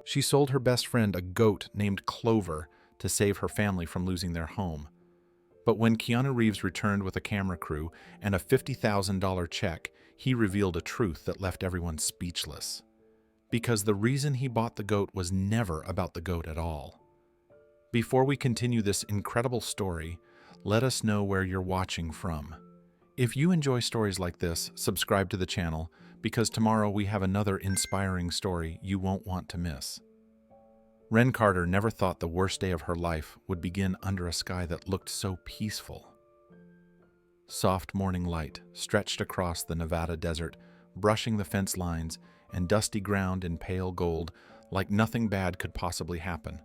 She sold her best friend a goat named Clover to save her family from losing their home. But when Keanu Reeves returned with a camera crew and a $50,000 check, he revealed a truth that left everyone speechless. Because the reason he bought the goat was never about the goat at all. Before we continue this incredible story, let us know where you're watching from. If you enjoy stories like this, subscribe to the channel, because tomorrow we have another inspiring story you won't want to miss. Wren Carter never thought the worst day of her life would begin under a sky that looked so peaceful. Soft morning light stretched across the Nevada desert, brushing the fence lines and dusty ground in pale gold like nothing bad could possibly happen.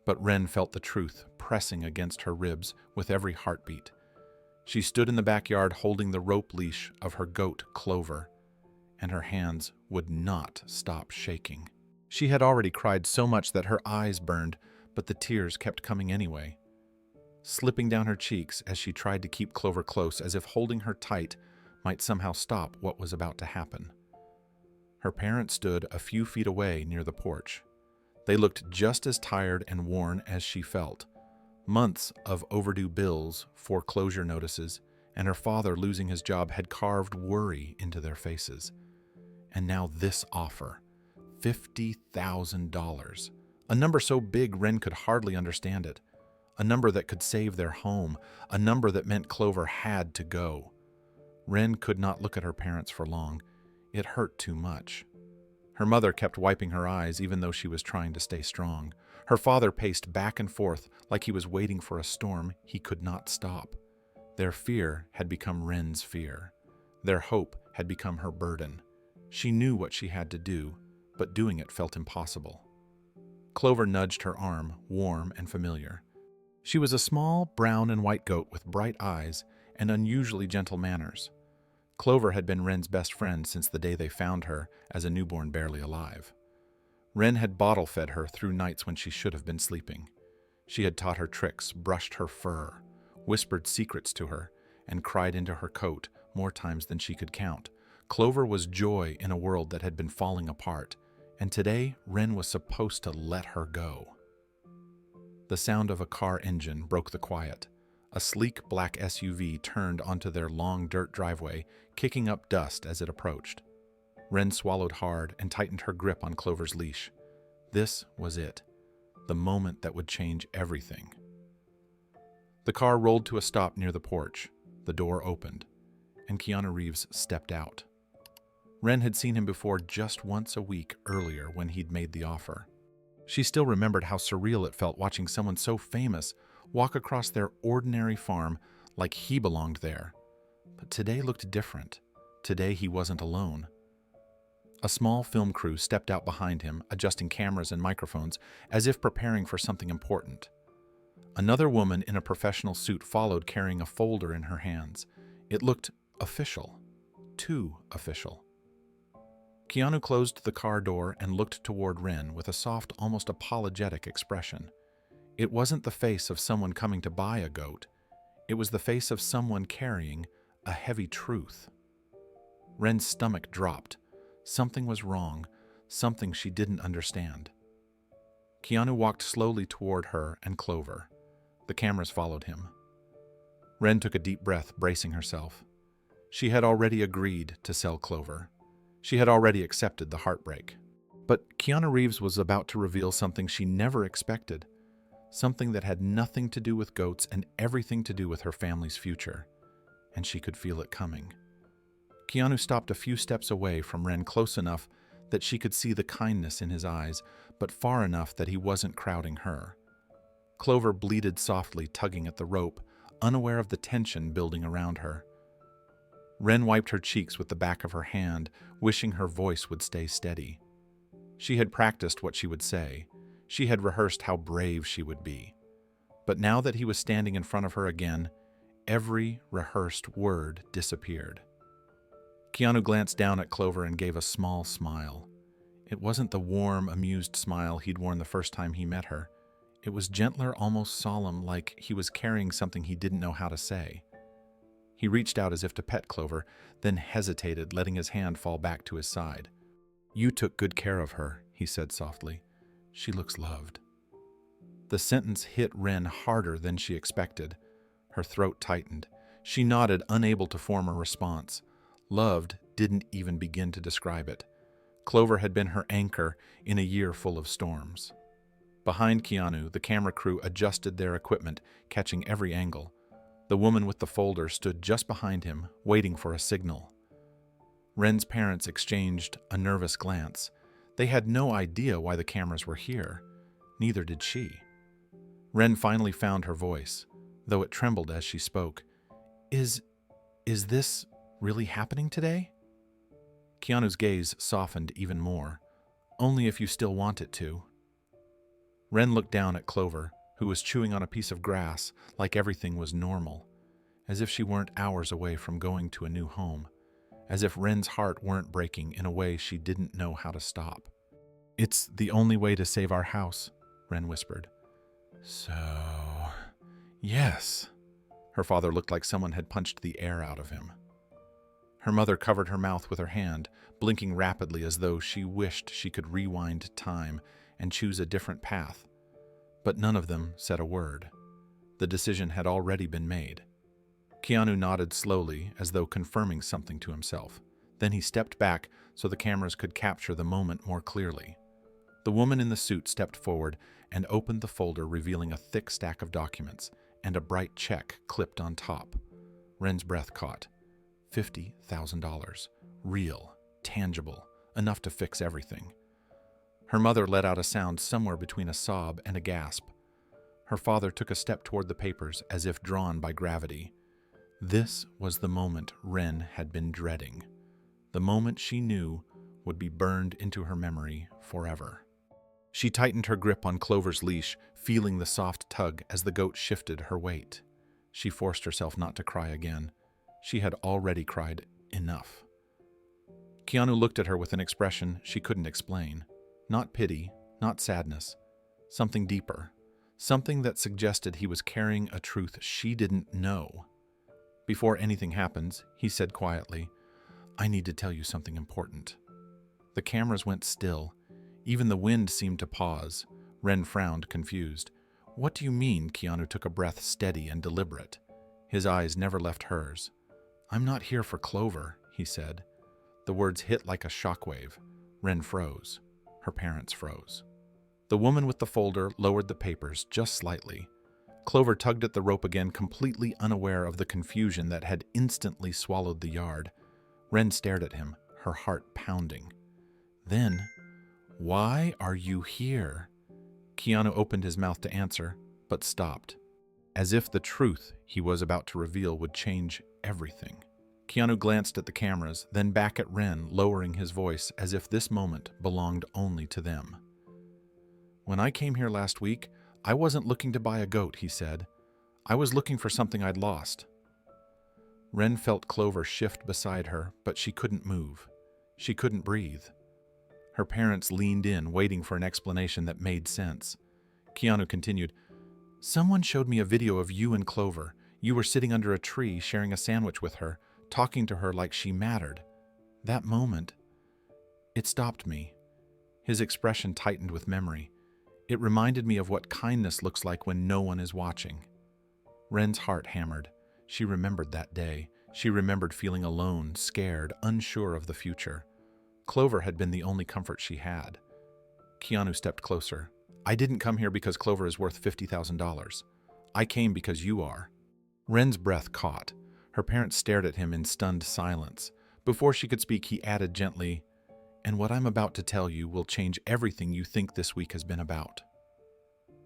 But Wren felt the truth pressing against her ribs with every heartbeat. She stood in the backyard holding the rope leash of her goat, Clover, and her hands would not stop shaking. She had already cried so much that her eyes burned, but the tears kept coming anyway, slipping down her cheeks as she tried to keep Clover close, as if holding her tight might somehow stop what was about to happen. Her parents stood a few feet away near the porch. They looked just as tired and worn as she felt. Months of overdue bills, foreclosure notices, and her father losing his job had carved worry into their faces. And now this offer. $50,000. A number so big Wren could hardly understand it. A number that could save their home. A number that meant Clover had to go. Wren could not look at her parents for long. It hurt too much. Her mother kept wiping her eyes even though she was trying to stay strong. Her father paced back and forth like he was waiting for a storm he could not stop. Their fear had become Wren's fear. Their hope had become her burden. She knew what she had to do, but doing it felt impossible. Clover nudged her arm, warm and familiar. She was a small brown and white goat with bright eyes and unusually gentle manners. Clover had been Wren's best friend since the day they found her as a newborn barely alive. Wren had bottle-fed her through nights when she should have been sleeping. She had taught her tricks, brushed her fur, whispered secrets to her, and cried into her coat more times than she could count. Clover was joy in a world that had been falling apart, and today Wren was supposed to let her go. The sound of a car engine broke the quiet. A sleek black SUV turned onto their long dirt driveway, kicking up dust as it approached. Wren swallowed hard and tightened her grip on Clover's leash. This was it, the moment that would change everything. The car rolled to a stop near the porch. The door opened, and Keanu Reeves stepped out. Wren had seen him before just once a week earlier when he'd made the offer. She still remembered how surreal it felt watching someone so famous walk across their ordinary farm like he belonged there. But today looked different. Today he wasn't alone. A small film crew stepped out behind him, adjusting cameras and microphones as if preparing for something important. Another woman in a professional suit followed, carrying a folder in her hands. It looked official. Too official. Keanu closed the car door and looked toward Wren with a soft, almost apologetic expression. It wasn't the face of someone coming to buy a goat. It was the face of someone carrying a heavy truth. Wren's stomach dropped. Something was wrong, something she didn't understand. Keanu walked slowly toward her and Clover. The cameras followed him. Wren took a deep breath, bracing herself. She had already agreed to sell Clover. She had already accepted the heartbreak. But Keanu Reeves was about to reveal something she never expected. Something that had nothing to do with goats and everything to do with her family's future. And she could feel it coming. Keanu stopped a few steps away from Wren, close enough that she could see the kindness in his eyes, but far enough that he wasn't crowding her. Clover bleated softly, tugging at the rope, unaware of the tension building around her. Wren wiped her cheeks with the back of her hand, wishing her voice would stay steady. She had practiced what she would say. She had rehearsed how brave she would be. But now that he was standing in front of her again, every rehearsed word disappeared. Keanu glanced down at Clover and gave a small smile. It wasn't the warm, amused smile he'd worn the first time he met her. It was gentler, almost solemn, like he was carrying something he didn't know how to say. He reached out as if to pet Clover, then hesitated, letting his hand fall back to his side. "You took good care of her," he said softly. She looks loved." The sentence hit Wren harder than she expected. Her throat tightened. She nodded, unable to form a response. Loved didn't even begin to describe it. Clover had been her anchor in a year full of storms. Behind Keanu, the camera crew adjusted their equipment, catching every angle. The woman with the folder stood just behind him, waiting for a signal. Wren's parents exchanged a nervous glance. They had no idea why the cameras were here. Neither did she. Wren finally found her voice, though it trembled as she spoke. Is this really happening today?" Keanu's gaze softened even more. "Only if you still want it to." Wren looked down at Clover, who was chewing on a piece of grass like everything was normal, as if she weren't hours away from going to a new home, as if Wren's heart weren't breaking in a way she didn't know how to stop. "It's the only way to save our house," Wren whispered. "So, yes." Her father looked like someone had punched the air out of him. Her mother covered her mouth with her hand, blinking rapidly as though she wished she could rewind time and choose a different path. But none of them said a word. The decision had already been made. Keanu nodded slowly, as though confirming something to himself. Then he stepped back so the cameras could capture the moment more clearly. The woman in the suit stepped forward and opened the folder, revealing a thick stack of documents and a bright check clipped on top. Wren's breath caught. $50,000. Real, tangible, enough to fix everything. Her mother let out a sound somewhere between a sob and a gasp. Her father took a step toward the papers as if drawn by gravity. This was the moment Wren had been dreading. The moment she knew would be burned into her memory forever. She tightened her grip on Clover's leash, feeling the soft tug as the goat shifted her weight. She forced herself not to cry again. She had already cried enough. Keanu looked at her with an expression she couldn't explain. Not pity, not sadness. Something deeper. Something that suggested he was carrying a truth she didn't know. "Before anything happens," he said quietly, "I need to tell you something important." The cameras went still. Even the wind seemed to pause. Wren frowned, confused. "What do you mean?" Keanu took a breath, steady and deliberate. His eyes never left hers. "I'm not here for Clover," he said. The words hit like a shockwave. Wren froze. Her parents froze. The woman with the folder lowered the papers just slightly. Clover tugged at the rope again, completely unaware of the confusion that had instantly swallowed the yard. Wren stared at him, her heart pounding. Then, "Why are you here?" Keanu opened his mouth to answer, but stopped, as if the truth he was about to reveal would change everything. Keanu glanced at the cameras, then back at Wren, lowering his voice as if this moment belonged only to them. "When I came here last week, I wasn't looking to buy a goat," he said. "I was looking for something I'd lost." Wren felt Clover shift beside her, but she couldn't move. She couldn't breathe. Her parents leaned in, waiting for an explanation that made sense. Keanu continued, "Someone showed me a video of you and Clover. You were sitting under a tree, sharing a sandwich with her, talking to her like she mattered. That moment, it stopped me." His expression tightened with memory. "It reminded me of what kindness looks like when no one is watching." Wren's heart hammered. She remembered that day. She remembered feeling alone, scared, unsure of the future. Clover had been the only comfort she had. Keanu stepped closer. "I didn't come here because Clover is worth $50,000. I came because you are." Wren's breath caught. Her parents stared at him in stunned silence. Before she could speak, he added gently, "And what I'm about to tell you will change everything you think this week has been about."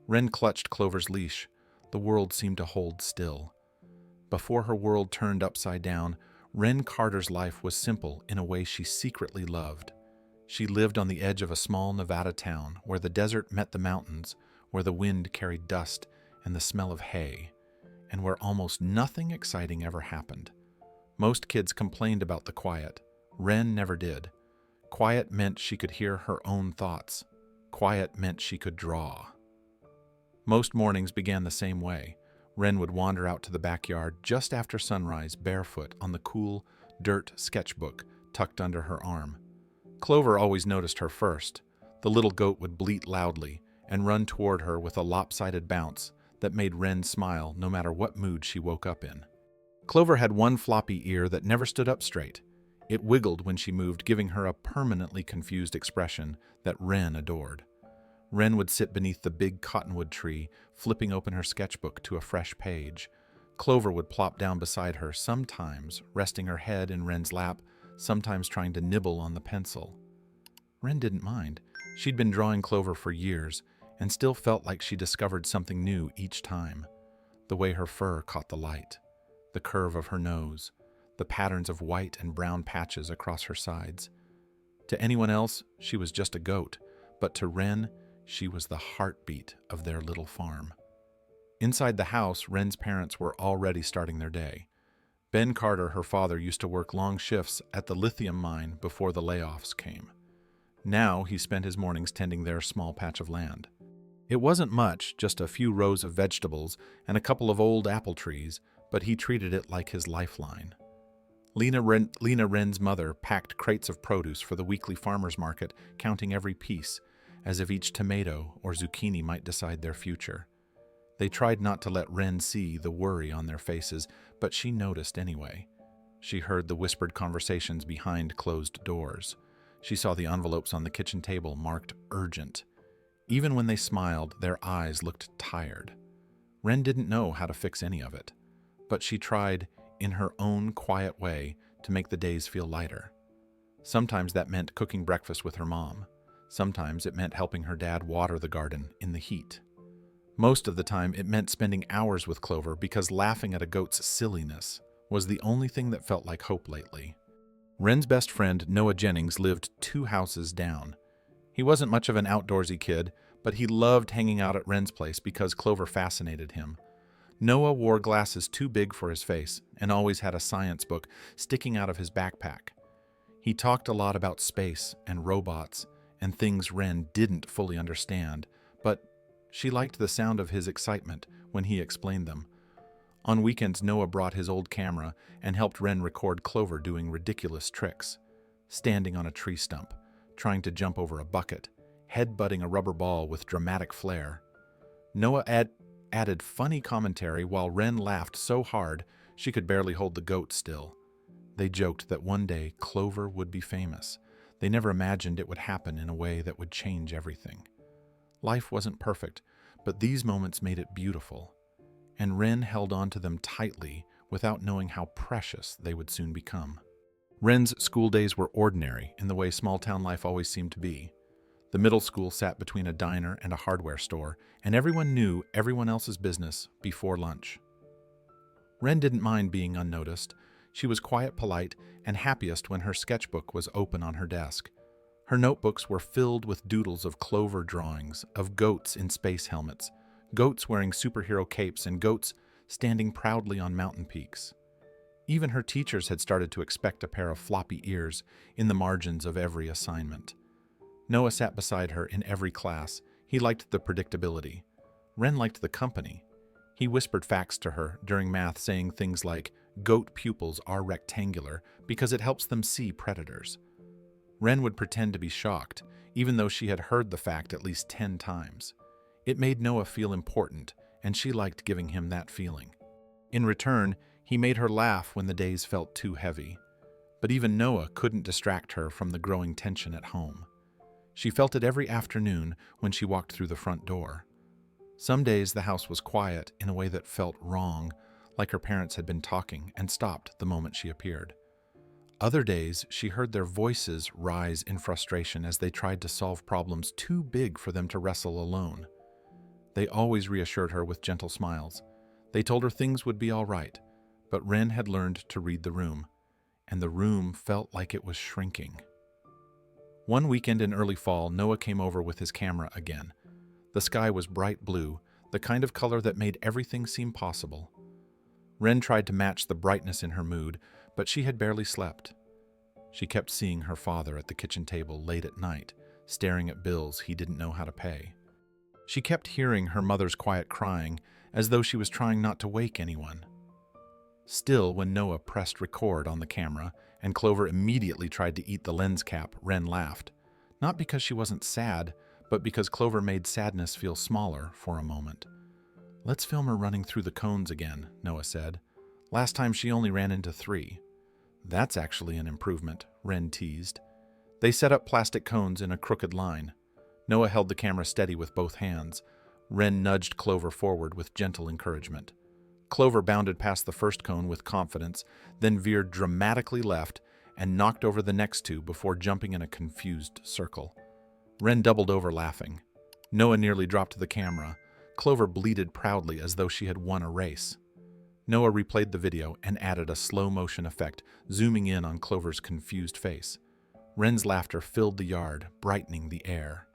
Wren clutched Clover's leash. The world seemed to hold still. Before her world turned upside down, Wren Carter's life was simple in a way she secretly loved. She lived on the edge of a small Nevada town where the desert met the mountains, where the wind carried dust and the smell of hay, and where almost nothing exciting ever happened. Most kids complained about the quiet. Wren never did. Quiet meant she could hear her own thoughts. Quiet meant she could draw. Most mornings began the same way. Wren would wander out to the backyard just after sunrise, barefoot on the cool, dirt sketchbook tucked under her arm. Clover always noticed her first. The little goat would bleat loudly, and run toward her with a lopsided bounce that made Wren smile no matter what mood she woke up in. Clover had one floppy ear that never stood up straight. It wiggled when she moved, giving her a permanently confused expression that Wren adored. Wren would sit beneath the big cottonwood tree, flipping open her sketchbook to a fresh page. Clover would plop down beside her, sometimes resting her head in Wren's lap, sometimes trying to nibble on the pencil. Wren didn't mind. She'd been drawing Clover for years, and still felt like she discovered something new each time. The way her fur caught the light, the curve of her nose, the patterns of white and brown patches across her sides. To anyone else, she was just a goat, but to Wren, she was the heartbeat of their little farm. Inside the house, Wren's parents were already starting their day. Ben Carter, her father, used to work long shifts at the lithium mine before the layoffs came. Now he spent his mornings tending their small patch of land. It wasn't much, just a few rows of vegetables and a couple of old apple trees, but he treated it like his lifeline. Lena Wren's mother packed crates of produce for the weekly farmers market, counting every piece, as if each tomato or zucchini might decide their future. They tried not to let Wren see the worry on their faces, but she noticed anyway. She heard the whispered conversations behind closed doors. She saw the envelopes on the kitchen table marked urgent. Even when they smiled, their eyes looked tired. Wren didn't know how to fix any of it, but she tried, in her own quiet way, to make the days feel lighter. Sometimes that meant cooking breakfast with her mom. Sometimes it meant helping her dad water the garden in the heat. Most of the time, it meant spending hours with Clover because laughing at a goat's silliness was the only thing that felt like hope lately. Wren's best friend, Noah Jennings, lived 2 houses down. He wasn't much of an outdoorsy kid, but he loved hanging out at Wren's place because Clover fascinated him. Noah wore glasses too big for his face and always had a science book sticking out of his backpack. He talked a lot about space and robots and things Wren didn't fully understand, but she liked the sound of his excitement when he explained them. On weekends, Noah brought his old camera and helped Wren record Clover doing ridiculous tricks, standing on a tree stump, trying to jump over a bucket, head-butting a rubber ball with dramatic flair. Noah added funny commentary while Wren laughed so hard she could barely hold the goat still. They joked that one day Clover would be famous. They never imagined it would happen in a way that would change everything. Life wasn't perfect, but these moments made it beautiful, and Wren held on to them tightly without knowing how precious they would soon become. Wren's school days were ordinary in the way small-town life always seemed to be. The middle school sat between a diner and a hardware store, and everyone knew everyone else's business before lunch. Wren didn't mind being unnoticed. She was quiet, polite, and happiest when her sketchbook was open on her desk. Her notebooks were filled with doodles of Clover drawings, of goats in space helmets, goats wearing superhero capes, and goats standing proudly on mountain peaks. Even her teachers had started to expect a pair of floppy ears in the margins of every assignment. Noah sat beside her in every class. He liked the predictability. Wren liked the company. He whispered facts to her during math, saying things like, "Goat pupils are rectangular because it helps them see predators." Wren would pretend to be shocked, even though she had heard the fact at least 10 times. It made Noah feel important, and she liked giving him that feeling. In return, he made her laugh when the days felt too heavy. But even Noah couldn't distract her from the growing tension at home. She felt it every afternoon when she walked through the front door. Some days the house was quiet in a way that felt wrong, like her parents had been talking and stopped the moment she appeared. Other days, she heard their voices rise in frustration as they tried to solve problems too big for them to wrestle alone. They always reassured her with gentle smiles. They told her things would be all right, but Wren had learned to read the room, and the room felt like it was shrinking. One weekend in early fall, Noah came over with his camera again. The sky was bright blue, the kind of color that made everything seem possible. Wren tried to match the brightness in her mood, but she had barely slept. She kept seeing her father at the kitchen table late at night, staring at bills he didn't know how to pay. She kept hearing her mother's quiet crying, as though she was trying not to wake anyone. Still, when Noah pressed record on the camera and Clover immediately tried to eat the lens cap, Wren laughed. Not because she wasn't sad, but because Clover made sadness feel smaller for a moment. "Let's film her running through the cones again," Noah said. "Last time she only ran into 3. "That's actually an improvement," Wren teased. They set up plastic cones in a crooked line. Noah held the camera steady with both hands. Wren nudged Clover forward with gentle encouragement. Clover bounded past the first cone with confidence, then veered dramatically left and knocked over the next 2 before jumping in a confused circle. Wren doubled over laughing. Noah nearly dropped the camera. Clover bleated proudly as though she had won a race. Noah replayed the video and added a slow-motion effect, zooming in on Clover's confused face. Wren's laughter filled the yard, brightening the air.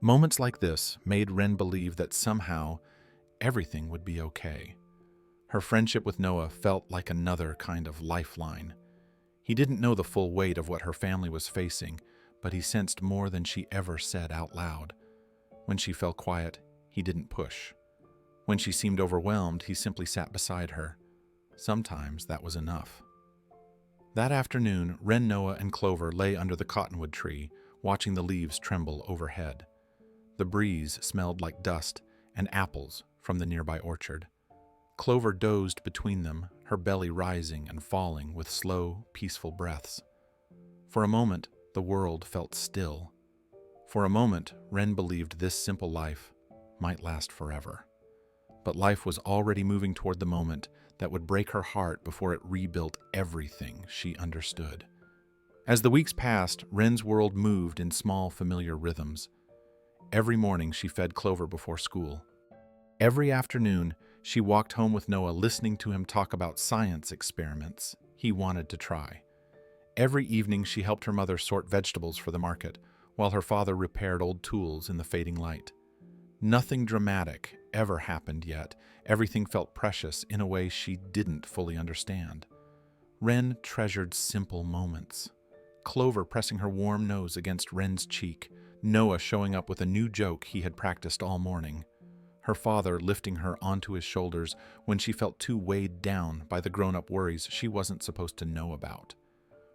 Moments like this made Wren believe that somehow everything would be okay. Her friendship with Noah felt like another kind of lifeline. He didn't know the full weight of what her family was facing, but he sensed more than she ever said out loud. When she fell quiet, he didn't push. When she seemed overwhelmed, he simply sat beside her. Sometimes that was enough. That afternoon, Wren, Noah, and Clover lay under the cottonwood tree, watching the leaves tremble overhead. The breeze smelled like dust and apples from the nearby orchard. Clover dozed between them, her belly rising and falling with slow, peaceful breaths. For a moment, the world felt still. For a moment, Wren believed this simple life might last forever. But life was already moving toward the moment that would break her heart before it rebuilt everything she understood. As the weeks passed, Wren's world moved in small, familiar rhythms. Every morning she fed Clover before school. Every afternoon, she walked home with Noah, listening to him talk about science experiments he wanted to try. Every evening she helped her mother sort vegetables for the market, while her father repaired old tools in the fading light. Nothing dramatic ever happened yet. Everything felt precious in a way she didn't fully understand. Wren treasured simple moments. Clover pressing her warm nose against Wren's cheek, Noah showing up with a new joke he had practiced all morning, her father lifting her onto his shoulders when she felt too weighed down by the grown-up worries she wasn't supposed to know about,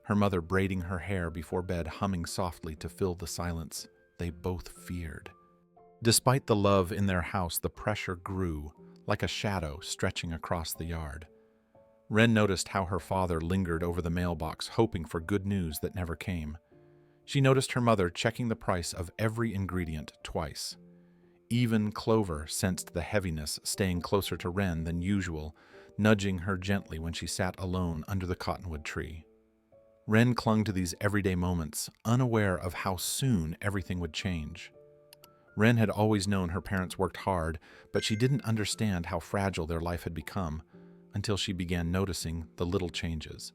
her mother braiding her hair before bed, humming softly to fill the silence they both feared. Despite the love in their house, the pressure grew, like a shadow stretching across the yard. Wren noticed how her father lingered over the mailbox, hoping for good news that never came. She noticed her mother checking the price of every ingredient twice. Even Clover sensed the heaviness, staying closer to Wren than usual, nudging her gently when she sat alone under the cottonwood tree. Wren clung to these everyday moments, unaware of how soon everything would change. Wren had always known her parents worked hard, but she didn't understand how fragile their life had become until she began noticing the little changes.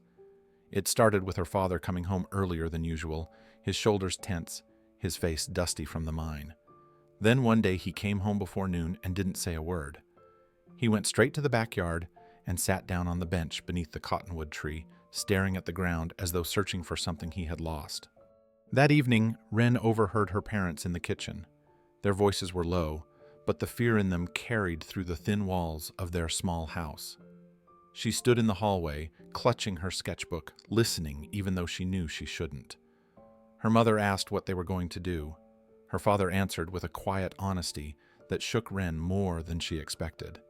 It started with her father coming home earlier than usual, his shoulders tense, his face dusty from the mine. Then one day he came home before noon and didn't say a word. He went straight to the backyard and sat down on the bench beneath the cottonwood tree, staring at the ground as though searching for something he had lost. That evening, Wren overheard her parents in the kitchen. Their voices were low, but the fear in them carried through the thin walls of their small house. She stood in the hallway, clutching her sketchbook, listening even though she knew she shouldn't. Her mother asked what they were going to do. Her father answered with a quiet honesty that shook Wren more than she expected.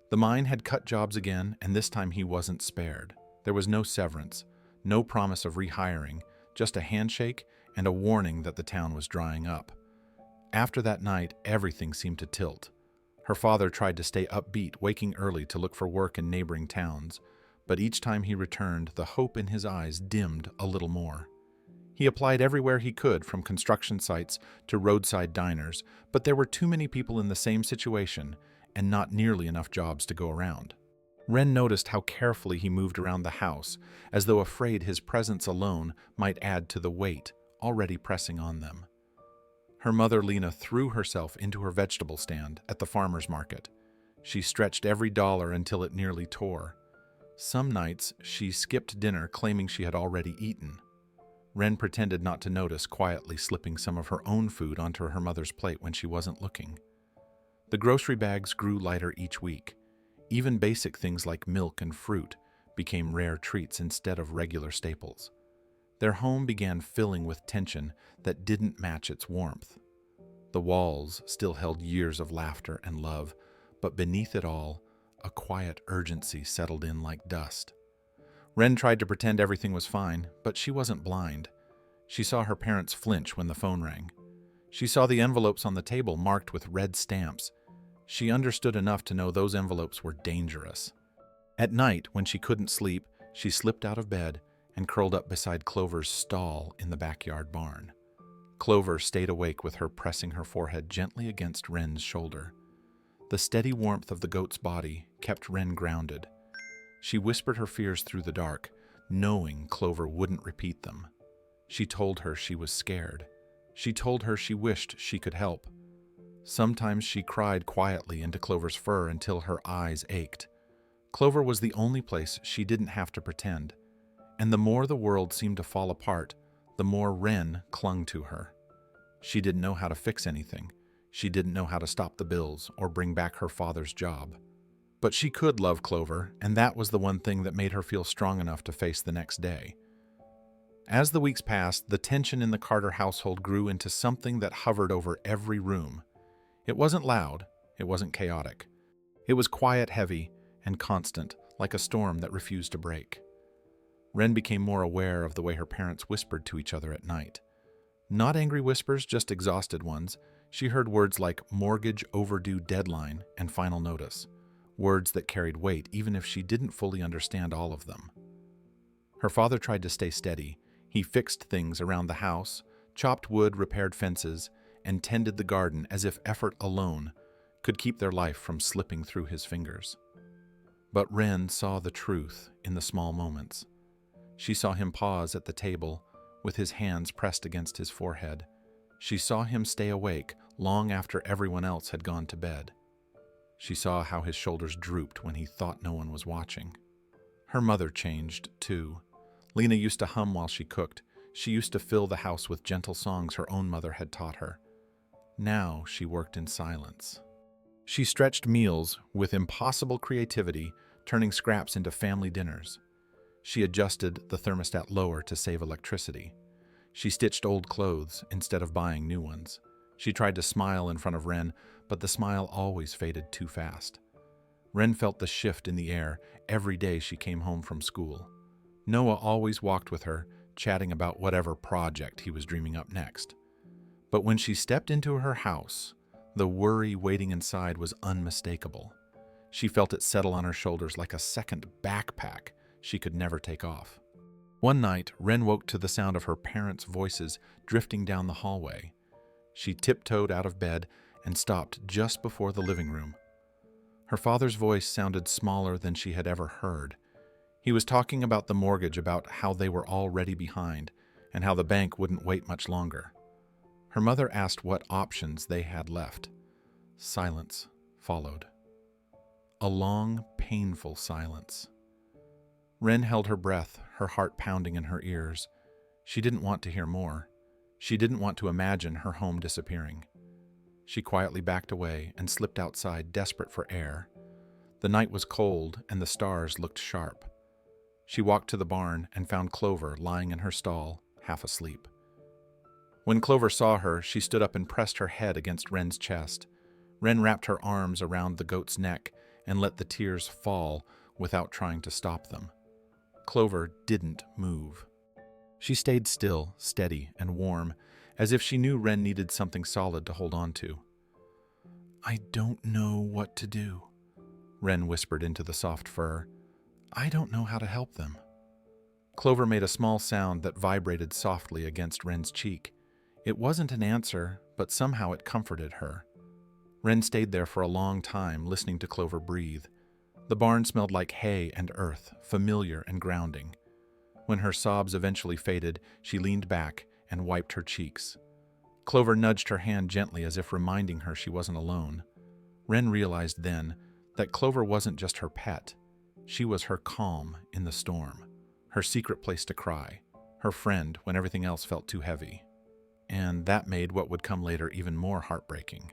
The mine had cut jobs again, and this time he wasn't spared. There was no severance, no promise of rehiring, just a handshake and a warning that the town was drying up. After that night, everything seemed to tilt. Her father tried to stay upbeat, waking early to look for work in neighboring towns, but each time he returned, the hope in his eyes dimmed a little more. He applied everywhere he could, from construction sites to roadside diners, but there were too many people in the same situation and not nearly enough jobs to go around. Wren noticed how carefully he moved around the house, as though afraid his presence alone might add to the weight already pressing on them. Her mother, Lena, threw herself into her vegetable stand at the farmer's market. She stretched every dollar until it nearly tore. Some nights, she skipped dinner, claiming she had already eaten. Wren pretended not to notice, quietly slipping some of her own food onto her mother's plate when she wasn't looking. The grocery bags grew lighter each week. Even basic things like milk and fruit became rare treats instead of regular staples. Their home began filling with tension that didn't match its warmth. The walls still held years of laughter and love, but beneath it all, a quiet urgency settled in like dust. Wren tried to pretend everything was fine, but she wasn't blind. She saw her parents flinch when the phone rang. She saw the envelopes on the table marked with red stamps. She understood enough to know those envelopes were dangerous. At night, when she couldn't sleep, she slipped out of bed and curled up beside Clover's stall in the backyard barn. Clover stayed awake with her pressing her forehead gently against Wren's shoulder. The steady warmth of the goat's body kept Wren grounded. She whispered her fears through the dark, knowing Clover wouldn't repeat them. She told her she was scared. She told her she wished she could help. Sometimes she cried quietly into Clover's fur until her eyes ached. Clover was the only place she didn't have to pretend, and the more the world seemed to fall apart, the more Wren clung to her. She didn't know how to fix anything. She didn't know how to stop the bills or bring back her father's job. But she could love Clover, and that was the one thing that made her feel strong enough to face the next day. As the weeks passed, the tension in the Carter household grew into something that hovered over every room. It wasn't loud, it wasn't chaotic. It was quiet, heavy, and constant, like a storm that refused to break. Wren became more aware of the way her parents whispered to each other at night. Not angry whispers, just exhausted ones. She heard words like mortgage overdue deadline and final notice, words that carried weight even if she didn't fully understand all of them. Her father tried to stay steady. He fixed things around the house, chopped wood, repaired fences, and tended the garden as if effort alone could keep their life from slipping through his fingers. But Wren saw the truth in the small moments. She saw him pause at the table with his hands pressed against his forehead. She saw him stay awake long after everyone else had gone to bed. She saw how his shoulders drooped when he thought no one was watching. Her mother changed, too. Lena used to hum while she cooked. She used to fill the house with gentle songs her own mother had taught her. Now she worked in silence. She stretched meals with impossible creativity, turning scraps into family dinners. She adjusted the thermostat lower to save electricity. She stitched old clothes instead of buying new ones. She tried to smile in front of Wren, but the smile always faded too fast. Wren felt the shift in the air every day she came home from school. Noah always walked with her, chatting about whatever project he was dreaming up next. But when she stepped into her house, the worry waiting inside was unmistakable. She felt it settle on her shoulders like a second backpack she could never take off. One night, Wren woke to the sound of her parents' voices drifting down the hallway. She tiptoed out of bed and stopped just before the living room. Her father's voice sounded smaller than she had ever heard. He was talking about the mortgage, about how they were already behind, and how the bank wouldn't wait much longer. Her mother asked what options they had left. Silence followed. A long, painful silence. Wren held her breath, her heart pounding in her ears. She didn't want to hear more. She didn't want to imagine her home disappearing. She quietly backed away and slipped outside, desperate for air. The night was cold and the stars looked sharp. She walked to the barn and found Clover lying in her stall, half asleep. When Clover saw her, she stood up and pressed her head against Wren's chest. Wren wrapped her arms around the goat's neck and let the tears fall without trying to stop them. Clover didn't move. She stayed still, steady, and warm, as if she knew Wren needed something solid to hold on to. "I don't know what to do," Wren whispered into the soft fur. "I don't know how to help them." Clover made a small sound that vibrated softly against Wren's cheek. It wasn't an answer, but somehow it comforted her. Wren stayed there for a long time, listening to Clover breathe. The barn smelled like hay and earth, familiar and grounding. When her sobs eventually faded, she leaned back and wiped her cheeks. Clover nudged her hand gently as if reminding her she wasn't alone. Wren realized then that Clover wasn't just her pet. She was her calm in the storm, her secret place to cry, her friend when everything else felt too heavy. And that made what would come later even more heartbreaking.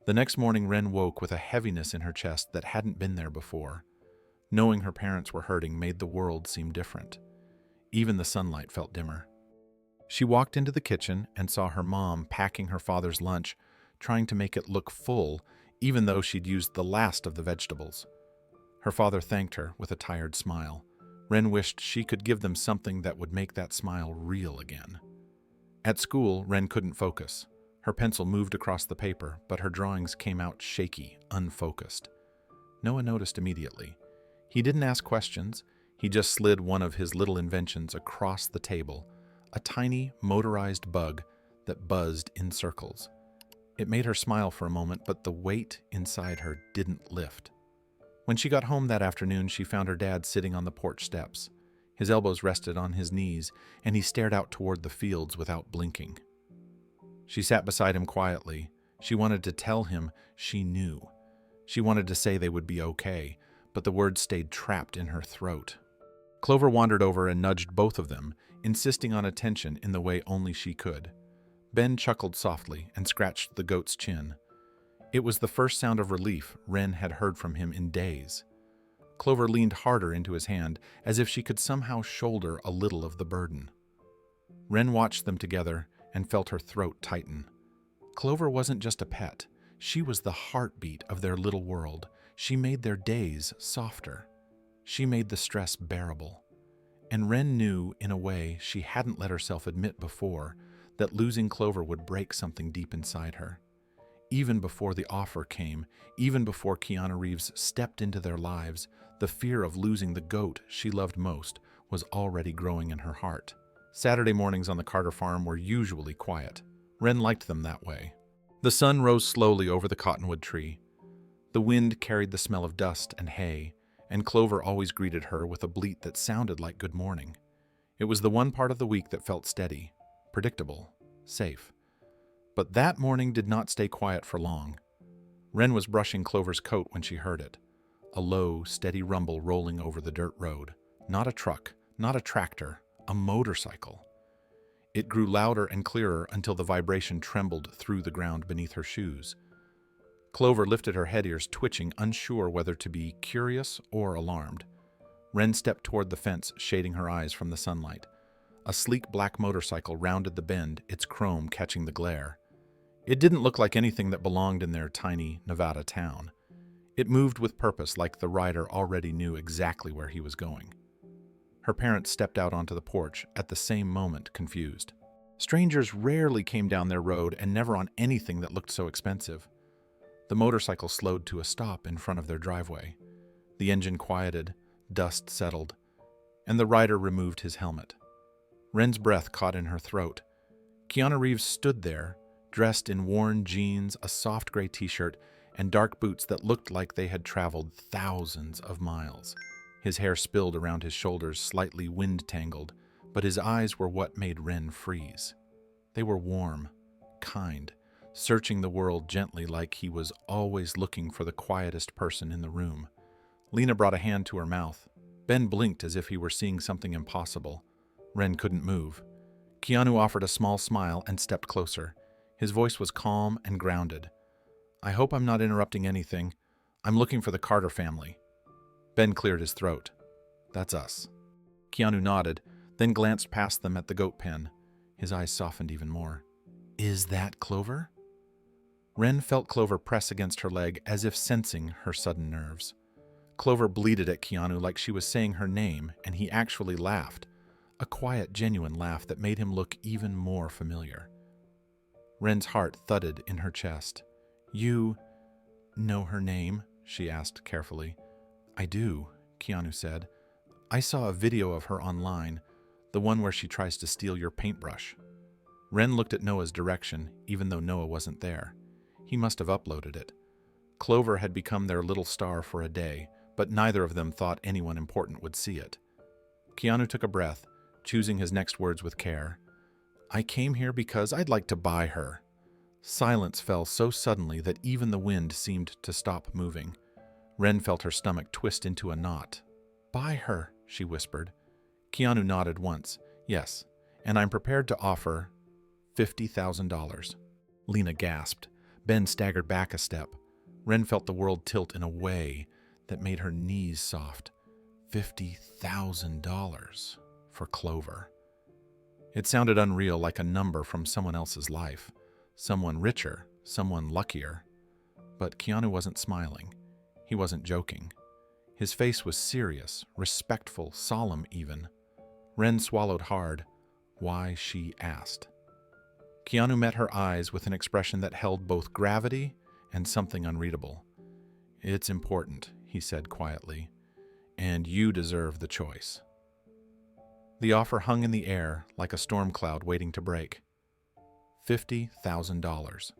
The next morning, Wren woke with a heaviness in her chest that hadn't been there before. Knowing her parents were hurting made the world seem different. Even the sunlight felt dimmer. She walked into the kitchen and saw her mom packing her father's lunch, trying to make it look full, even though she'd used the last of the vegetables. Her father thanked her with a tired smile. Wren wished she could give them something that would make that smile real again. At school, Wren couldn't focus. Her pencil moved across the paper, but her drawings came out shaky, unfocused. Noah noticed immediately. He didn't ask questions. He just slid one of his little inventions across the table, a tiny, motorized bug that buzzed in circles. It made her smile for a moment, but the weight inside her didn't lift. When she got home that afternoon, she found her dad sitting on the porch steps. His elbows rested on his knees, and he stared out toward the fields without blinking. She sat beside him quietly. She wanted to tell him she knew. She wanted to say they would be okay, but the words stayed trapped in her throat. Clover wandered over and nudged both of them, insisting on attention in the way only she could. Ben chuckled softly and scratched the goat's chin. It was the first sound of relief Wren had heard from him in days. Clover leaned harder into his hand, as if she could somehow shoulder a little of the burden. Wren watched them together and felt her throat tighten. Clover wasn't just a pet. She was the heartbeat of their little world. She made their days softer. She made the stress bearable. And Wren knew, in a way she hadn't let herself admit before, that losing Clover would break something deep inside her. Even before the offer came, even before Keanu Reeves stepped into their lives, the fear of losing the goat she loved most was already growing in her heart. Saturday mornings on the Carter farm were usually quiet. Wren liked them that way. The sun rose slowly over the cottonwood tree. The wind carried the smell of dust and hay, and Clover always greeted her with a bleat that sounded like good morning. It was the one part of the week that felt steady, predictable, safe. But that morning did not stay quiet for long. Wren was brushing Clover's coat when she heard it. A low, steady rumble rolling over the dirt road. Not a truck, not a tractor, a motorcycle. It grew louder and clearer until the vibration trembled through the ground beneath her shoes. Clover lifted her head ears, twitching, unsure whether to be curious or alarmed. Wren stepped toward the fence, shading her eyes from the sunlight. A sleek black motorcycle rounded the bend, its chrome catching the glare. It didn't look like anything that belonged in their tiny Nevada town. It moved with purpose, like the rider already knew exactly where he was going. Her parents stepped out onto the porch, at the same moment, confused. Strangers rarely came down their road, and never on anything that looked so expensive. The motorcycle slowed to a stop in front of their driveway. The engine quieted, dust settled, and the rider removed his helmet. Wren's breath caught in her throat. Keanu Reeves stood there, dressed in worn jeans, a soft gray t-shirt, and dark boots that looked like they had traveled thousands of miles. His hair spilled around his shoulders, slightly wind-tangled, but his eyes were what made Wren freeze. They were warm, kind, searching the world gently, like he was always looking for the quietest person in the room. Lena brought a hand to her mouth. Ben blinked as if he were seeing something impossible. Wren couldn't move. Keanu offered a small smile and stepped closer. His voice was calm and grounded. "I hope I'm not interrupting anything. I'm looking for the Carter family." Ben cleared his throat. "That's us." Keanu nodded, then glanced past them at the goat pen. His eyes softened even more. "Is that Clover?" Wren felt Clover press against her leg, as if sensing her sudden nerves. Clover bleated at Keanu like she was saying her name, and he actually laughed. A quiet, genuine laugh that made him look even more familiar. Wren's heart thudded in her chest. "You know her name?" she asked carefully. "I do," Keanu said. "I saw a video of her online, the one where she tries to steal your paintbrush." Wren looked at Noah's direction, even though Noah wasn't there. He must have uploaded it. Clover had become their little star for a day, but neither of them thought anyone important would see it. Keanu took a breath, choosing his next words with care. "I came here because I'd like to buy her." Silence fell so suddenly that even the wind seemed to stop moving. Wren felt her stomach twist into a knot. "Buy her," she whispered. Keanu nodded once. "Yes, and I'm prepared to offer $50,000. Lena gasped. Ben staggered back a step. Wren felt the world tilt in a way that made her knees soft. $50,000 for Clover. It sounded unreal, like a number from someone else's life. Someone richer, someone luckier. But Keanu wasn't smiling. He wasn't joking. His face was serious, respectful, solemn even. Wren swallowed hard. Why, she asked. Keanu met her eyes with an expression that held both gravity and something unreadable. "It's important," he said quietly, "and you deserve the choice." The offer hung in the air like a storm cloud waiting to break. $50,000.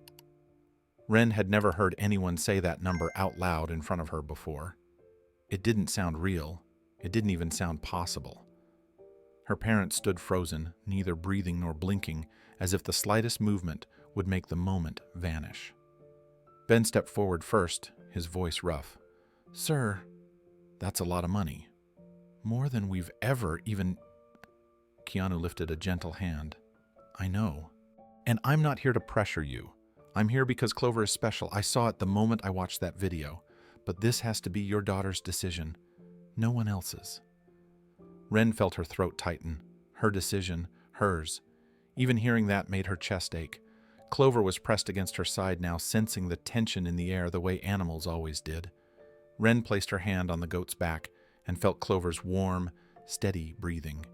Wren had never heard anyone say that number out loud in front of her before. It didn't sound real. It didn't even sound possible. Her parents stood frozen, neither breathing nor blinking, as if the slightest movement would make the moment vanish. Ben stepped forward first, his voice rough. "Sir, that's a lot of money. More than we've ever even..." Keanu lifted a gentle hand. "I know. And I'm not here to pressure you. I'm here because Clover is special. I saw it the moment I watched that video. But this has to be your daughter's decision, no one else's." Wren felt her throat tighten. Her decision, hers. Even hearing that made her chest ache. Clover was pressed against her side now, sensing the tension in the air the way animals always did. Wren placed her hand on the goat's back and felt Clover's warm, steady breathing.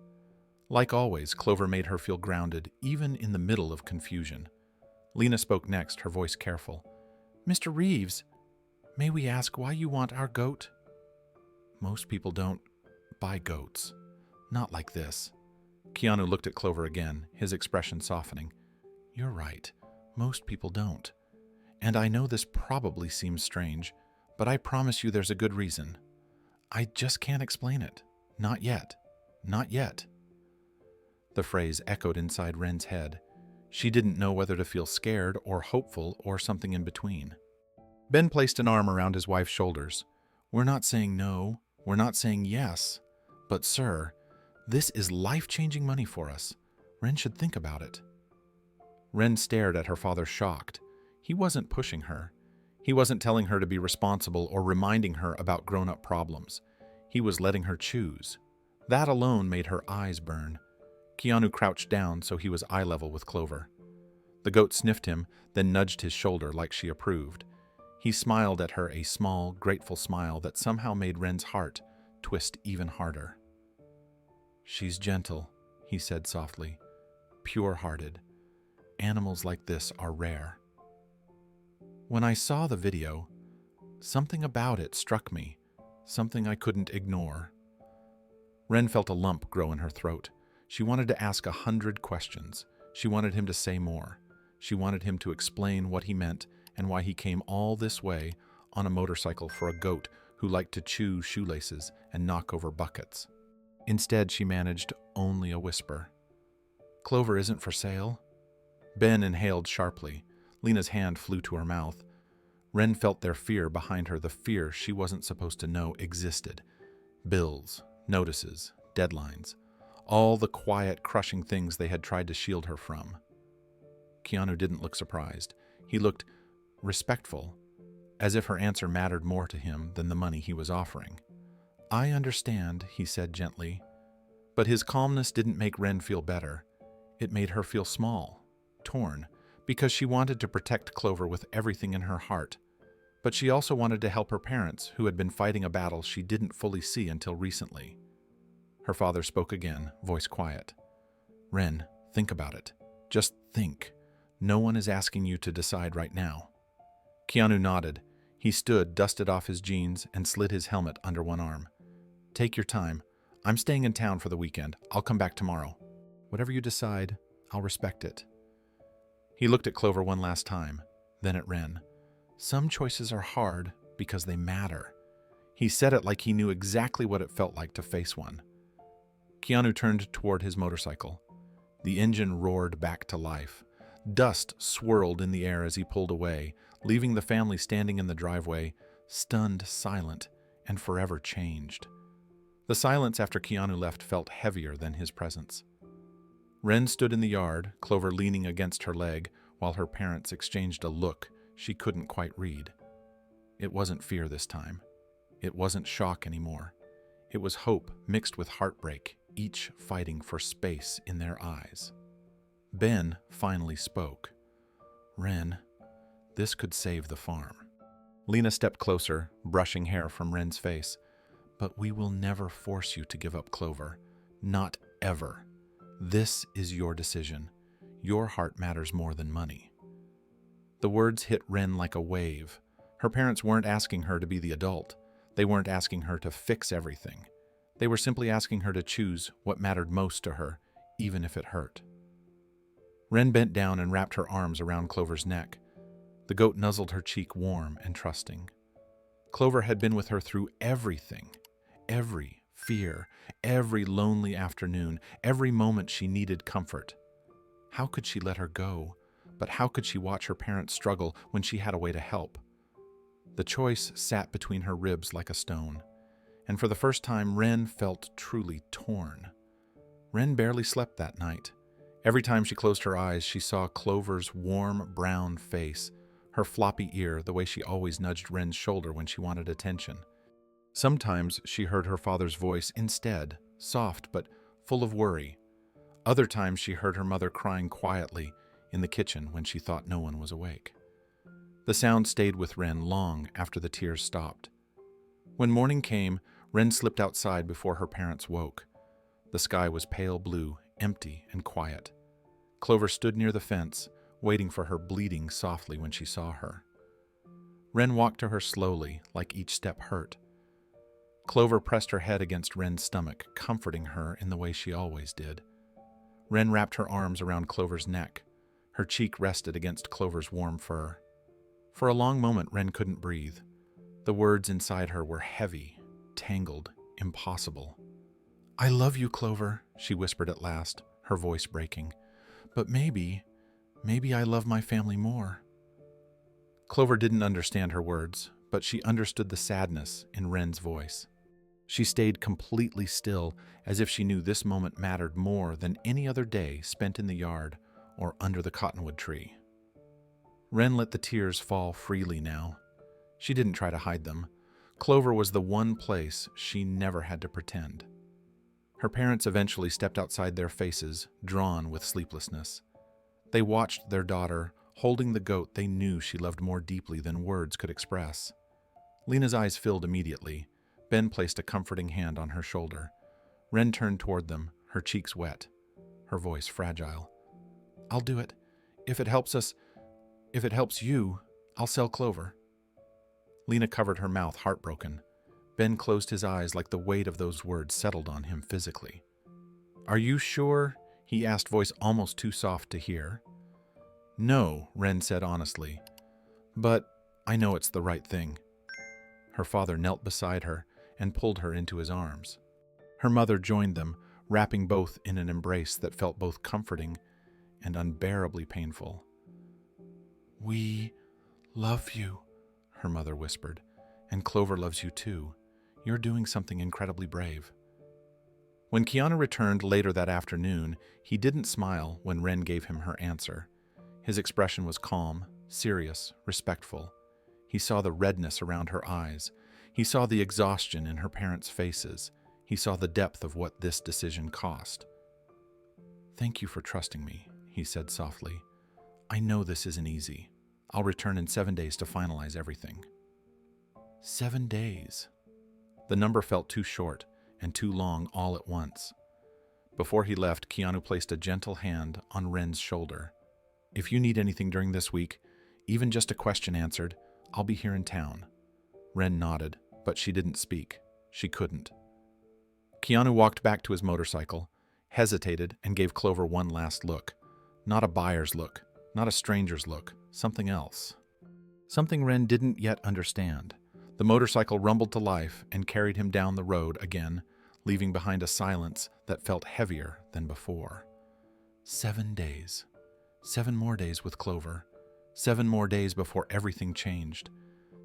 Like always, Clover made her feel grounded, even in the middle of confusion. Lena spoke next, her voice careful. "Mr. Reeves, may we ask why you want our goat?" "Most people don't buy goats. Not like this." Keanu looked at Clover again, his expression softening. "You're right. Most people don't. And I know this probably seems strange, but I promise you there's a good reason. I just can't explain it. Not yet. Not yet." The phrase echoed inside Wren's head. She didn't know whether to feel scared or hopeful or something in between. Ben placed an arm around his wife's shoulders. "We're not saying no. We're not saying yes. But, sir, this is life-changing money for us. Wren should think about it." Wren stared at her father, shocked. He wasn't pushing her. He wasn't telling her to be responsible or reminding her about grown-up problems. He was letting her choose. That alone made her eyes burn. Keanu crouched down so he was eye level with Clover. The goat sniffed him, then nudged his shoulder like she approved. He smiled at her, a small, grateful smile that somehow made Wren's heart twist even harder. "She's gentle," he said softly, "pure-hearted. Animals like this are rare." When I saw the video, something about it struck me, something I couldn't ignore. Wren felt a lump grow in her throat. She wanted to ask 100 questions. She wanted him to say more. She wanted him to explain what he meant and why he came all this way on a motorcycle for a goat who liked to chew shoelaces and knock over buckets. Instead, she managed only a whisper. "Clover isn't for sale." Ben inhaled sharply. Lena's hand flew to her mouth. Wren felt their fear behind her, the fear she wasn't supposed to know existed. Bills, notices, deadlines. All the quiet, crushing things they had tried to shield her from. Keanu didn't look surprised. He looked respectful, as if her answer mattered more to him than the money he was offering. "I understand," he said gently. But his calmness didn't make Wren feel better. It made her feel small, torn, because she wanted to protect Clover with everything in her heart. But she also wanted to help her parents, who had been fighting a battle she didn't fully see until recently. Her father spoke again, voice quiet. "Wren, think about it. Just think. No one is asking you to decide right now." Keanu nodded. He stood, dusted off his jeans, and slid his helmet under one arm. "Take your time. I'm staying in town for the weekend. I'll come back tomorrow. Whatever you decide, I'll respect it." He looked at Clover one last time, then at Wren. "Some choices are hard because they matter." He said it like he knew exactly what it felt like to face one. Keanu turned toward his motorcycle. The engine roared back to life. Dust swirled in the air as he pulled away, leaving the family standing in the driveway, stunned, silent, and forever changed. The silence after Keanu left felt heavier than his presence. Wren stood in the yard, Clover leaning against her leg, while her parents exchanged a look she couldn't quite read. It wasn't fear this time. It wasn't shock anymore. It was hope mixed with heartbreak, each fighting for space in their eyes. Ben finally spoke. "Wren, this could save the farm." Lena stepped closer, brushing hair from Wren's face. "But we will never force you to give up Clover. Not ever. This is your decision. Your heart matters more than money." The words hit Wren like a wave. Her parents weren't asking her to be the adult. They weren't asking her to fix everything. They were simply asking her to choose what mattered most to her, even if it hurt. Wren bent down and wrapped her arms around Clover's neck. The goat nuzzled her cheek, warm and trusting. Clover had been with her through everything. Every fear, every lonely afternoon, every moment she needed comfort. How could she let her go? But how could she watch her parents struggle when she had a way to help? The choice sat between her ribs like a stone, and for the first time Wren felt truly torn. Wren barely slept that night. Every time she closed her eyes, she saw Clover's warm brown face, her floppy ear, the way she always nudged Wren's shoulder when she wanted attention. Sometimes she heard her father's voice instead, soft but full of worry. Other times she heard her mother crying quietly in the kitchen when she thought no one was awake. The sound stayed with Wren long after the tears stopped. When morning came, Wren slipped outside before her parents woke. The sky was pale blue, empty and quiet. Clover stood near the fence, waiting for her, bleating softly when she saw her. Wren walked to her slowly, like each step hurt. Clover pressed her head against Wren's stomach, comforting her in the way she always did. Wren wrapped her arms around Clover's neck. Her cheek rested against Clover's warm fur. For a long moment, Wren couldn't breathe. The words inside her were heavy, tangled, impossible. "I love you, Clover," she whispered at last, her voice breaking. "But maybe I love my family more." Clover didn't understand her words, but she understood the sadness in Wren's voice. She stayed completely still, as if she knew this moment mattered more than any other day spent in the yard or under the cottonwood tree. Wren let the tears fall freely now. She didn't try to hide them. Clover was the one place she never had to pretend. Her parents eventually stepped outside their faces, drawn with sleeplessness. They watched their daughter holding the goat they knew she loved more deeply than words could express. Lena's eyes filled immediately. Ben placed a comforting hand on her shoulder. Wren turned toward them, her cheeks wet, her voice fragile. "I'll do it. If it helps you, I'll sell Clover." Lena covered her mouth, heartbroken. Ben closed his eyes like the weight of those words settled on him physically. "Are you sure?" he asked, voice almost too soft to hear. "No," Wren said honestly, "but I know it's the right thing." Her father knelt beside her and pulled her into his arms. Her mother joined them, wrapping both in an embrace that felt both comforting and unbearably painful. "We love you," her mother whispered, "and Clover loves you too. You're doing something incredibly brave." When Keanu returned later that afternoon, he didn't smile when Wren gave him her answer. His expression was calm, serious, respectful. He saw the redness around her eyes. He saw the exhaustion in her parents' faces. He saw the depth of what this decision cost. "Thank you for trusting me," he said softly. "I know this isn't easy. I'll return in 7 days to finalize everything." 7 days. The number felt too short and too long all at once. Before he left, Keanu placed a gentle hand on Wren's shoulder. "If you need anything during this week, even just a question answered, I'll be here in town." Wren nodded, but she didn't speak. She couldn't. Keanu walked back to his motorcycle, hesitated, and gave Clover one last look. Not a buyer's look, not a stranger's look, something else. Something Wren didn't yet understand. The motorcycle rumbled to life and carried him down the road again, leaving behind a silence that felt heavier than before. 7 days. 7 more days with Clover. 7 more days before everything changed.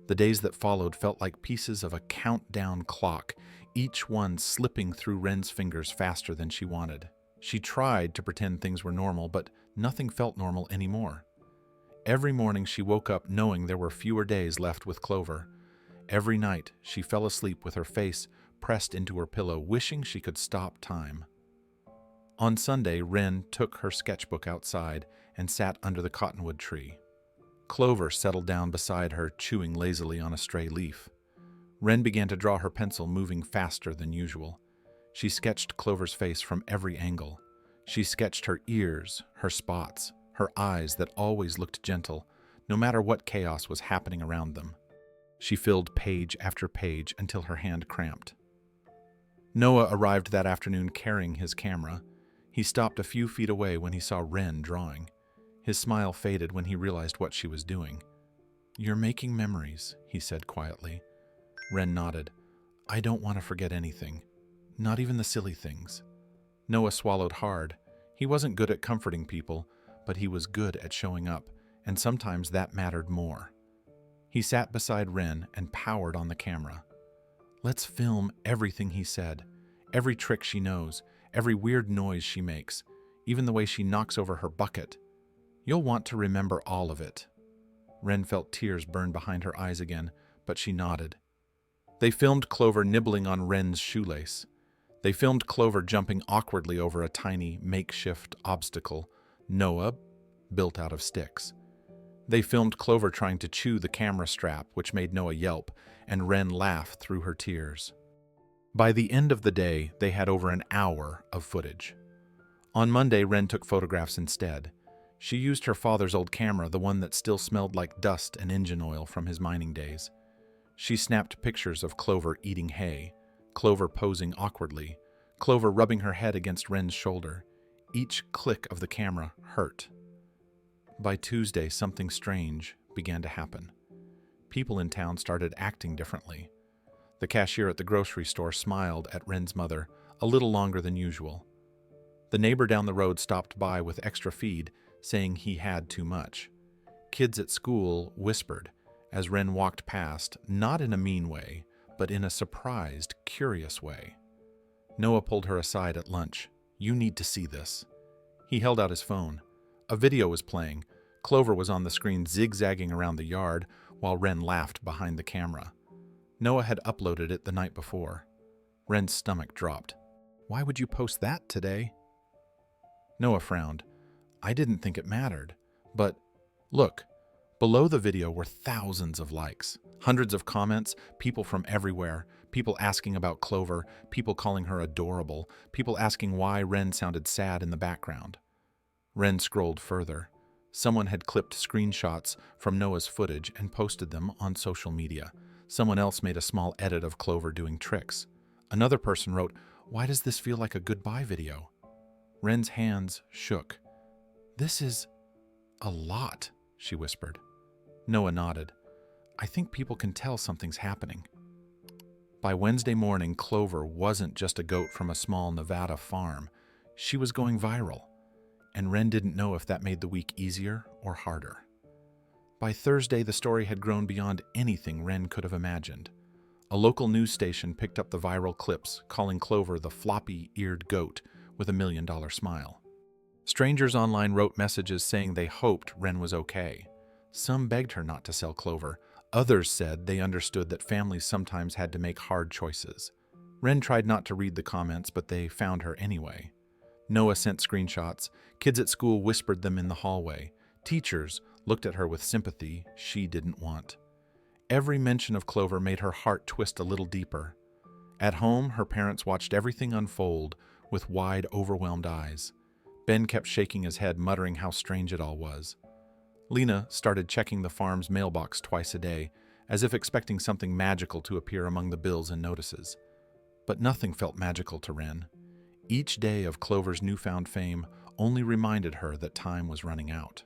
The days that followed felt like pieces of a countdown clock, each one slipping through Wren's fingers faster than she wanted. She tried to pretend things were normal, but nothing felt normal anymore. Every morning she woke up knowing there were fewer days left with Clover. Every night she fell asleep with her face pressed into her pillow, wishing she could stop time. On Sunday, Wren took her sketchbook outside and sat under the cottonwood tree. Clover settled down beside her, chewing lazily on a stray leaf. Wren began to draw her pencil, moving faster than usual. She sketched Clover's face from every angle. She sketched her ears, her spots, her eyes that always looked gentle, no matter what chaos was happening around them. She filled page after page until her hand cramped. Noah arrived that afternoon carrying his camera. He stopped a few feet away when he saw Wren drawing. His smile faded when he realized what she was doing. "You're making memories," he said quietly. Wren nodded. "I don't want to forget anything, not even the silly things." Noah swallowed hard. He wasn't good at comforting people, but he was good at showing up, and sometimes that mattered more. He sat beside Wren and powered on the camera. "Let's film everything," he said. "Every trick she knows, every weird noise she makes, even the way she knocks over her bucket. You'll want to remember all of it." Wren felt tears burn behind her eyes again, but she nodded. They filmed Clover nibbling on Wren's shoelace. They filmed Clover jumping awkwardly over a tiny, makeshift obstacle Noah built out of sticks. They filmed Clover trying to chew the camera strap, which made Noah yelp, and Wren laugh through her tears. By the end of the day, they had over an hour of footage. On Monday, Wren took photographs instead. She used her father's old camera, the one that still smelled like dust and engine oil from his mining days. She snapped pictures of Clover eating hay, Clover posing awkwardly, Clover rubbing her head against Wren's shoulder. Each click of the camera hurt. By Tuesday, something strange began to happen. People in town started acting differently. The cashier at the grocery store smiled at Wren's mother a little longer than usual. The neighbor down the road stopped by with extra feed, saying he had too much. Kids at school whispered as Wren walked past, not in a mean way, but in a surprised, curious way. Noah pulled her aside at lunch. "You need to see this." He held out his phone. A video was playing. Clover was on the screen zigzagging around the yard while Wren laughed behind the camera. Noah had uploaded it the night before. Wren's stomach dropped. "Why would you post that today?" Noah frowned. "I didn't think it mattered. But look, below the video were thousands of likes, hundreds of comments, people from everywhere, people asking about Clover, people calling her adorable, people asking why Wren sounded sad in the background." Wren scrolled further. Someone had clipped screenshots from Noah's footage and posted them on social media. Someone else made a small edit of Clover doing tricks. Another person wrote, "Why does this feel like a goodbye video?" Wren's hands shook. "This is a lot," she whispered. Noah nodded. "I think people can tell something's happening." By Wednesday morning, Clover wasn't just a goat from a small Nevada farm. She was going viral, and Wren didn't know if that made the week easier or harder. By Thursday, the story had grown beyond anything Wren could have imagined. A local news station picked up the viral clips, calling Clover the floppy-eared goat with $1 million smile. Strangers online wrote messages saying they hoped Wren was okay. Some begged her not to sell Clover. Others said they understood that families sometimes had to make hard choices. Wren tried not to read the comments, but they found her anyway. Noah sent screenshots. Kids at school whispered them in the hallway. Teachers looked at her with sympathy she didn't want. Every mention of Clover made her heart twist a little deeper. At home, her parents watched everything unfold with wide, overwhelmed eyes. Ben kept shaking his head, muttering how strange it all was. Lena started checking the farm's mailbox twice a day, as if expecting something magical to appear among the bills and notices. But nothing felt magical to Wren. Each day of Clover's newfound fame only reminded her that time was running out.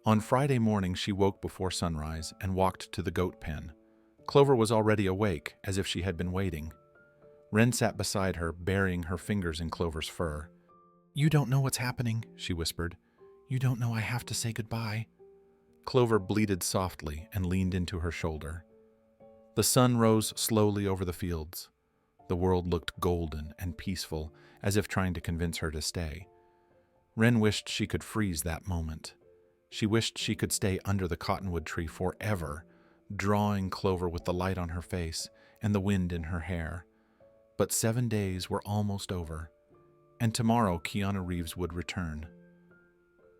On Friday morning, she woke before sunrise and walked to the goat pen. Clover was already awake, as if she had been waiting. Wren sat beside her, burying her fingers in Clover's fur. "You don't know what's happening," she whispered. "You don't know I have to say goodbye." Clover bleated softly and leaned into her shoulder. The sun rose slowly over the fields. The world looked golden and peaceful, as if trying to convince her to stay. Wren wished she could freeze that moment. She wished she could stay under the cottonwood tree forever, drawing Clover with the light on her face and the wind in her hair. But 7 days were almost over. and tomorrow Keanu Reeves would return.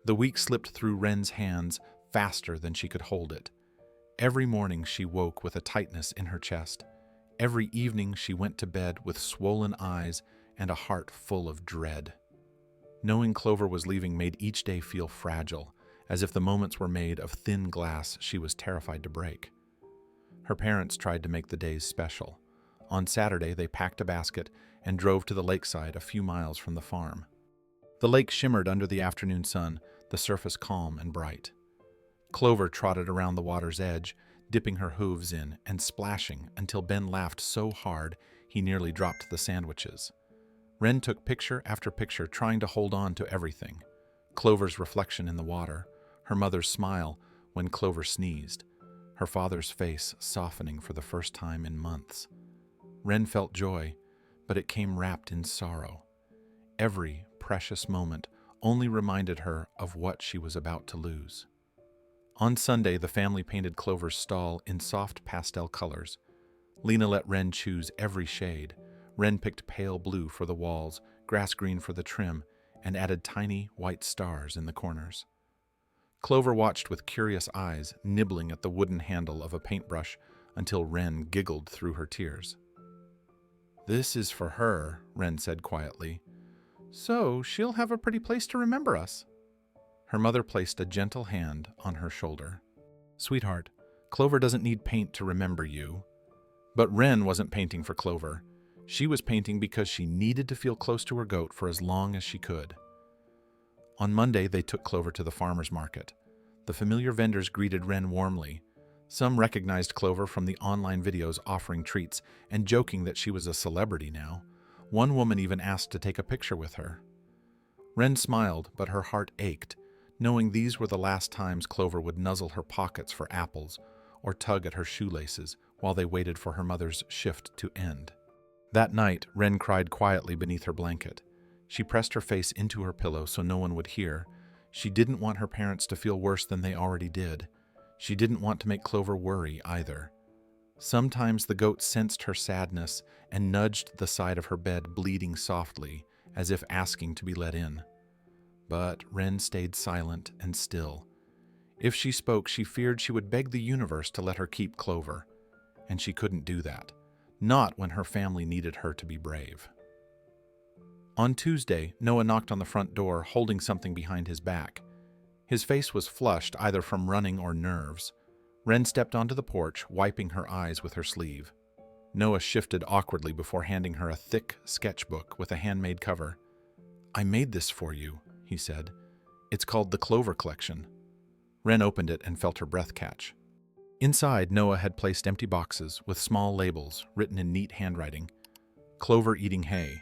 The week slipped through Wren's hands faster than she could hold it. Every morning she woke with a tightness in her chest. Every evening she went to bed with swollen eyes and a heart full of dread. Knowing Clover was leaving made each day feel fragile, as if the moments were made of thin glass she was terrified to break. Her parents tried to make the days special. On Saturday, they packed a basket and drove to the lakeside a few miles from the farm. The lake shimmered under the afternoon sun, the surface calm and bright. Clover trotted around the water's edge, dipping her hooves in and splashing until Ben laughed so hard he nearly dropped the sandwiches. Wren took picture after picture, trying to hold on to everything. Clover's reflection in the water, her mother's smile when Clover sneezed, her father's face softening for the first time in months. Wren felt joy, but it came wrapped in sorrow. Every precious moment only reminded her of what she was about to lose. On Sunday, the family painted Clover's stall in soft pastel colors. Lena let Wren choose every shade. Wren picked pale blue for the walls, grass green for the trim, and added tiny white stars in the corners. Clover watched with curious eyes, nibbling at the wooden handle of a paintbrush until Wren giggled through her tears. "This is for her," Wren said quietly. "So she'll have a pretty place to remember us." Her mother placed a gentle hand on her shoulder. "Sweetheart, Clover doesn't need paint to remember you." But Wren wasn't painting for Clover. She was painting because she needed to feel close to her goat for as long as she could. On Monday, they took Clover to the farmer's market. The familiar vendors greeted Wren warmly. Some recognized Clover from the online videos offering treats and joking that she was a celebrity now. One woman even asked to take a picture with her. Wren smiled, but her heart ached, knowing these were the last times Clover would nuzzle her pockets for apples or tug at her shoelaces while they waited for her mother's shift to end. That night, Wren cried quietly beneath her blanket. She pressed her face into her pillow so no one would hear. She didn't want her parents to feel worse than they already did. She didn't want to make Clover worry either. Sometimes the goat sensed her sadness and nudged the side of her bed, bleeding softly, as if asking to be let in. But Wren stayed silent and still. If she spoke, she feared she would beg the universe to let her keep Clover. And she couldn't do that. Not when her family needed her to be brave. On Tuesday, Noah knocked on the front door, holding something behind his back. His face was flushed, either from running or nerves. Wren stepped onto the porch, wiping her eyes with her sleeve. Noah shifted awkwardly before handing her a thick sketchbook with a handmade cover. "I made this for you," he said. "It's called the Clover Collection." Wren opened it and felt her breath catch. Inside, Noah had placed empty boxes with small labels written in neat handwriting. Clover eating hay.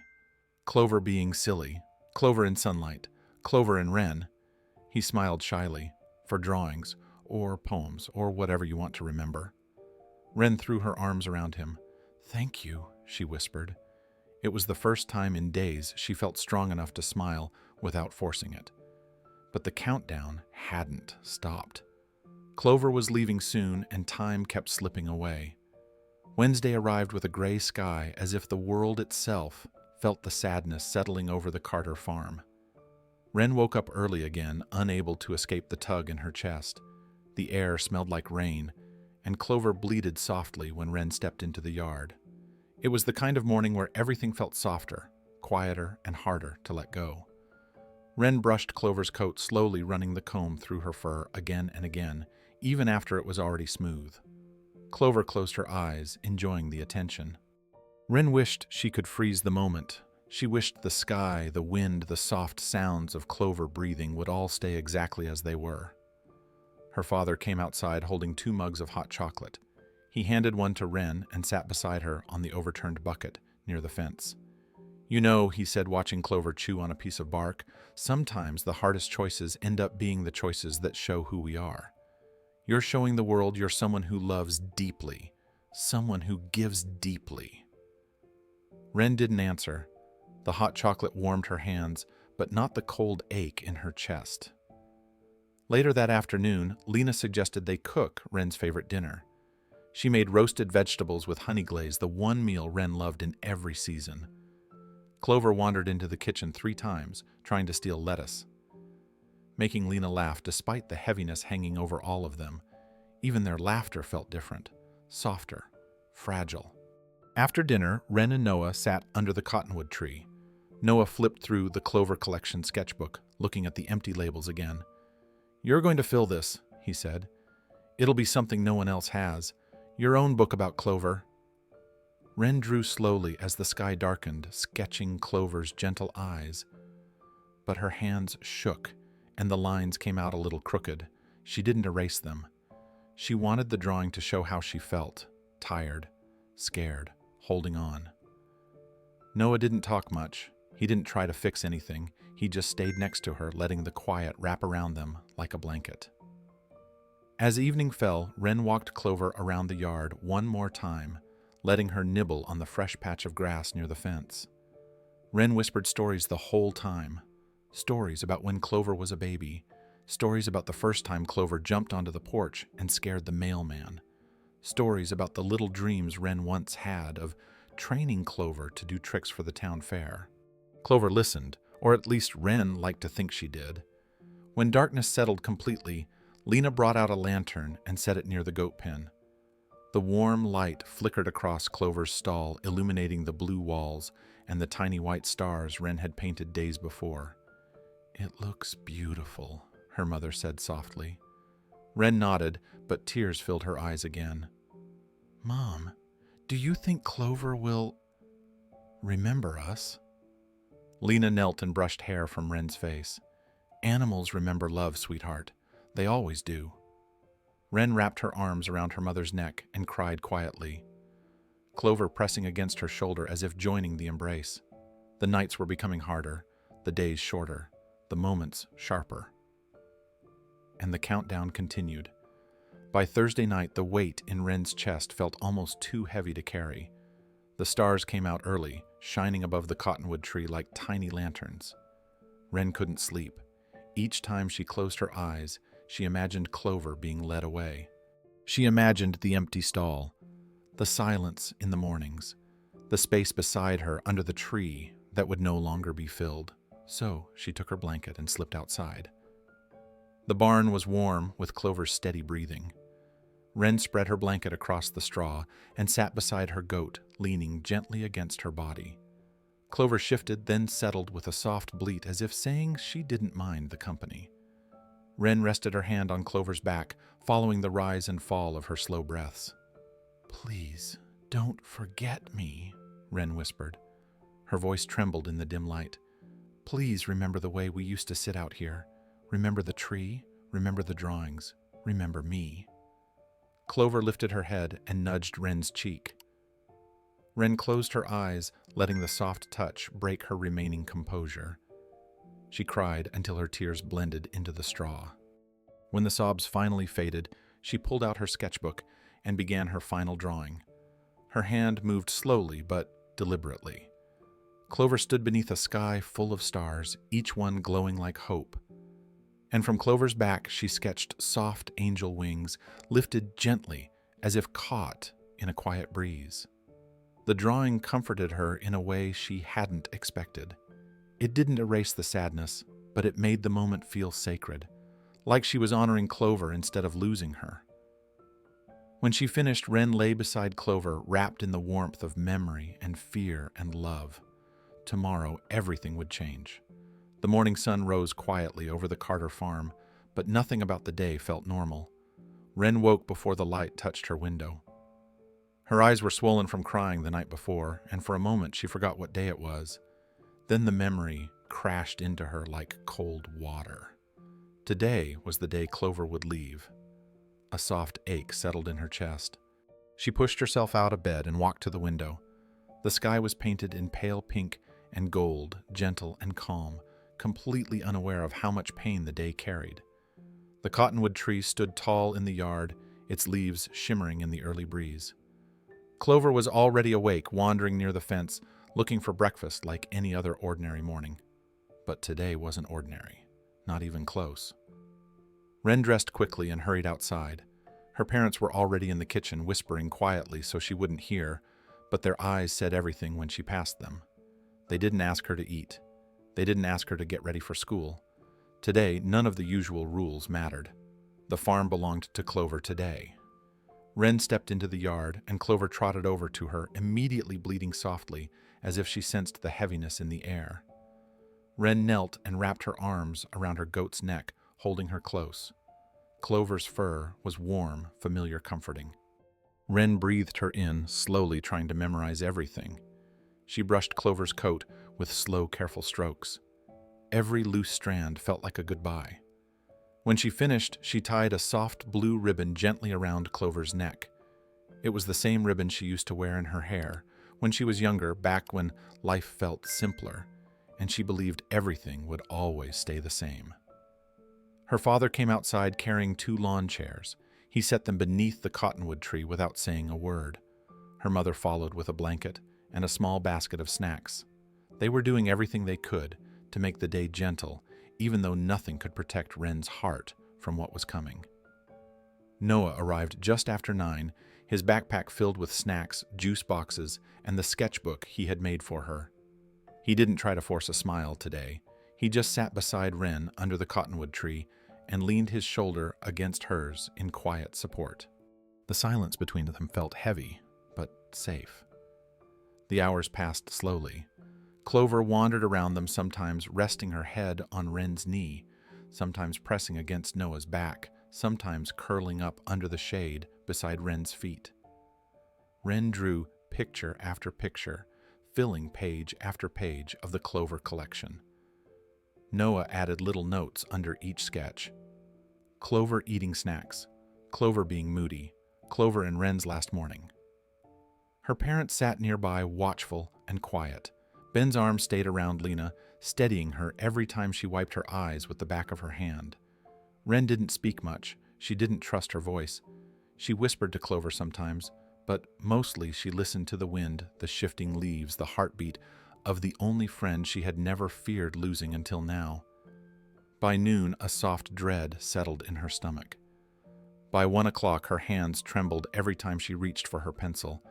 Clover being silly. Clover in sunlight. Clover and Wren. He smiled shyly. "For drawings, or poems, or whatever you want to remember." Wren threw her arms around him. "Thank you," she whispered. It was the first time in days she felt strong enough to smile without forcing it. But the countdown hadn't stopped. Clover was leaving soon, and time kept slipping away. Wednesday arrived with a gray sky, as if the world itself felt the sadness settling over the Carter farm. Wren woke up early again, unable to escape the tug in her chest. The air smelled like rain, and Clover bleated softly when Wren stepped into the yard. It was the kind of morning where everything felt softer, quieter, and harder to let go. Wren brushed Clover's coat, slowly running the comb through her fur again and again, even after it was already smooth. Clover closed her eyes, enjoying the attention. Wren wished she could freeze the moment. She wished the sky, the wind, the soft sounds of Clover breathing would all stay exactly as they were. Her father came outside holding 2 mugs of hot chocolate. He handed one to Wren and sat beside her on the overturned bucket near the fence. "You know," he said, watching Clover chew on a piece of bark, "sometimes the hardest choices end up being the choices that show who we are. You're showing the world you're someone who loves deeply, someone who gives deeply." Wren didn't answer. The hot chocolate warmed her hands, but not the cold ache in her chest. Later that afternoon, Lena suggested they cook Wren's favorite dinner. She made roasted vegetables with honey glaze, the one meal Wren loved in every season. Clover wandered into the kitchen 3 times, trying to steal lettuce, making Lena laugh despite the heaviness hanging over all of them. Even their laughter felt different, softer, fragile. After dinner, Wren and Noah sat under the cottonwood tree. Noah flipped through the Clover collection sketchbook, looking at the empty labels again. "You're going to fill this," he said. "It'll be something no one else has. Your own book about Clover." Wren drew slowly as the sky darkened, sketching Clover's gentle eyes. But her hands shook, and the lines came out a little crooked. She didn't erase them. She wanted the drawing to show how she felt, tired, scared, holding on. Noah didn't talk much. He didn't try to fix anything. He just stayed next to her, letting the quiet wrap around them like a blanket. As evening fell, Wren walked Clover around the yard one more time, letting her nibble on the fresh patch of grass near the fence. Wren whispered stories the whole time. Stories about when Clover was a baby. Stories about the first time Clover jumped onto the porch and scared the mailman. Stories about the little dreams Wren once had of training Clover to do tricks for the town fair. Clover listened, or at least Wren liked to think she did. When darkness settled completely, Lena brought out a lantern and set it near the goat pen. The warm light flickered across Clover's stall, illuminating the blue walls and the tiny white stars Wren had painted days before. "It looks beautiful," her mother said softly. Wren nodded, but tears filled her eyes again. "Mom, do you think Clover will remember us?" Lena knelt and brushed hair from Wren's face. "Animals remember love, sweetheart. They always do." Wren wrapped her arms around her mother's neck and cried quietly, Clover pressing against her shoulder as if joining the embrace. The nights were becoming harder, the days shorter, the moments sharper. And the countdown continued. By Thursday night, the weight in Wren's chest felt almost too heavy to carry. The stars came out early, shining above the cottonwood tree like tiny lanterns. Wren couldn't sleep. Each time she closed her eyes, she imagined Clover being led away. She imagined the empty stall, the silence in the mornings, the space beside her under the tree that would no longer be filled. So she took her blanket and slipped outside. The barn was warm with Clover's steady breathing. Wren spread her blanket across the straw and sat beside her goat, leaning gently against her body. Clover shifted, then settled with a soft bleat as if saying she didn't mind the company. Wren rested her hand on Clover's back, following the rise and fall of her slow breaths. "Please, don't forget me," Wren whispered. Her voice trembled in the dim light. "Please remember the way we used to sit out here. Remember the tree, remember the drawings, remember me." Clover lifted her head and nudged Wren's cheek. Wren closed her eyes, letting the soft touch break her remaining composure. She cried until her tears blended into the straw. When the sobs finally faded, she pulled out her sketchbook and began her final drawing. Her hand moved slowly but deliberately. Clover stood beneath a sky full of stars, each one glowing like hope. And from Clover's back she sketched soft angel wings, lifted gently as if caught in a quiet breeze. The drawing comforted her in a way she hadn't expected. It didn't erase the sadness, but it made the moment feel sacred, like she was honoring Clover instead of losing her. When she finished, Wren lay beside Clover, wrapped in the warmth of memory and fear and love. Tomorrow, everything would change. The morning sun rose quietly over the Carter farm, but nothing about the day felt normal. Wren woke before the light touched her window. Her eyes were swollen from crying the night before, and for a moment she forgot what day it was. Then the memory crashed into her like cold water. Today was the day Clover would leave. A soft ache settled in her chest. She pushed herself out of bed and walked to the window. The sky was painted in pale pink and gold, gentle and calm, completely unaware of how much pain the day carried. The cottonwood tree stood tall in the yard, its leaves shimmering in the early breeze. Clover was already awake, wandering near the fence, looking for breakfast like any other ordinary morning. But today wasn't ordinary, not even close. Wren dressed quickly and hurried outside. Her parents were already in the kitchen, whispering quietly so she wouldn't hear, but their eyes said everything when she passed them. They didn't ask her to eat. They didn't ask her to get ready for school. Today, none of the usual rules mattered. The farm belonged to Clover today. Wren stepped into the yard, and Clover trotted over to her, immediately bleating softly, as if she sensed the heaviness in the air. Wren knelt and wrapped her arms around her goat's neck, holding her close. Clover's fur was warm, familiar, comforting. Wren breathed her in, slowly trying to memorize everything. She brushed Clover's coat with slow, careful strokes. Every loose strand felt like a goodbye. When she finished, she tied a soft blue ribbon gently around Clover's neck. It was the same ribbon she used to wear in her hair when she was younger, back when life felt simpler, and she believed everything would always stay the same. Her father came outside carrying 2 lawn chairs. He set them beneath the cottonwood tree without saying a word. Her mother followed with a blanket and a small basket of snacks. They were doing everything they could to make the day gentle, even though nothing could protect Wren's heart from what was coming. Noah arrived just after 9, his backpack filled with snacks, juice boxes, and the sketchbook he had made for her. He didn't try to force a smile today. He just sat beside Wren under the cottonwood tree and leaned his shoulder against hers in quiet support. The silence between them felt heavy, but safe. The hours passed slowly. Clover wandered around them, sometimes resting her head on Wren's knee, sometimes pressing against Noah's back, sometimes curling up under the shade beside Wren's feet. Wren drew picture after picture, filling page after page of the Clover collection. Noah added little notes under each sketch. Clover eating snacks, Clover being moody, Clover and Wren's last morning. Her parents sat nearby, watchful and quiet. Ben's arm stayed around Lena, steadying her every time she wiped her eyes with the back of her hand. Wren didn't speak much. She didn't trust her voice. She whispered to Clover sometimes, but mostly she listened to the wind, the shifting leaves, the heartbeat of the only friend she had never feared losing until now. By noon, a soft dread settled in her stomach. By 1 o'clock, her hands trembled every time she reached for her pencil.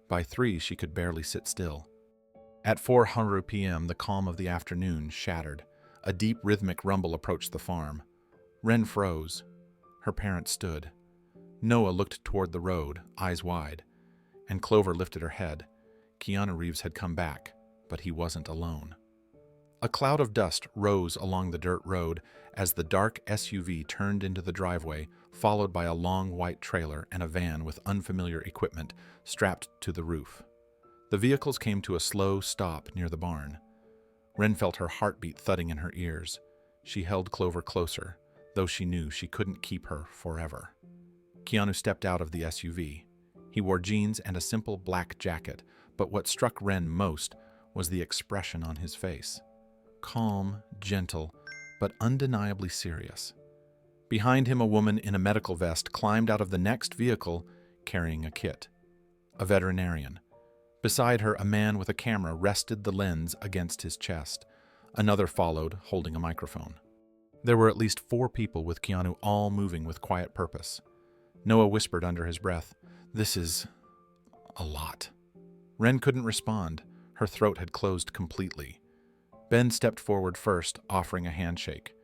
By 3, she could barely sit still. At 4:00 p.m., the calm of the afternoon shattered. A deep rhythmic rumble approached the farm. Wren froze. Her parents stood. Noah looked toward the road, eyes wide, and Clover lifted her head. Keanu Reeves had come back, but he wasn't alone. A cloud of dust rose along the dirt road as the dark SUV turned into the driveway, followed by a long white trailer and a van with unfamiliar equipment strapped to the roof. The vehicles came to a slow stop near the barn. Wren felt her heartbeat thudding in her ears. She held Clover closer, though she knew she couldn't keep her forever. Keanu stepped out of the SUV. He wore jeans and a simple black jacket, but what struck Wren most was the expression on his face. Calm, gentle, but undeniably serious. Behind him, a woman in a medical vest climbed out of the next vehicle carrying a kit. A veterinarian. Beside her, a man with a camera rested the lens against his chest. Another followed, holding a microphone. There were at least 4 people with Keanu, all moving with quiet purpose. Noah whispered under his breath, "This is a lot." Wren couldn't respond. Her throat had closed completely. Ben stepped forward first, offering a handshake.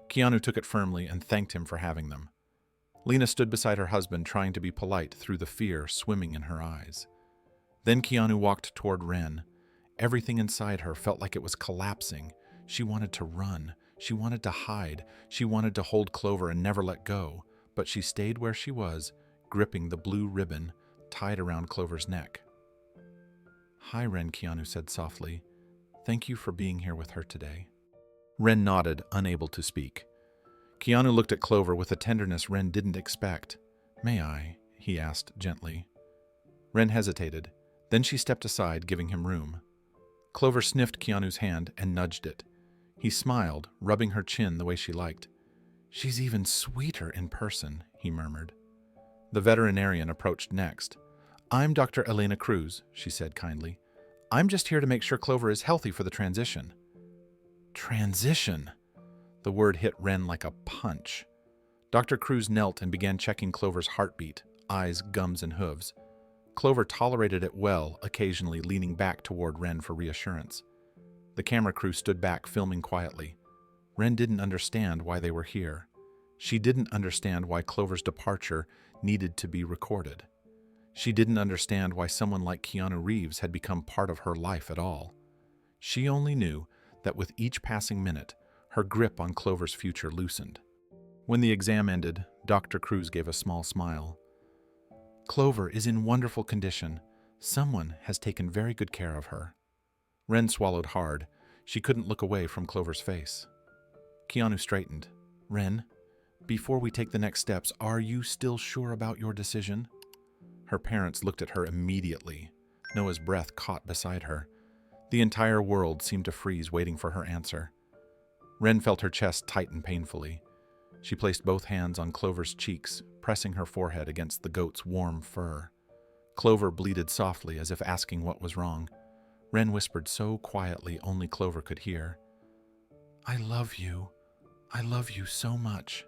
Keanu took it firmly and thanked him for having them. Lena stood beside her husband, trying to be polite through the fear swimming in her eyes. Then Keanu walked toward Wren. Everything inside her felt like it was collapsing. She wanted to run. She wanted to hide. She wanted to hold Clover and never let go. But she stayed where she was, gripping the blue ribbon tied around Clover's neck. "Hi, Wren," Keanu said softly. "Thank you for being here with her today." Wren nodded, unable to speak. Keanu looked at Clover with a tenderness Wren didn't expect. "May I?" he asked gently. Wren hesitated. Then she stepped aside, giving him room. Clover sniffed Keanu's hand and nudged it. He smiled, rubbing her chin the way she liked. "She's even sweeter in person," he murmured. The veterinarian approached next. "I'm Dr. Elena Cruz," she said kindly. "I'm just here to make sure Clover is healthy for the transition." Transition! The word hit Wren like a punch. Dr. Cruz knelt and began checking Clover's heartbeat, eyes, gums, and hooves. Clover tolerated it well, occasionally leaning back toward Wren for reassurance. The camera crew stood back, filming quietly. Wren didn't understand why they were here. She didn't understand why Clover's departure needed to be recorded. She didn't understand why someone like Keanu Reeves had become part of her life at all. She only knew that with each passing minute, her grip on Clover's future loosened. When the exam ended, Dr. Cruz gave a small smile. "Clover is in wonderful condition. Someone has taken very good care of her." Wren swallowed hard. She couldn't look away from Clover's face. Keanu straightened. "Wren, before we take the next steps, are you still sure about your decision?" Her parents looked at her immediately. Noah's breath caught beside her. The entire world seemed to freeze, waiting for her answer. Wren felt her chest tighten painfully. She placed both hands on Clover's cheeks, pressing her forehead against the goat's warm fur. Clover bleated softly, as if asking what was wrong. Wren whispered so quietly only Clover could hear, "I love you. I love you so much."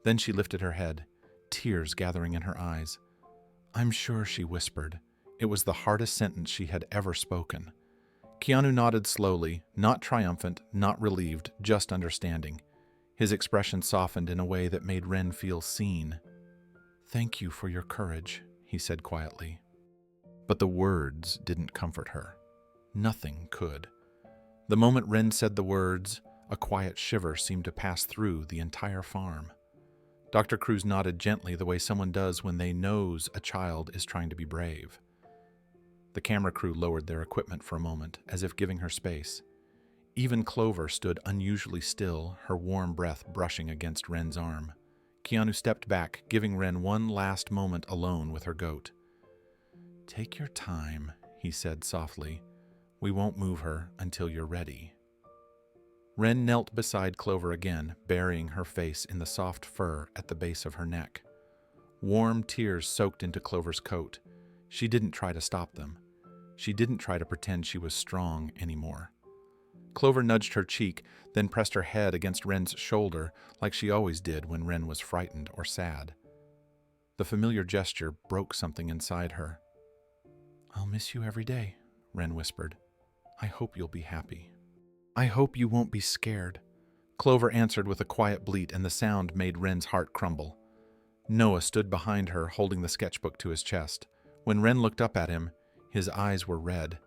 Then she lifted her head, tears gathering in her eyes. "I'm sure," she whispered. It was the hardest sentence she had ever spoken. Keanu nodded slowly, not triumphant, not relieved, just understanding. His expression softened in a way that made Wren feel seen. "Thank you for your courage," he said quietly. But the words didn't comfort her. Nothing could. The moment Wren said the words, a quiet shiver seemed to pass through the entire farm. Dr. Cruz nodded gently, the way someone does when they knows a child is trying to be brave. The camera crew lowered their equipment for a moment, as if giving her space. Even Clover stood unusually still, her warm breath brushing against Wren's arm. Keanu stepped back, giving Wren one last moment alone with her goat. "Take your time," he said softly. "We won't move her until you're ready." Wren knelt beside Clover again, burying her face in the soft fur at the base of her neck. Warm tears soaked into Clover's coat. She didn't try to stop them. She didn't try to pretend she was strong anymore. Clover nudged her cheek, then pressed her head against Wren's shoulder like she always did when Wren was frightened or sad. The familiar gesture broke something inside her. "I'll miss you every day," Wren whispered. "I hope you'll be happy. I hope you won't be scared." Clover answered with a quiet bleat, and the sound made Wren's heart crumble. Noah stood behind her, holding the sketchbook to his chest. When Wren looked up at him, his eyes were red.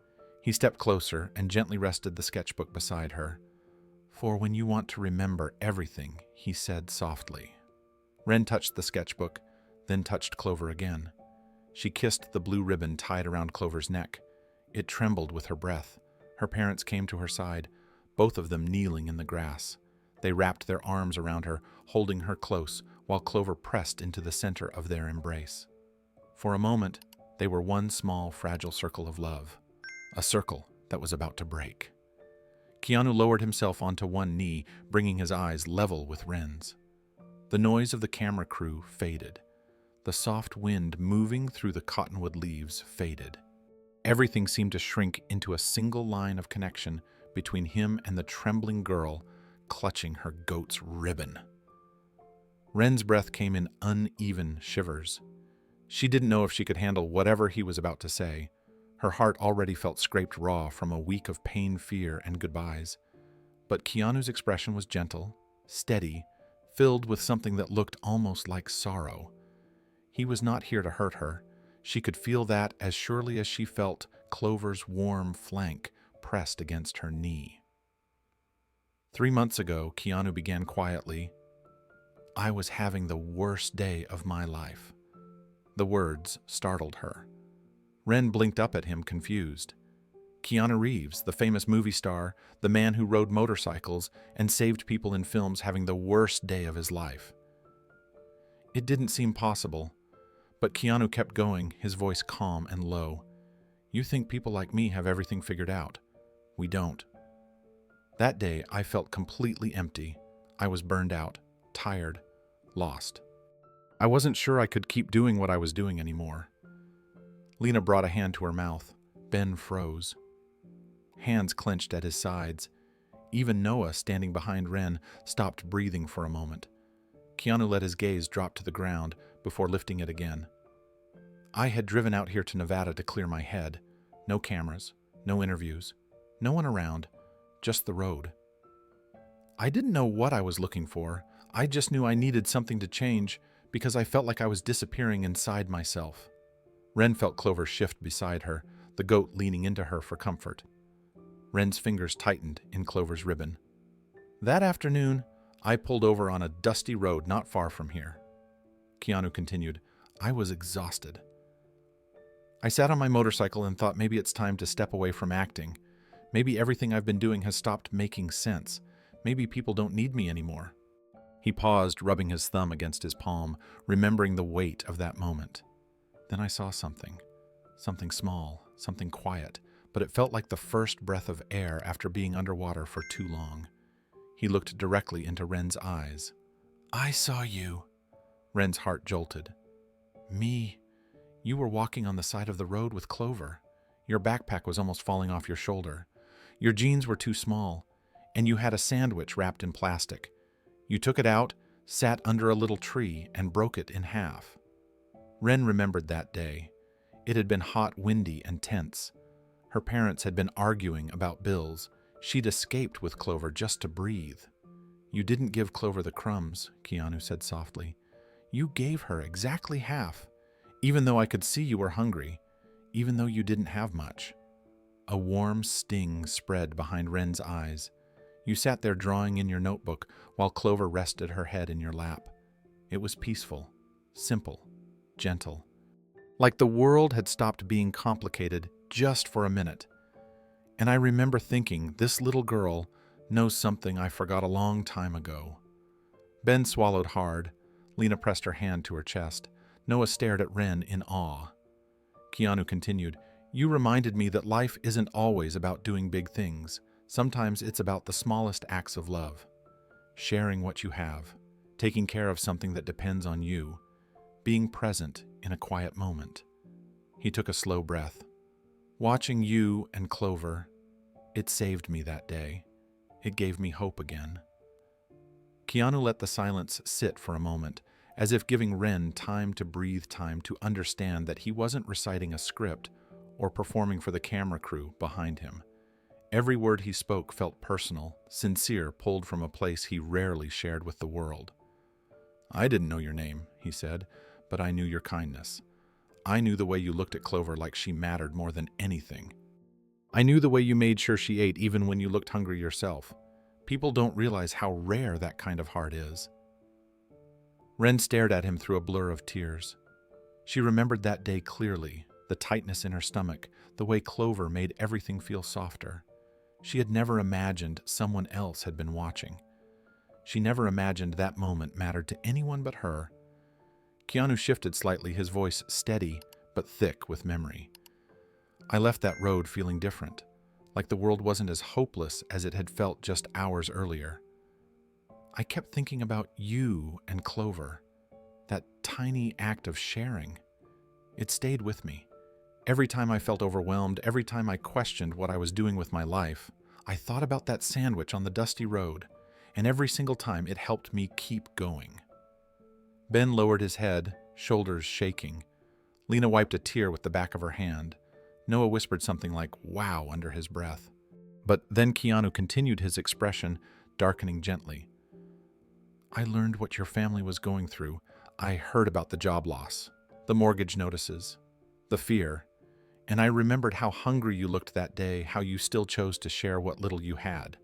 He stepped closer and gently rested the sketchbook beside her. "For when you want to remember everything," he said softly. Wren touched the sketchbook, then touched Clover again. She kissed the blue ribbon tied around Clover's neck. It trembled with her breath. Her parents came to her side, both of them kneeling in the grass. They wrapped their arms around her, holding her close, while Clover pressed into the center of their embrace. For a moment, they were one small, fragile circle of love, a circle that was about to break. Keanu lowered himself onto one knee, bringing his eyes level with Wren's. The noise of the camera crew faded. The soft wind moving through the cottonwood leaves faded. Everything seemed to shrink into a single line of connection between him and the trembling girl clutching her goat's ribbon. Wren's breath came in uneven shivers. She didn't know if she could handle whatever he was about to say. Her heart already felt scraped raw from a week of pain, fear, and goodbyes. But Keanu's expression was gentle, steady, filled with something that looked almost like sorrow. He was not here to hurt her. She could feel that as surely as she felt Clover's warm flank pressed against her knee. 3 months ago, Keanu began quietly, "I was having the worst day of my life." The words startled her. Wren blinked up at him, confused. Keanu Reeves, the famous movie star, the man who rode motorcycles and saved people in films, having the worst day of his life. It didn't seem possible, but Keanu kept going, his voice calm and low. "You think people like me have everything figured out. We don't." That day, I felt completely empty. I was burned out, tired, lost. I wasn't sure I could keep doing what I was doing anymore. Lena brought a hand to her mouth. Ben froze. Hands clenched at his sides. Even Noah, standing behind Wren, stopped breathing for a moment. Keanu let his gaze drop to the ground before lifting it again. I had driven out here to Nevada to clear my head. No cameras, no interviews, no one around, just the road. I didn't know what I was looking for. I just knew I needed something to change because I felt like I was disappearing inside myself. Wren felt Clover shift beside her, the goat leaning into her for comfort. Wren's fingers tightened in Clover's ribbon. That afternoon, I pulled over on a dusty road not far from here. Keanu continued, I was exhausted. I sat on my motorcycle and thought maybe it's time to step away from acting. Maybe everything I've been doing has stopped making sense. Maybe people don't need me anymore. He paused, rubbing his thumb against his palm, remembering the weight of that moment. Then I saw something. Something small, something quiet, but it felt like the first breath of air after being underwater for too long. He looked directly into Wren's eyes. I saw you. Wren's heart jolted. Me? You were walking on the side of the road with Clover. Your backpack was almost falling off your shoulder. Your jeans were too small, and you had a sandwich wrapped in plastic. You took it out, sat under a little tree, and broke it in half. Wren remembered that day. It had been hot, windy, and tense. Her parents had been arguing about bills. She'd escaped with Clover just to breathe. You didn't give Clover the crumbs, Keanu said softly. You gave her exactly half, even though I could see you were hungry, even though you didn't have much. A warm sting spread behind Wren's eyes. You sat there drawing in your notebook while Clover rested her head in your lap. It was peaceful, simple, gentle. Like the world had stopped being complicated just for a minute. And I remember thinking, this little girl knows something I forgot a long time ago. Ben swallowed hard. Lena pressed her hand to her chest. Noah stared at Wren in awe. Keanu continued, You reminded me that life isn't always about doing big things. Sometimes it's about the smallest acts of love. Sharing what you have, taking care of something that depends on you, being present in a quiet moment. He took a slow breath. Watching you and Clover, it saved me that day. It gave me hope again. Keanu let the silence sit for a moment, as if giving Wren time to breathe, time to understand that he wasn't reciting a script or performing for the camera crew behind him. Every word he spoke felt personal, sincere, pulled from a place he rarely shared with the world. I didn't know your name, he said, but I knew your kindness. I knew the way you looked at Clover like she mattered more than anything. I knew the way you made sure she ate even when you looked hungry yourself. People don't realize how rare that kind of heart is. Wren stared at him through a blur of tears. She remembered that day clearly, the tightness in her stomach, the way Clover made everything feel softer. She had never imagined someone else had been watching. She never imagined that moment mattered to anyone but her. Keanu shifted slightly, his voice steady but thick with memory. I left that road feeling different, like the world wasn't as hopeless as it had felt just hours earlier. I kept thinking about you and Clover, that tiny act of sharing. It stayed with me. Every time I felt overwhelmed, every time I questioned what I was doing with my life, I thought about that sandwich on the dusty road, and every single time it helped me keep going. Ben lowered his head, shoulders shaking. Lena wiped a tear with the back of her hand. Noah whispered something like, "Wow," under his breath. But then Keanu continued, his expression darkening gently. I learned what your family was going through. I heard about the job loss, the mortgage notices, the fear, and I remembered how hungry you looked that day, how you still chose to share what little you had.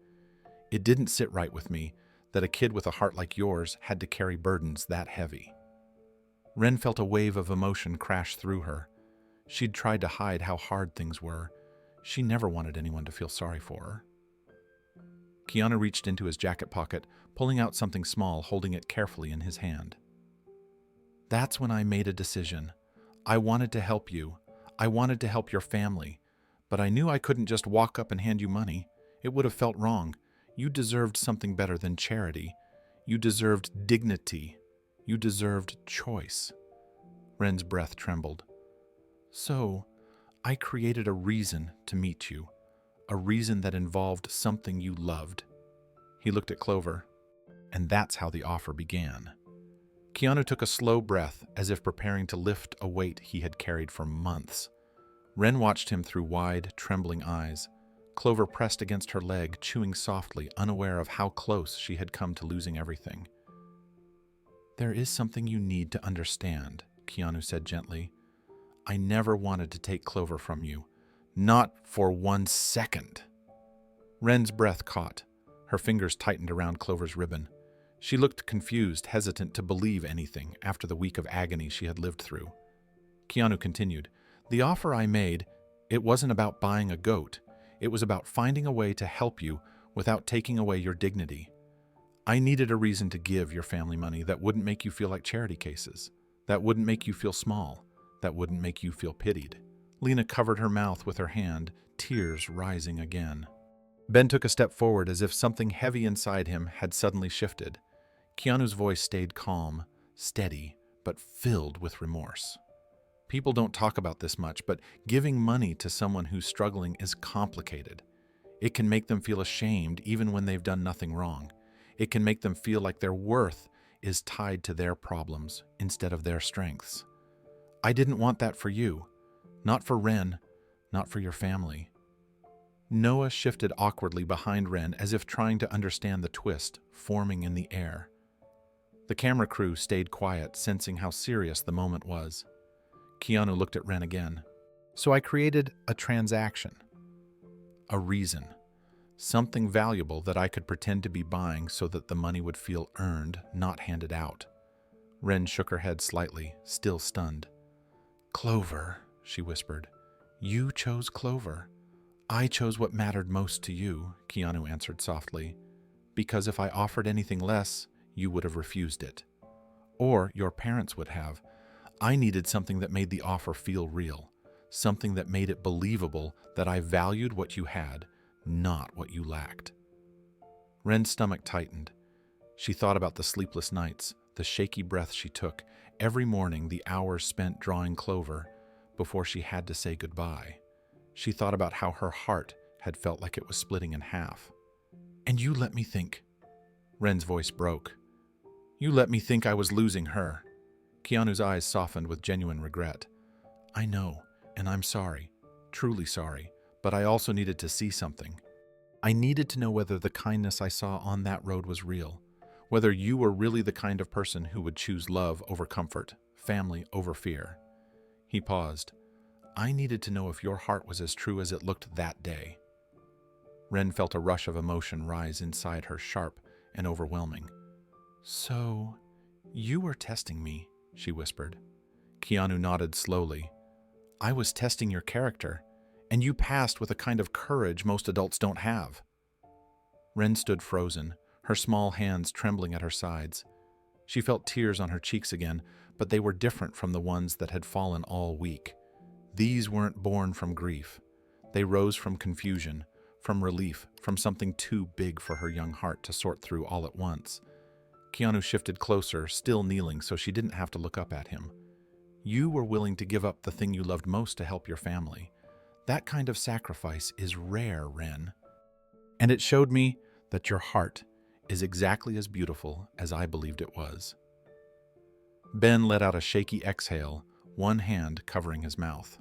It didn't sit right with me that a kid with a heart like yours had to carry burdens that heavy. Wren felt a wave of emotion crash through her. She'd tried to hide how hard things were. She never wanted anyone to feel sorry for her. Keanu reached into his jacket pocket, pulling out something small, holding it carefully in his hand. That's when I made a decision. I wanted to help you. I wanted to help your family. But I knew I couldn't just walk up and hand you money. It would have felt wrong. You deserved something better than charity. You deserved dignity. You deserved choice. Wren's breath trembled. So, I created a reason to meet you. A reason that involved something you loved. He looked at Clover, and that's how the offer began. Keanu took a slow breath, as if preparing to lift a weight he had carried for months. Wren watched him through wide, trembling eyes. Clover pressed against her leg, chewing softly, unaware of how close she had come to losing everything. "There is something you need to understand," Keanu said gently. "I never wanted to take Clover from you. Not for 1 second." Wren's breath caught. Her fingers tightened around Clover's ribbon. She looked confused, hesitant to believe anything after the week of agony she had lived through. Keanu continued, "The offer I made, it wasn't about buying a goat. It was about finding a way to help you without taking away your dignity. I needed a reason to give your family money that wouldn't make you feel like charity cases, that wouldn't make you feel small, that wouldn't make you feel pitied." Lena covered her mouth with her hand, tears rising again. Ben took a step forward as if something heavy inside him had suddenly shifted. Keanu's voice stayed calm, steady, but filled with remorse. "People don't talk about this much, but giving money to someone who's struggling is complicated. It can make them feel ashamed even when they've done nothing wrong. It can make them feel like their worth is tied to their problems instead of their strengths. I didn't want that for you. Not for Wren, not for your family." Noah shifted awkwardly behind Wren as if trying to understand the twist forming in the air. The camera crew stayed quiet, sensing how serious the moment was. Keanu looked at Wren again. "So I created a transaction. A reason. Something valuable that I could pretend to be buying so that the money would feel earned, not handed out." Wren shook her head slightly, still stunned. "Clover," she whispered. "You chose Clover. I chose what mattered most to you," Keanu answered softly. "Because if I offered anything less, you would have refused it. Or your parents would have. I needed something that made the offer feel real, something that made it believable that I valued what you had, not what you lacked." Wren's stomach tightened. She thought about the sleepless nights, the shaky breath she took, every morning the hours spent drawing Clover before she had to say goodbye. She thought about how her heart had felt like it was splitting in half. "And you let me think." Wren's voice broke. "You let me think I was losing her." Keanu's eyes softened with genuine regret. "I know, and I'm sorry, truly sorry, but I also needed to see something. I needed to know whether the kindness I saw on that road was real, whether you were really the kind of person who would choose love over comfort, family over fear." He paused. "I needed to know if your heart was as true as it looked that day." Wren felt a rush of emotion rise inside her, sharp and overwhelming. "So, you were testing me," she whispered. Keanu nodded slowly. "I was testing your character, and you passed with a kind of courage most adults don't have." Wren stood frozen, her small hands trembling at her sides. She felt tears on her cheeks again, but they were different from the ones that had fallen all week. These weren't born from grief. They rose from confusion, from relief, from something too big for her young heart to sort through all at once. Keanu shifted closer, still kneeling so she didn't have to look up at him. "You were willing to give up the thing you loved most to help your family. That kind of sacrifice is rare, Wren. And it showed me that your heart is exactly as beautiful as I believed it was." Ben let out a shaky exhale, one hand covering his mouth.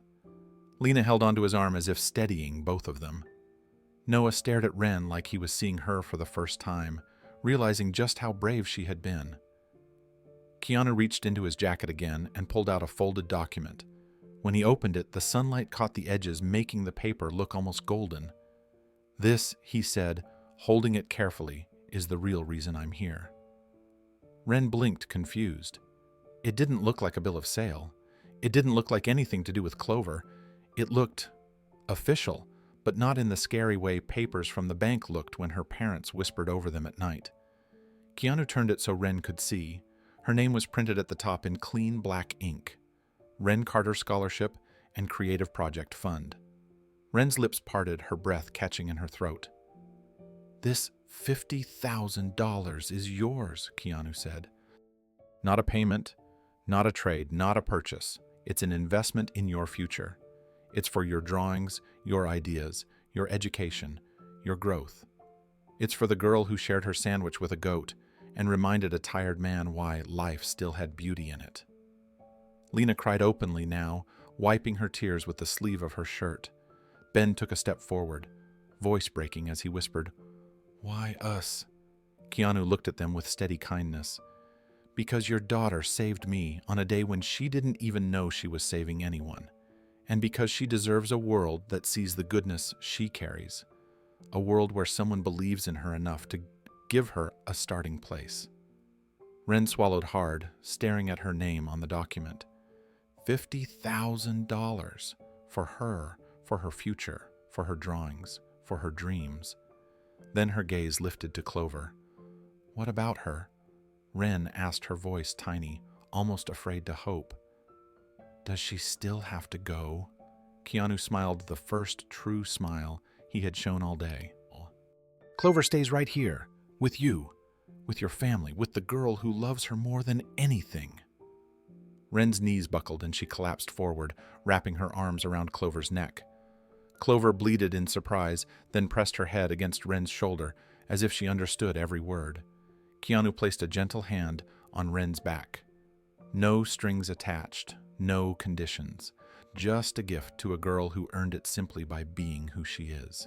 Lena held onto his arm as if steadying both of them. Noah stared at Wren like he was seeing her for the first time, realizing just how brave she had been. Keanu reached into his jacket again and pulled out a folded document. When he opened it, the sunlight caught the edges, making the paper look almost golden. "This," he said, holding it carefully, "is the real reason I'm here." Wren blinked, confused. It didn't look like a bill of sale. It didn't look like anything to do with Clover. It looked official, but not in the scary way papers from the bank looked when her parents whispered over them at night. Keanu turned it so Wren could see. Her name was printed at the top in clean black ink. Wren Carter Scholarship and Creative Project Fund. Wren's lips parted, her breath catching in her throat. "This $50,000 is yours," Keanu said. "Not a payment, not a trade, not a purchase. It's an investment in your future. It's for your drawings, your ideas, your education, your growth. It's for the girl who shared her sandwich with a goat and reminded a tired man why life still had beauty in it." Lena cried openly now, wiping her tears with the sleeve of her shirt. Ben took a step forward. voice breaking as he whispered, "Why us?" Keanu looked at them with steady kindness. "Because your daughter saved me on a day when she didn't even know she was saving anyone. And because she deserves a world that sees the goodness she carries. A world where someone believes in her enough to give her a starting place." Wren swallowed hard, staring at her name on the document. $50,000 for her future, for her drawings, for her dreams. Then her gaze lifted to Clover. "What about her?" Wren asked, her voice tiny, almost afraid to hope. "Does she still have to go?" Keanu smiled the first true smile he had shown all day. "Clover stays right here, with you, with your family, with the girl who loves her more than anything." Wren's knees buckled and she collapsed forward, wrapping her arms around Clover's neck. Clover bleated in surprise, then pressed her head against Wren's shoulder, as if she understood every word. Keanu placed a gentle hand on Wren's back. No strings attached, no conditions. Just a gift to a girl who earned it simply by being who she is.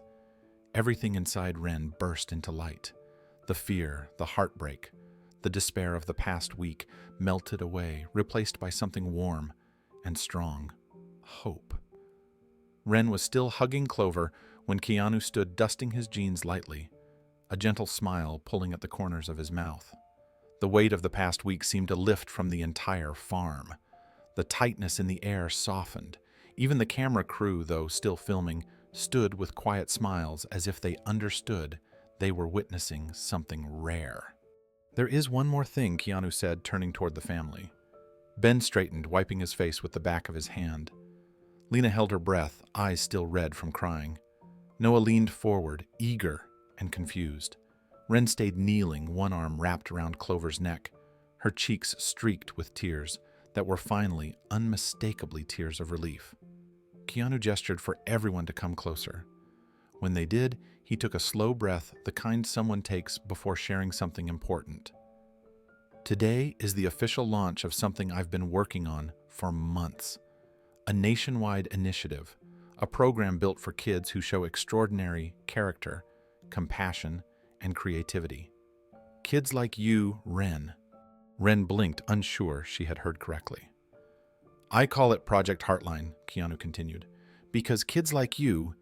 Everything inside Wren burst into light. The fear, the heartbreak, the despair of the past week melted away, replaced by something warm and strong. Hope. Wren was still hugging Clover when Keanu stood dusting his jeans lightly, a gentle smile pulling at the corners of his mouth. The weight of the past week seemed to lift from the entire farm. The tightness in the air softened. Even the camera crew, though still filming, stood with quiet smiles as if they understood they were witnessing something rare. "There is one more thing," Keanu said, turning toward the family. Ben straightened, wiping his face with the back of his hand. Lena held her breath, eyes still red from crying. Noah leaned forward, eager and confused. Wren stayed kneeling, one arm wrapped around Clover's neck, her cheeks streaked with tears that were finally, unmistakably tears of relief. Keanu gestured for everyone to come closer. When they did, he took a slow breath, the kind someone takes before sharing something important. "Today is the official launch of something I've been working on for months. A nationwide initiative, a program built for kids who show extraordinary character, compassion, and creativity. Kids like you, Wren." Wren blinked, unsure she had heard correctly. "I call it Project Heartline," Keanu continued, "because kids like you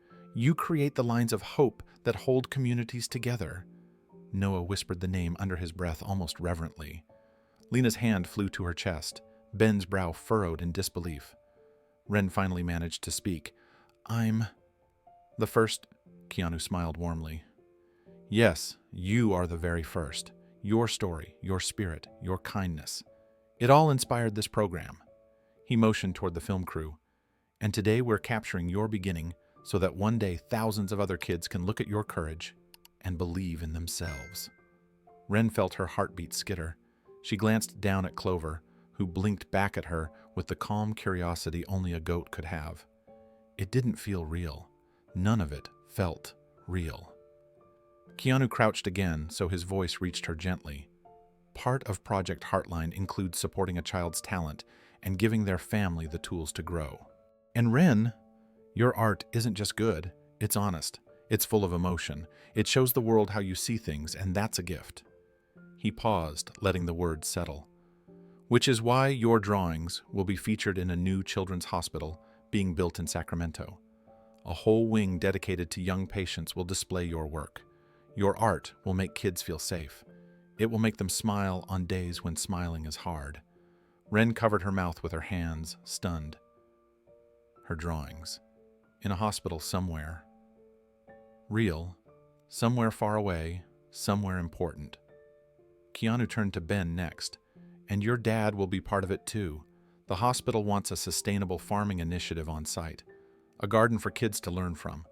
create the lines of hope that hold communities together." Noah whispered the name under his breath almost reverently. Lena's hand flew to her chest. Ben's brow furrowed in disbelief. Wren finally managed to speak. "I'm the first," Keanu smiled warmly. "Yes, you are the very first. Your story, your spirit, your kindness. It all inspired this program." He motioned toward the film crew. "And today we're capturing your beginning so that one day thousands of other kids can look at your courage and believe in themselves." Wren felt her heartbeat skitter. She glanced down at Clover, who blinked back at her with the calm curiosity only a goat could have. It didn't feel real. None of it felt real. Keanu crouched again, so his voice reached her gently. "Part of Project Heartline includes supporting a child's talent and giving their family the tools to grow. And Wren, your art isn't just good, it's honest. It's full of emotion. It shows the world how you see things, and that's a gift." He paused, letting the words settle. "Which is why your drawings will be featured in a new children's hospital being built in Sacramento. A whole wing dedicated to young patients will display your work. Your art will make kids feel safe. It will make them smile on days when smiling is hard." Wren covered her mouth with her hands, stunned. Her drawings. In a hospital somewhere. Real. Somewhere far away. Somewhere important. Keanu turned to Ben next. "And your dad will be part of it too. The hospital wants a sustainable farming initiative on site. A garden for kids to learn from.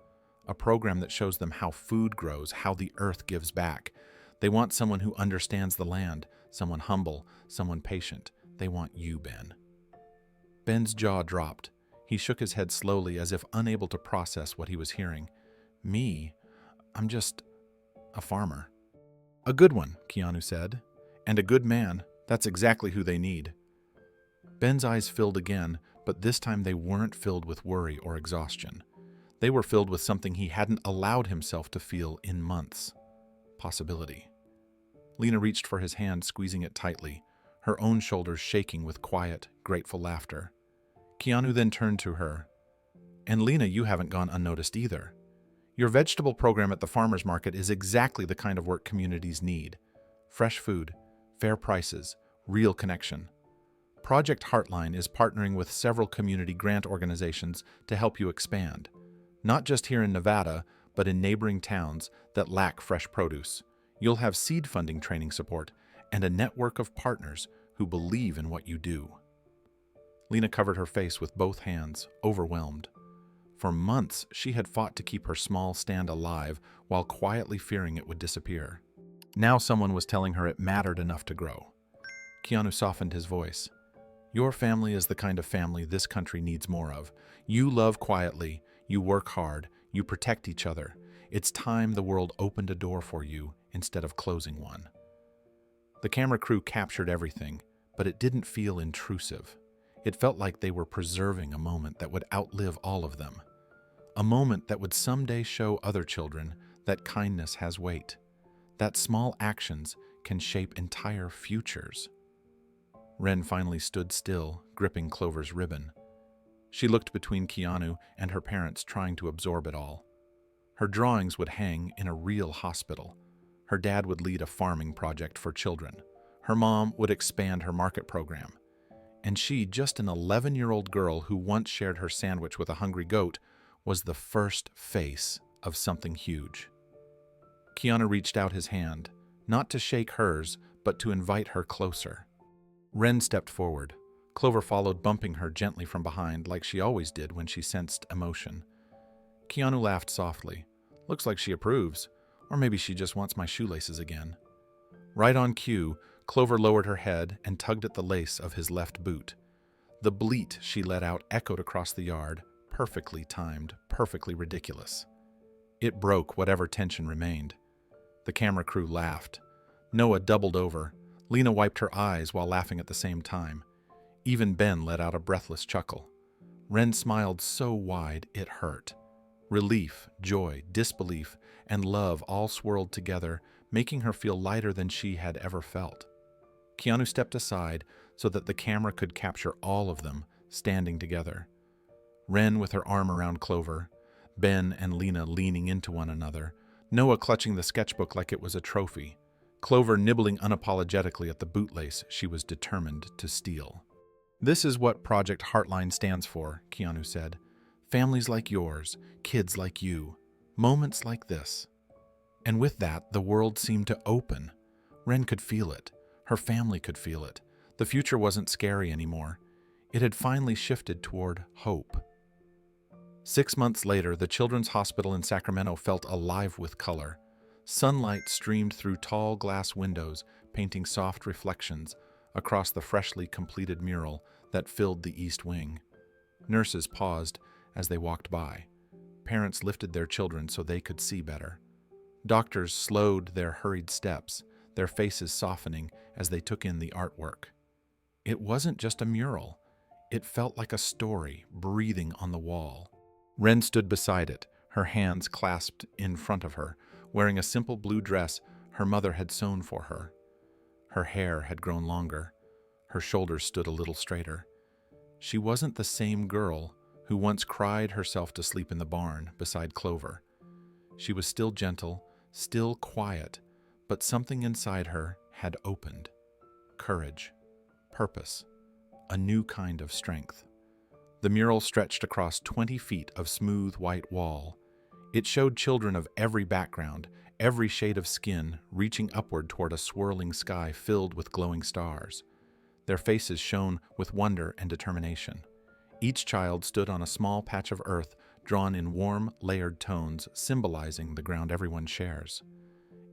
A program that shows them how food grows, how the earth gives back. They want someone who understands the land, someone humble, someone patient. They want you, Ben." Ben's jaw dropped. He shook his head slowly as if unable to process what he was hearing. "Me? I'm just a farmer." "A good one," Keanu said. "And a good man. That's exactly who they need." Ben's eyes filled again, but this time they weren't filled with worry or exhaustion. They were filled with something he hadn't allowed himself to feel in months. Possibility. Lena reached for his hand, squeezing it tightly, her own shoulders shaking with quiet, grateful laughter. Keanu then turned to her. And Lena, you haven't gone unnoticed either. Your vegetable program at the farmer's market is exactly the kind of work communities need. Fresh food, fair prices, real connection. Project Heartline is partnering with several community grant organizations to help you expand, not just here in Nevada, but in neighboring towns that lack fresh produce. You'll have seed funding training support and a network of partners who believe in what you do. Lena covered her face with both hands, overwhelmed. For months, she had fought to keep her small stand alive while quietly fearing it would disappear. Now someone was telling her it mattered enough to grow. Keanu softened his voice. Your family is the kind of family this country needs more of. You love quietly, you work hard, you protect each other. It's time the world opened a door for you instead of closing one. The camera crew captured everything, but it didn't feel intrusive. It felt like they were preserving a moment that would outlive all of them. A moment that would someday show other children that kindness has weight, that small actions can shape entire futures. Wren finally stood still, gripping Clover's ribbon. She looked between Keanu and her parents, trying to absorb it all. Her drawings would hang in a real hospital. Her dad would lead a farming project for children. Her mom would expand her market program. And she, just an 11-year-old girl who once shared her sandwich with a hungry goat, was the first face of something huge. Keanu reached out his hand, not to shake hers, but to invite her closer. Wren stepped forward. Clover followed, bumping her gently from behind, like she always did when she sensed emotion. Keanu laughed softly. Looks like she approves, or maybe she just wants my shoelaces again. Right on cue, Clover lowered her head and tugged at the lace of his left boot. The bleat she let out echoed across the yard, perfectly timed, perfectly ridiculous. It broke whatever tension remained. The camera crew laughed. Noah doubled over. Lena wiped her eyes while laughing at the same time. Even Ben let out a breathless chuckle. Wren smiled so wide it hurt. Relief, joy, disbelief, and love all swirled together, making her feel lighter than she had ever felt. Keanu stepped aside so that the camera could capture all of them, standing together. Wren with her arm around Clover, Ben and Lena leaning into one another, Noah clutching the sketchbook like it was a trophy, Clover nibbling unapologetically at the bootlace she was determined to steal. This is what Project Heartline stands for, Keanu said. Families like yours, kids like you, moments like this. And with that, the world seemed to open. Wren could feel it. Her family could feel it. The future wasn't scary anymore. It had finally shifted toward hope. 6 months later, the Children's Hospital in Sacramento felt alive with color. Sunlight streamed through tall glass windows, painting soft reflections across the freshly completed mural that filled the East Wing. Nurses paused as they walked by. Parents lifted their children so they could see better. Doctors slowed their hurried steps, their faces softening as they took in the artwork. It wasn't just a mural. It felt like a story breathing on the wall. Wren stood beside it, her hands clasped in front of her, wearing a simple blue dress her mother had sewn for her. Her hair had grown longer. Her shoulders stood a little straighter. She wasn't the same girl who once cried herself to sleep in the barn beside Clover. She was still gentle, still quiet, but something inside her had opened. Courage, purpose, a new kind of strength. The mural stretched across 20 feet of smooth white wall. It showed children of every background, every shade of skin, reaching upward toward a swirling sky filled with glowing stars. Their faces shone with wonder and determination. Each child stood on a small patch of earth drawn in warm, layered tones, symbolizing the ground everyone shares.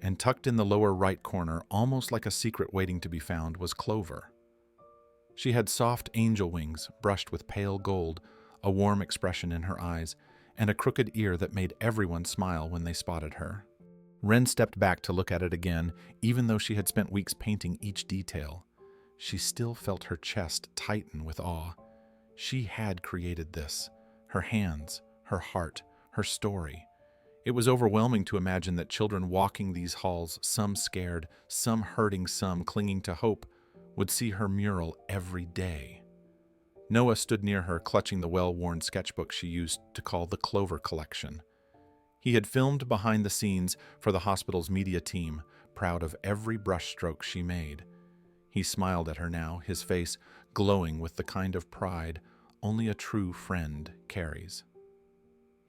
And tucked in the lower right corner, almost like a secret waiting to be found, was Clover. She had soft angel wings brushed with pale gold, a warm expression in her eyes, and a crooked ear that made everyone smile when they spotted her. Wren stepped back to look at it again, even though she had spent weeks painting each detail. She still felt her chest tighten with awe. She had created this. Her hands, her heart, her story. It was overwhelming to imagine that children walking these halls, some scared, some hurting, some clinging to hope, would see her mural every day. Noah stood near her, clutching the well-worn sketchbook she used to call the Clover collection. He had filmed behind the scenes for the hospital's media team, proud of every brushstroke she made. He smiled at her now, his face glowing with the kind of pride only a true friend carries.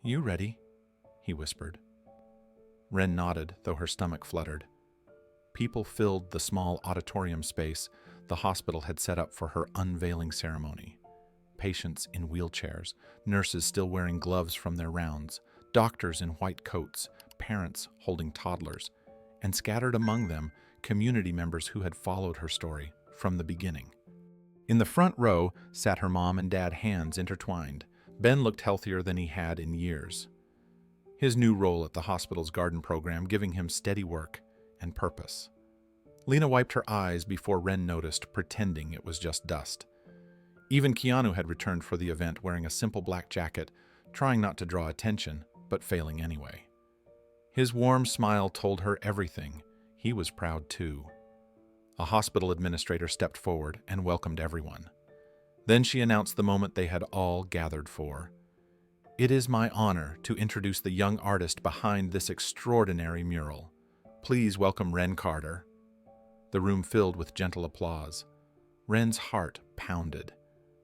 "You ready?" he whispered. Wren nodded, though her stomach fluttered. People filled the small auditorium space the hospital had set up for her unveiling ceremony. Patients in wheelchairs, nurses still wearing gloves from their rounds, doctors in white coats, parents holding toddlers, and scattered among them, community members who had followed her story from the beginning. In the front row sat her mom and dad, hands intertwined. Ben looked healthier than he had in years. His new role at the hospital's garden program giving him steady work and purpose. Lena wiped her eyes before Wren noticed, pretending it was just dust. Even Keanu had returned for the event wearing a simple black jacket, trying not to draw attention, but failing anyway. His warm smile told her everything. He was proud too. A hospital administrator stepped forward and welcomed everyone. Then she announced the moment they had all gathered for. "It is my honor to introduce the young artist behind this extraordinary mural. Please welcome Wren Carter." The room filled with gentle applause. Wren's heart pounded.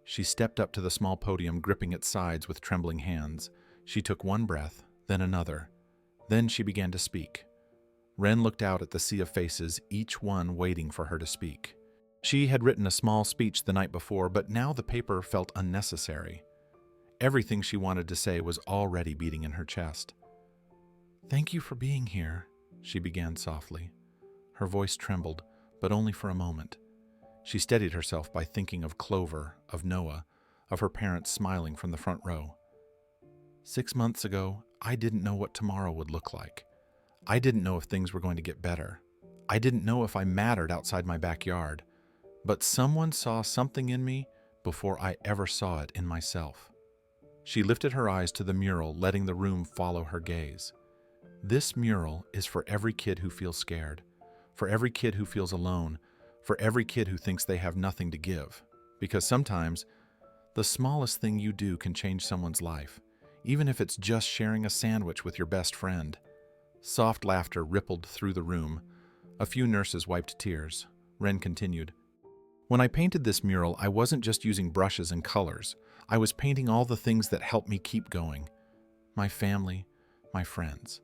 She stepped up to the small podium, gripping its sides with trembling hands. She took one breath, then another. Then she began to speak. Wren looked out at the sea of faces, each one waiting for her to speak. She had written a small speech the night before, but now the paper felt unnecessary. Everything she wanted to say was already beating in her chest. "Thank you for being here," she began softly. Her voice trembled, but only for a moment. She steadied herself by thinking of Clover, of Noah, of her parents smiling from the front row. 6 months ago, I didn't know what tomorrow would look like. I didn't know if things were going to get better. I didn't know if I mattered outside my backyard. But someone saw something in me before I ever saw it in myself." She lifted her eyes to the mural, letting the room follow her gaze. "This mural is for every kid who feels scared, for every kid who feels alone, for every kid who thinks they have nothing to give. Because sometimes, the smallest thing you do can change someone's life, even if it's just sharing a sandwich with your best friend." Soft laughter rippled through the room. A few nurses wiped tears. Wren continued, "When I painted this mural, I wasn't just using brushes and colors. I was painting all the things that helped me keep going. My family, my friends,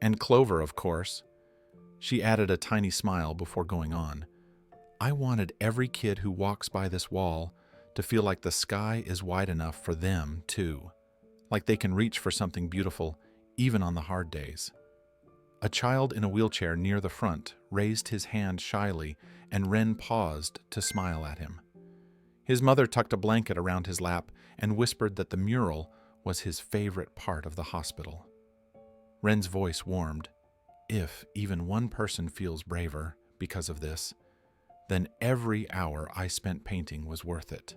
and Clover, of course." She added a tiny smile before going on. "I wanted every kid who walks by this wall to feel like the sky is wide enough for them, too. Like they can reach for something beautiful, even on the hard days." A child in a wheelchair near the front raised his hand shyly, and Wren paused to smile at him. His mother tucked a blanket around his lap and whispered that the mural was his favorite part of the hospital. Wren's voice warmed. "If even one person feels braver because of this, then every hour I spent painting was worth it."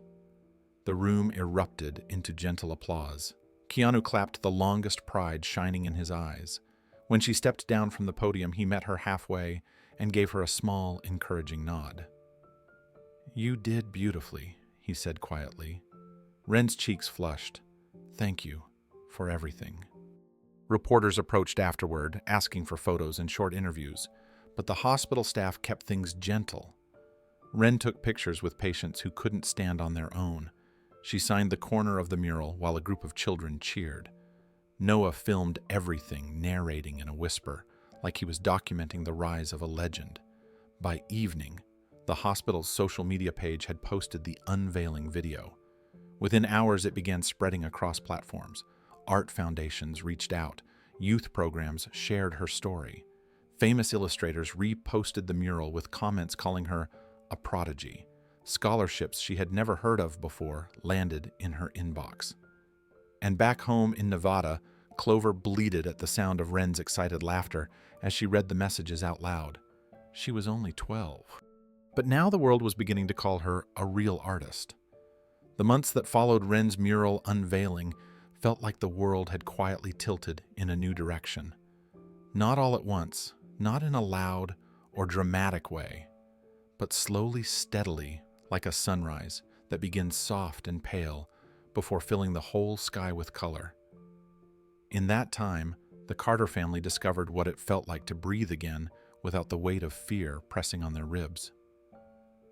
The room erupted into gentle applause. Keanu clapped, the longest pride shining in his eyes. When she stepped down from the podium, he met her halfway and gave her a small, encouraging nod. "You did beautifully," he said quietly. Wren's cheeks flushed. "Thank you for everything." Reporters approached afterward, asking for photos and short interviews, but the hospital staff kept things gentle. Wren took pictures with patients who couldn't stand on their own. She signed the corner of the mural while a group of children cheered. Noah filmed everything, narrating in a whisper, like he was documenting the rise of a legend. By evening, the hospital's social media page had posted the unveiling video. Within hours, it began spreading across platforms. Art foundations reached out. Youth programs shared her story. Famous illustrators reposted the mural with comments calling her a prodigy. Scholarships she had never heard of before landed in her inbox. And back home in Nevada, Clover bleated at the sound of Wren's excited laughter as she read the messages out loud. She was only 12. But now the world was beginning to call her a real artist. The months that followed Wren's mural unveiling felt like the world had quietly tilted in a new direction. Not all at once, not in a loud or dramatic way, but slowly, steadily, like a sunrise that begins soft and pale before filling the whole sky with color. In that time, the Carter family discovered what it felt like to breathe again without the weight of fear pressing on their ribs.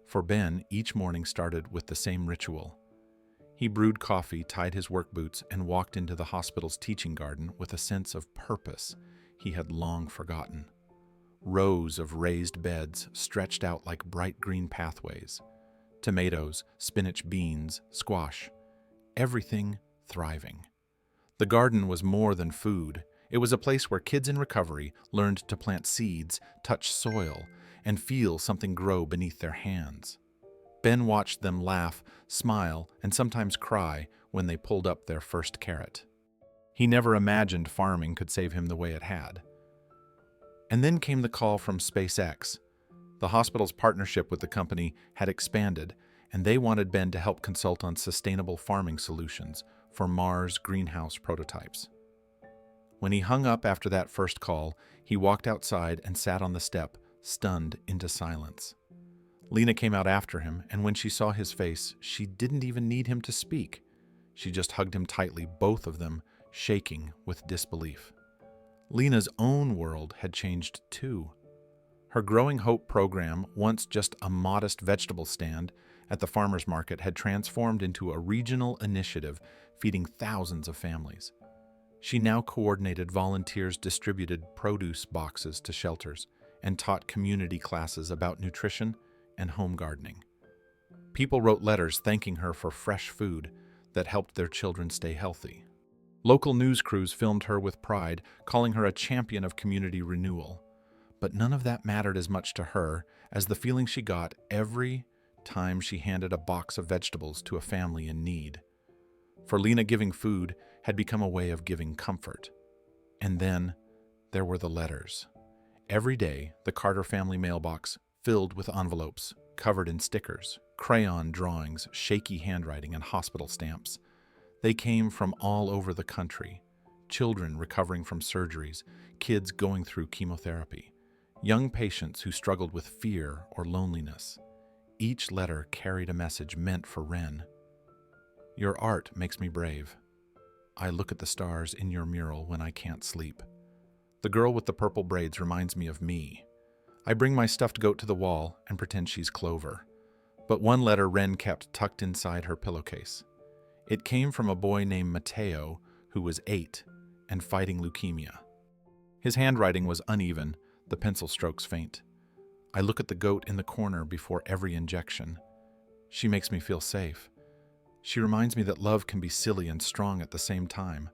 For Ben, each morning started with the same ritual. He brewed coffee, tied his work boots, and walked into the hospital's teaching garden with a sense of purpose he had long forgotten. Rows of raised beds stretched out like bright green pathways. Tomatoes, spinach, beans, squash, everything thriving. The garden was more than food. It was a place where kids in recovery learned to plant seeds, touch soil, and feel something grow beneath their hands. Ben watched them laugh, smile, and sometimes cry when they pulled up their first carrot. He never imagined farming could save him the way it had. And then came the call from SpaceX. The hospital's partnership with the company had expanded, and they wanted Ben to help consult on sustainable farming solutions for Mars greenhouse prototypes. When he hung up after that first call, he walked outside and sat on the step, stunned into silence. Lena came out after him, and when she saw his face, she didn't even need him to speak. She just hugged him tightly, both of them shaking with disbelief. Lena's own world had changed too. Her Growing Hope program, once just a modest vegetable stand at the farmer's market, had transformed into a regional initiative feeding thousands of families. She now coordinated volunteers, distributed produce boxes to shelters, and taught community classes about nutrition and home gardening. People wrote letters thanking her for fresh food that helped their children stay healthy. Local news crews filmed her with pride, calling her a champion of community renewal. But none of that mattered as much to her as the feeling she got every time she handed a box of vegetables to a family in need. For Lena, giving food had become a way of giving comfort. And then there were the letters. Every day, the Carter family mailbox filled with envelopes covered in stickers, crayon drawings, shaky handwriting, and hospital stamps. They came from all over the country. Children recovering from surgeries, kids going through chemotherapy, young patients who struggled with fear or loneliness. Each letter carried a message meant for Wren. Your art makes me brave. I look at the stars in your mural when I can't sleep. The girl with the purple braids reminds me of me. I bring my stuffed goat to the wall and pretend she's Clover. But one letter Wren kept tucked inside her pillowcase. It came from a boy named Mateo, who was 8 and fighting leukemia. His handwriting was uneven, the pencil strokes faint. I look at the goat in the corner before every injection. She makes me feel safe. She reminds me that love can be silly and strong at the same time.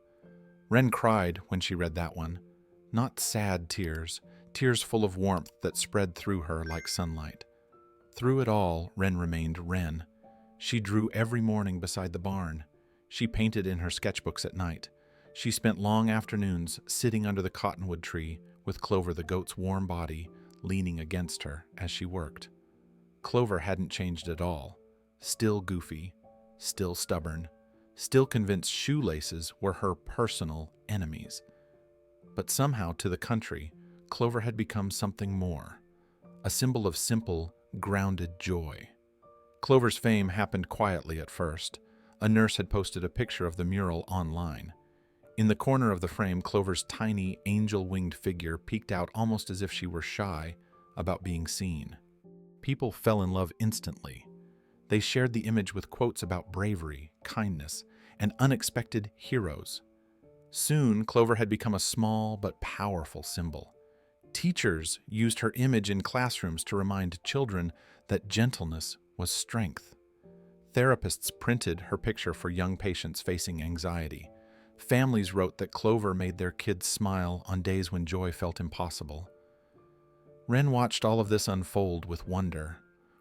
Wren cried when she read that one. Not sad tears, tears full of warmth that spread through her like sunlight. Through it all, Wren remained Wren. She drew every morning beside the barn. She painted in her sketchbooks at night. She spent long afternoons sitting under the cottonwood tree with Clover, the goat's warm body, leaning against her as she worked. Clover hadn't changed at all. Still goofy, still stubborn, still convinced shoelaces were her personal enemies. But somehow, to the country, Clover had become something more, a symbol of simple, grounded joy. Clover's fame happened quietly at first. A nurse had posted a picture of the mural online. In the corner of the frame, Clover's tiny, angel-winged figure peeked out almost as if she were shy about being seen. People fell in love instantly. They shared the image with quotes about bravery, kindness, and unexpected heroes. Soon, Clover had become a small but powerful symbol. Teachers used her image in classrooms to remind children that gentleness was strength. Therapists printed her picture for young patients facing anxiety. Families wrote that Clover made their kids smile on days when joy felt impossible. Wren watched all of this unfold with wonder.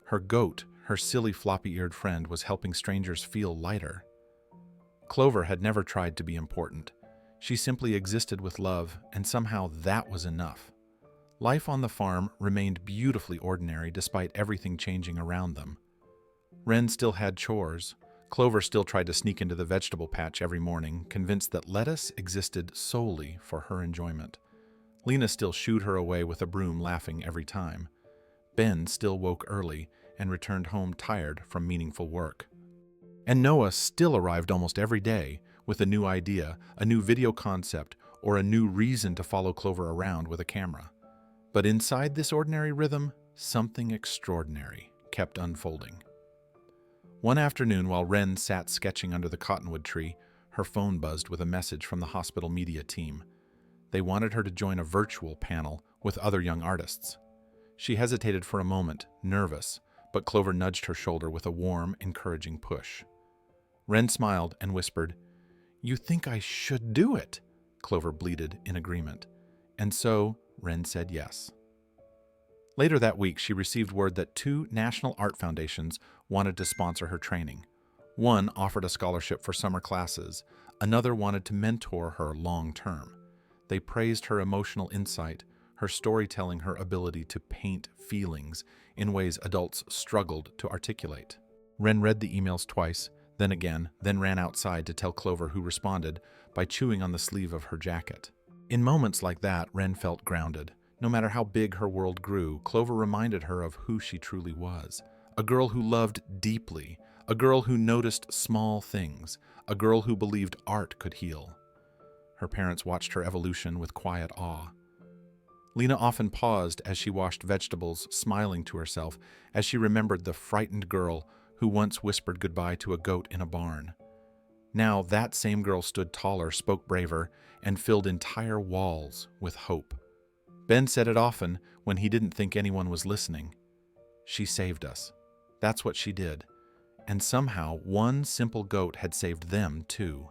Her goat, her silly floppy-eared friend, was helping strangers feel lighter. Clover had never tried to be important. She simply existed with love, and somehow that was enough. Life on the farm remained beautifully ordinary despite everything changing around them. Wren still had chores, Clover still tried to sneak into the vegetable patch every morning, convinced that lettuce existed solely for her enjoyment. Lena still shooed her away with a broom, laughing every time. Ben still woke early and returned home tired from meaningful work. And Noah still arrived almost every day with a new idea, a new video concept, or a new reason to follow Clover around with a camera. But inside this ordinary rhythm, something extraordinary kept unfolding. One afternoon, while Wren sat sketching under the cottonwood tree, her phone buzzed with a message from the hospital media team. They wanted her to join a virtual panel with other young artists. She hesitated for a moment, nervous, but Clover nudged her shoulder with a warm, encouraging push. Wren smiled and whispered, "You think I should do it?" Clover bleated in agreement. And so, Wren said yes. Later that week, she received word that 2 national art foundations wanted to sponsor her training. One offered a scholarship for summer classes. Another wanted to mentor her long-term. They praised her emotional insight, her storytelling, her ability to paint feelings in ways adults struggled to articulate. Wren read the emails twice, then again, then ran outside to tell Clover, who responded by chewing on the sleeve of her jacket. In moments like that, Wren felt grounded. No matter how big her world grew, Clover reminded her of who she truly was. A girl who loved deeply, a girl who noticed small things, a girl who believed art could heal. Her parents watched her evolution with quiet awe. Lena often paused as she washed vegetables, smiling to herself as she remembered the frightened girl who once whispered goodbye to a goat in a barn. Now that same girl stood taller, spoke braver, and filled entire walls with hope. Ben said it often when he didn't think anyone was listening. She saved us. That's what she did. And somehow one simple goat had saved them too.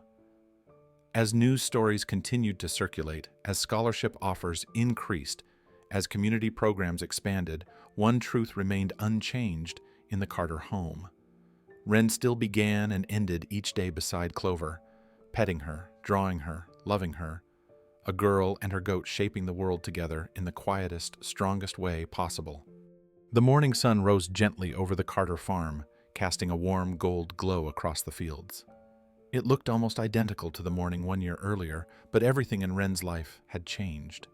As news stories continued to circulate, as scholarship offers increased, as community programs expanded, one truth remained unchanged in the Carter home. Wren still began and ended each day beside Clover, petting her, drawing her, loving her. A girl and her goat shaping the world together in the quietest, strongest way possible. The morning sun rose gently over the Carter farm, casting a warm gold glow across the fields. It looked almost identical to the morning 1 year earlier, but everything in Wren's life had changed.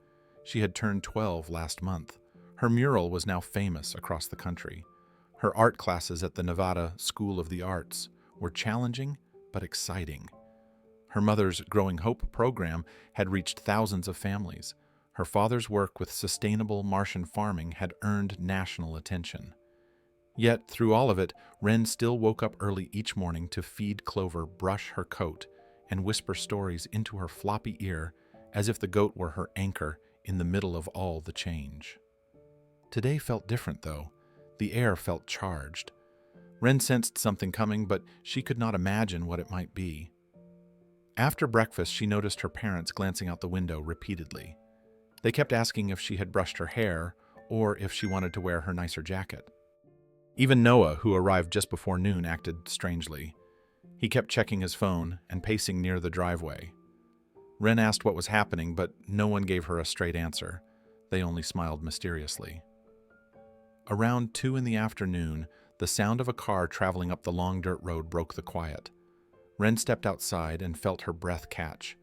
She had turned 12 last month. Her mural was now famous across the country. Her art classes at the Nevada School of the Arts were challenging but exciting. Her mother's Growing Hope program had reached thousands of families. Her father's work with sustainable Martian farming had earned national attention. Yet, through all of it, Wren still woke up early each morning to feed Clover, brush her coat, and whisper stories into her floppy ear as if the goat were her anchor in the middle of all the change. Today felt different, though. The air felt charged. Wren sensed something coming, but she could not imagine what it might be. After breakfast, she noticed her parents glancing out the window repeatedly. They kept asking if she had brushed her hair or if she wanted to wear her nicer jacket. Even Noah, who arrived just before noon, acted strangely. He kept checking his phone and pacing near the driveway. Wren asked what was happening, but no one gave her a straight answer. They only smiled mysteriously. Around 2 in the afternoon, the sound of a car traveling up the long dirt road broke the quiet. Wren stepped outside and felt her breath catch.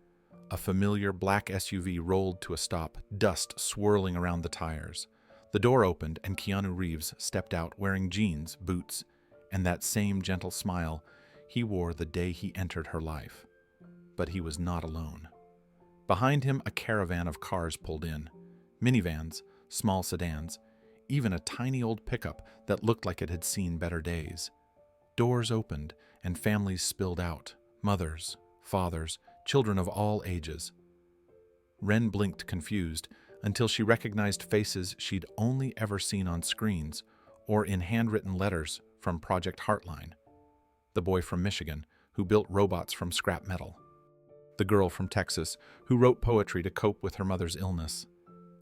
A familiar black SUV rolled to a stop, dust swirling around the tires. The door opened and Keanu Reeves stepped out wearing jeans, boots, and that same gentle smile he wore the day he entered her life. But he was not alone. Behind him, a caravan of cars pulled in. Minivans, small sedans, even a tiny old pickup that looked like it had seen better days. Doors opened and families spilled out, mothers, fathers, children of all ages. Wren blinked confused until she recognized faces she'd only ever seen on screens or in handwritten letters from Project Heartline. The boy from Michigan who built robots from scrap metal. The girl from Texas who wrote poetry to cope with her mother's illness.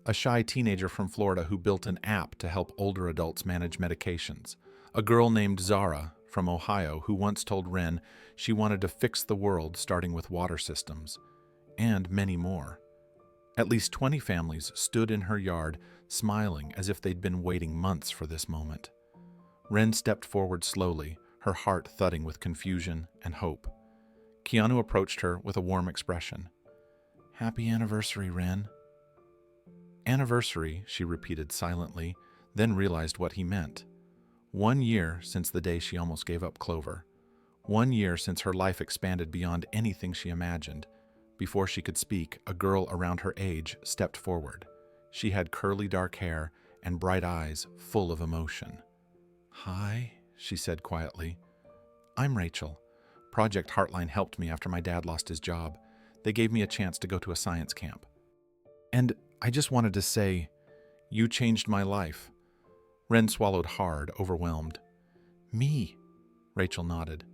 A shy teenager from Florida who built an app to help older adults manage medications. A girl named Zara from Ohio who once told Wren she wanted to fix the world starting with water systems. And many more. At least 20 families stood in her yard, smiling as if they'd been waiting months for this moment. Wren stepped forward slowly, her heart thudding with confusion and hope. Keanu approached her with a warm expression. "Happy anniversary, Wren." "Anniversary," she repeated silently, then realized what he meant. 1 year since the day she almost gave up Clover. 1 year since her life expanded beyond anything she imagined. Before she could speak, a girl around her age stepped forward. She had curly dark hair and bright eyes full of emotion. "Hi," she said quietly. "I'm Rachel. Project Heartline helped me after my dad lost his job. They gave me a chance to go to a science camp. And I just wanted to say, you changed my life." Wren swallowed hard, overwhelmed. "Me?" Rachel nodded.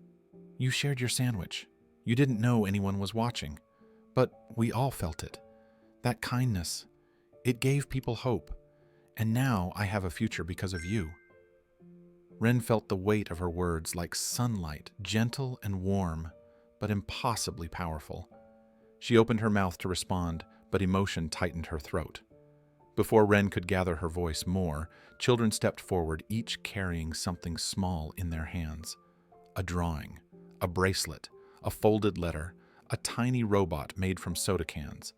"You shared your sandwich. You didn't know anyone was watching. But we all felt it. That kindness. It gave people hope. And now I have a future because of you." Wren felt the weight of her words like sunlight, gentle and warm, but impossibly powerful. She opened her mouth to respond, but emotion tightened her throat. Before Wren could gather her voice more, children stepped forward, each carrying something small in their hands. A drawing, a bracelet, a folded letter, a tiny robot made from soda cans.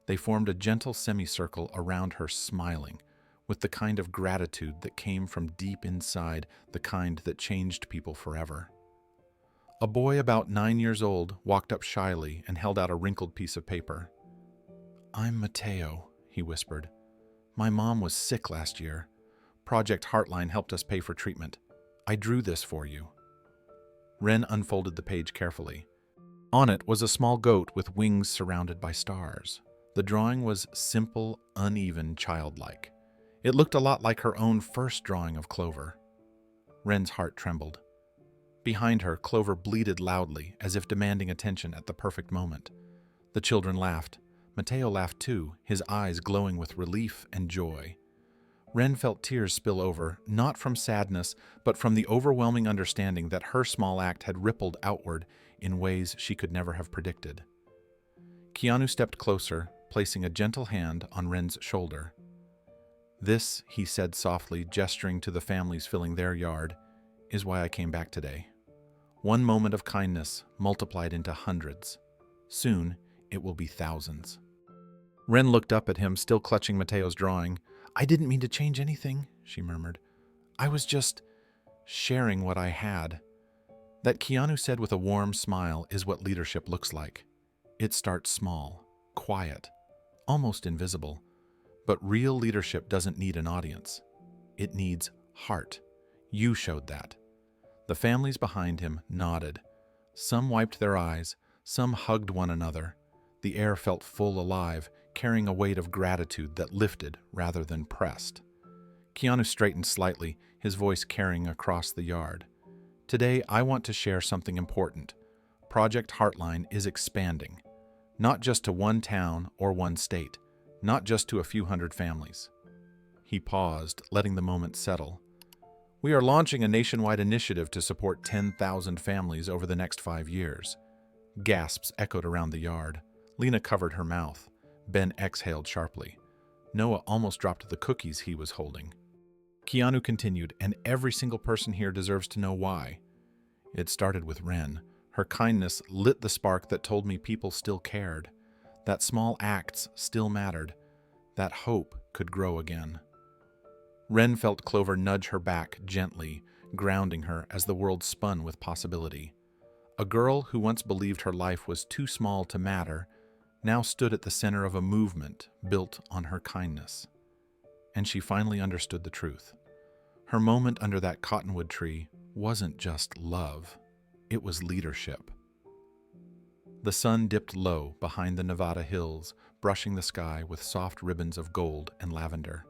They formed a gentle semicircle around her, smiling, with the kind of gratitude that came from deep inside, the kind that changed people forever. A boy about 9 years old walked up shyly and held out a wrinkled piece of paper. "I'm Mateo," he whispered. "My mom was sick last year. Project Heartline helped us pay for treatment. I drew this for you." Wren unfolded the page carefully. On it was a small goat with wings surrounded by stars. The drawing was simple, uneven, childlike. It looked a lot like her own first drawing of Clover. Wren's heart trembled. Behind her, Clover bleated loudly, as if demanding attention at the perfect moment. The children laughed. Mateo laughed too, his eyes glowing with relief and joy. Wren felt tears spill over, not from sadness, but from the overwhelming understanding that her small act had rippled outward in ways she could never have predicted. Keanu stepped closer, placing a gentle hand on Wren's shoulder. "This," he said softly, gesturing to the families filling their yard, "is why I came back today. One moment of kindness multiplied into hundreds. Soon, it will be thousands." Wren looked up at him, still clutching Mateo's drawing. "I didn't mean to change anything," she murmured. "I was just sharing what I had." That, Keanu said with a warm smile, is what leadership looks like. It starts small, quiet, almost invisible. But real leadership doesn't need an audience. It needs heart. You showed that. The families behind him nodded. Some wiped their eyes, some hugged one another. The air felt full alive, carrying a weight of gratitude that lifted rather than pressed. Keanu straightened slightly, his voice carrying across the yard. "Today, I want to share something important. Project Heartline is expanding. Not just to one town or one state. Not just to a few hundred families." He paused, letting the moment settle. "We are launching a nationwide initiative to support 10,000 families over the next 5 years. Gasps echoed around the yard. Lena covered her mouth. Ben exhaled sharply. Noah almost dropped the cookies he was holding. Keanu continued, "And every single person here deserves to know why. It started with Wren. Her kindness lit the spark that told me people still cared. That small acts still mattered. That hope could grow again." Wren felt Clover nudge her back gently, grounding her as the world spun with possibility. A girl who once believed her life was too small to matter now stood at the center of a movement built on her kindness. And she finally understood the truth. Her moment under that cottonwood tree wasn't just love. It was leadership. The sun dipped low behind the Nevada hills, brushing the sky with soft ribbons of gold and lavender.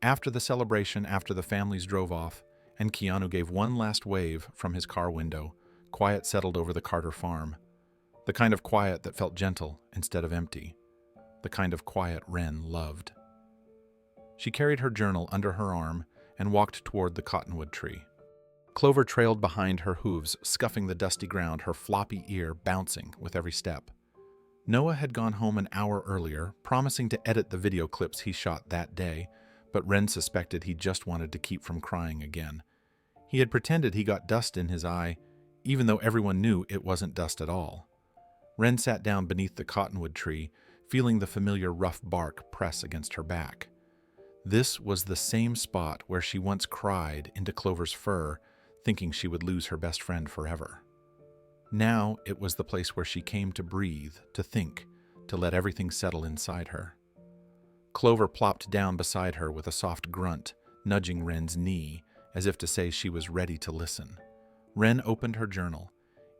After the celebration, after the families drove off, and Keanu gave one last wave from his car window, quiet settled over the Carter farm. The kind of quiet that felt gentle instead of empty. The kind of quiet Wren loved. She carried her journal under her arm and walked toward the cottonwood tree. Clover trailed behind her hooves, scuffing the dusty ground, her floppy ear bouncing with every step. Noah had gone home an hour earlier, promising to edit the video clips he shot that day, but Wren suspected he just wanted to keep from crying again. He had pretended he got dust in his eye, even though everyone knew it wasn't dust at all. Wren sat down beneath the cottonwood tree, feeling the familiar rough bark press against her back. This was the same spot where she once cried into Clover's fur, thinking she would lose her best friend forever. Now it was the place where she came to breathe, to think, to let everything settle inside her. Clover plopped down beside her with a soft grunt, nudging Wren's knee, as if to say she was ready to listen. Wren opened her journal.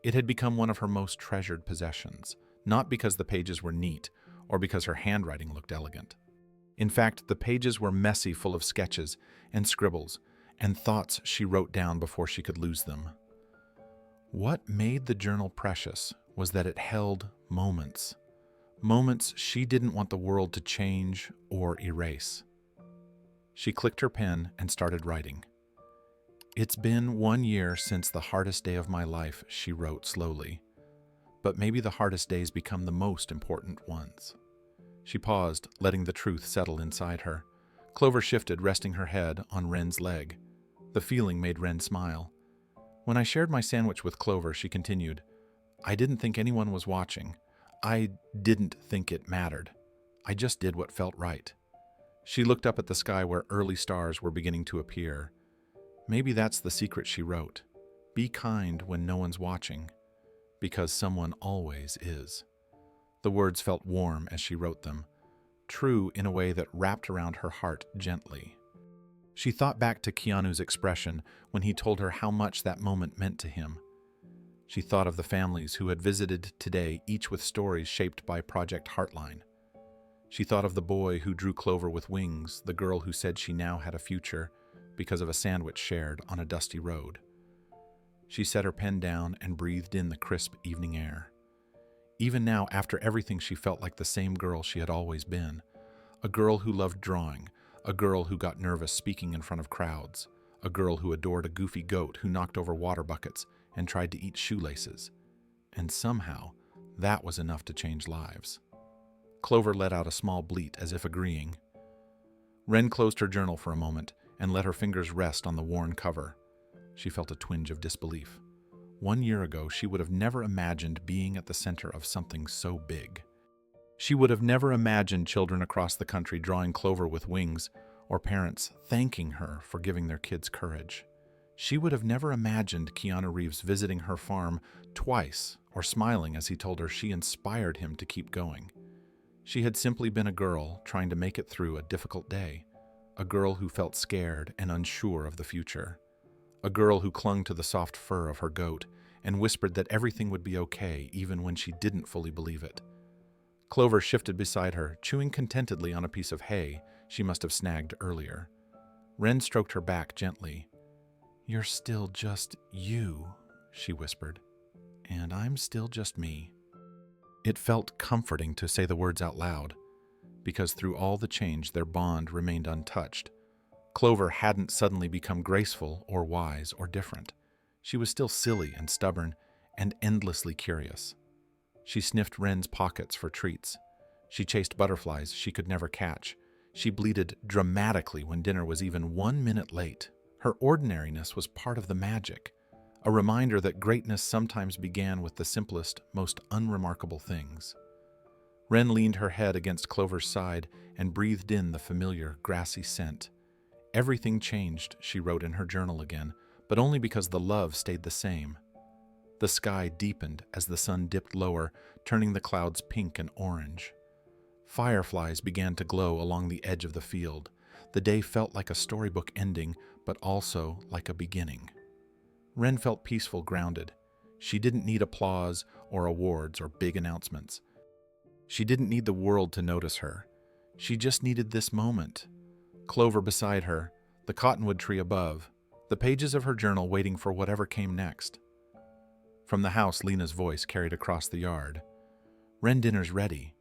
It had become one of her most treasured possessions, not because the pages were neat or because her handwriting looked elegant. In fact, the pages were messy, full of sketches and scribbles and thoughts she wrote down before she could lose them. What made the journal precious was that it held moments. Moments she didn't want the world to change or erase. She clicked her pen and started writing. "It's been 1 year since the hardest day of my life," she wrote slowly. "But maybe the hardest days become the most important ones." She paused, letting the truth settle inside her. Clover shifted, resting her head on Wren's leg. The feeling made Wren smile. "When I shared my sandwich with Clover," she continued, "I didn't think anyone was watching. I didn't think it mattered. I just did what felt right." She looked up at the sky where early stars were beginning to appear. Maybe that's the secret she wrote. Be kind when no one's watching, because someone always is. The words felt warm as she wrote them, true in a way that wrapped around her heart gently. She thought back to Keanu's expression when he told her how much that moment meant to him. She thought of the families who had visited today, each with stories shaped by Project Heartline. She thought of the boy who drew Clover with wings, the girl who said she now had a future because of a sandwich shared on a dusty road. She set her pen down and breathed in the crisp evening air. Even now, after everything, she felt like the same girl she had always been. A girl who loved drawing, a girl who got nervous speaking in front of crowds, a girl who adored a goofy goat who knocked over water buckets and tried to eat shoelaces. And somehow, that was enough to change lives. Clover let out a small bleat as if agreeing. Wren closed her journal for a moment and let her fingers rest on the worn cover. She felt a twinge of disbelief. 1 year ago, she would have never imagined being at the center of something so big. She would have never imagined children across the country drawing Clover with wings, or parents thanking her for giving their kids courage. She would have never imagined Keanu Reeves visiting her farm twice or smiling as he told her she inspired him to keep going. She had simply been a girl trying to make it through a difficult day, a girl who felt scared and unsure of the future, a girl who clung to the soft fur of her goat and whispered that everything would be okay even when she didn't fully believe it. Clover shifted beside her, chewing contentedly on a piece of hay she must have snagged earlier. Wren stroked her back gently. "You're still just you," she whispered, "and I'm still just me." It felt comforting to say the words out loud, because through all the change their bond remained untouched. Clover hadn't suddenly become graceful or wise or different. She was still silly and stubborn and endlessly curious. She sniffed Wren's pockets for treats. She chased butterflies she could never catch. She bleated dramatically when dinner was even 1 minute late. Her ordinariness was part of the magic, a reminder that greatness sometimes began with the simplest, most unremarkable things. Wren leaned her head against Clover's side and breathed in the familiar, grassy scent. Everything changed, she wrote in her journal again, but only because the love stayed the same. The sky deepened as the sun dipped lower, turning the clouds pink and orange. Fireflies began to glow along the edge of the field. The day felt like a storybook ending, but also like a beginning. Wren felt peaceful, grounded. She didn't need applause or awards or big announcements. She didn't need the world to notice her. She just needed this moment. Clover beside her, the cottonwood tree above, the pages of her journal waiting for whatever came next. From the house, Lena's voice carried across the yard. "Wren, dinner's ready."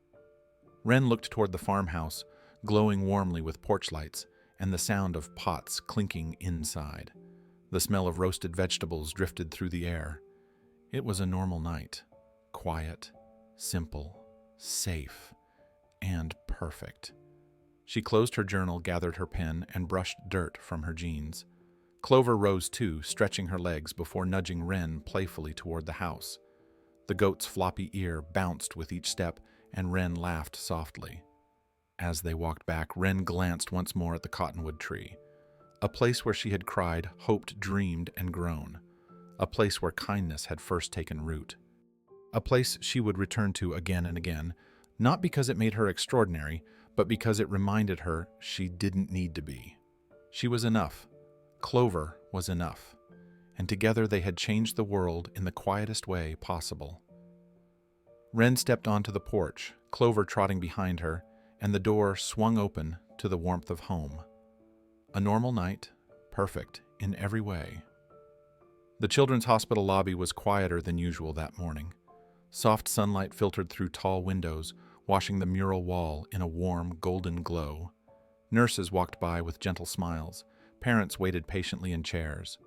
Wren looked toward the farmhouse, glowing warmly with porch lights, and the sound of pots clinking inside. The smell of roasted vegetables drifted through the air. It was a normal night. Quiet, simple, safe, and perfect. She closed her journal, gathered her pen, and brushed dirt from her jeans. Clover rose too, stretching her legs before nudging Wren playfully toward the house. The goat's floppy ear bounced with each step, and Wren laughed softly. As they walked back, Wren glanced once more at the cottonwood tree. A place where she had cried, hoped, dreamed, and grown. A place where kindness had first taken root. A place she would return to again and again, not because it made her extraordinary, but because it reminded her she didn't need to be. She was enough. Clover was enough. And together they had changed the world in the quietest way possible. Wren stepped onto the porch, Clover trotting behind her, and the door swung open to the warmth of home. A normal night, perfect in every way. The children's hospital lobby was quieter than usual that morning. Soft sunlight filtered through tall windows, washing the mural wall in a warm, golden glow. Nurses walked by with gentle smiles. Parents waited patiently in chairs.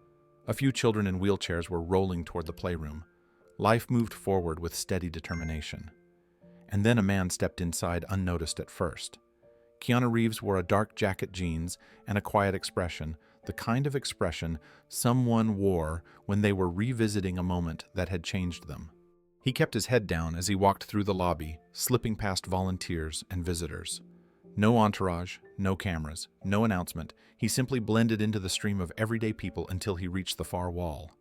A few children in wheelchairs were rolling toward the playroom. Life moved forward with steady determination. And then a man stepped inside unnoticed at first. Keanu Reeves wore a dark jacket, jeans, and a quiet expression, the kind of expression someone wore when they were revisiting a moment that had changed them. He kept his head down as he walked through the lobby, slipping past volunteers and visitors. No entourage, no cameras, no announcement. He simply blended into the stream of everyday people until he reached the far wall.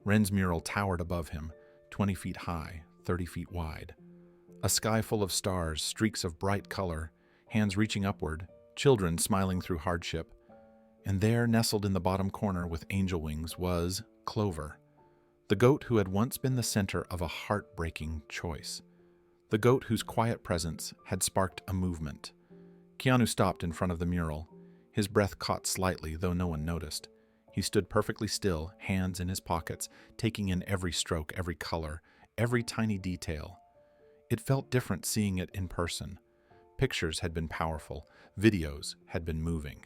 Wren's mural towered above him, 20 feet high, 30 feet wide. A sky full of stars, streaks of bright color, hands reaching upward, children smiling through hardship. And there, nestled in the bottom corner with angel wings, was Clover, the goat who had once been the center of a heartbreaking choice. The goat whose quiet presence had sparked a movement. Keanu stopped in front of the mural. His breath caught slightly, though no one noticed. He stood perfectly still, hands in his pockets, taking in every stroke, every color, every tiny detail. It felt different seeing it in person. Pictures had been powerful, videos had been moving.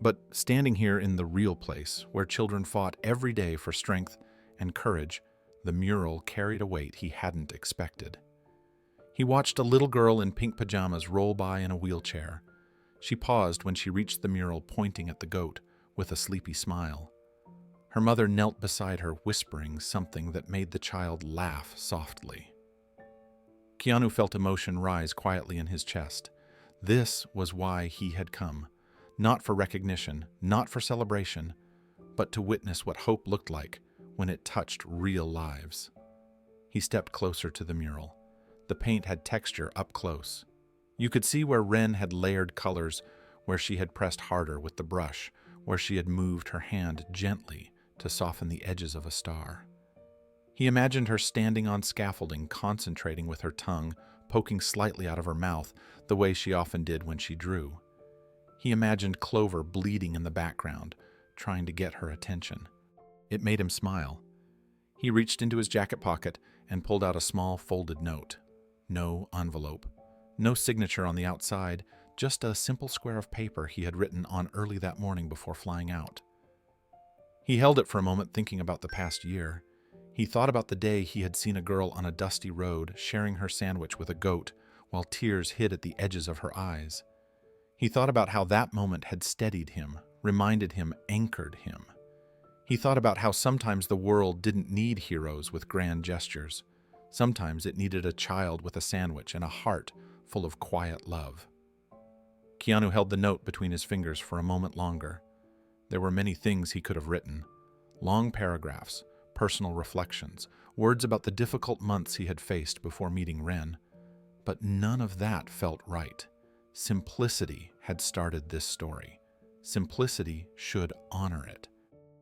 But standing here in the real place, where children fought every day for strength and courage, the mural carried a weight he hadn't expected. He watched a little girl in pink pajamas roll by in a wheelchair. She paused when she reached the mural, pointing at the goat with a sleepy smile. Her mother knelt beside her, whispering something that made the child laugh softly. Keanu felt emotion rise quietly in his chest. This was why he had come. Not for recognition, not for celebration, but to witness what hope looked like when it touched real lives. He stepped closer to the mural. The paint had texture up close. You could see where Wren had layered colors, where she had pressed harder with the brush, where she had moved her hand gently to soften the edges of a star. He imagined her standing on scaffolding, concentrating with her tongue, poking slightly out of her mouth, the way she often did when she drew. He imagined Clover bleeding in the background, trying to get her attention. It made him smile. He reached into his jacket pocket and pulled out a small folded note. No envelope. No signature on the outside, just a simple square of paper he had written on early that morning before flying out. He held it for a moment, thinking about the past year. He thought about the day he had seen a girl on a dusty road sharing her sandwich with a goat while tears hid at the edges of her eyes. He thought about how that moment had steadied him, reminded him, anchored him. He thought about how sometimes the world didn't need heroes with grand gestures. Sometimes it needed a child with a sandwich and a heart full of quiet love. Keanu held the note between his fingers for a moment longer. There were many things he could have written. Long paragraphs, personal reflections, words about the difficult months he had faced before meeting Wren. But none of that felt right. Simplicity had started this story. Simplicity should honor it.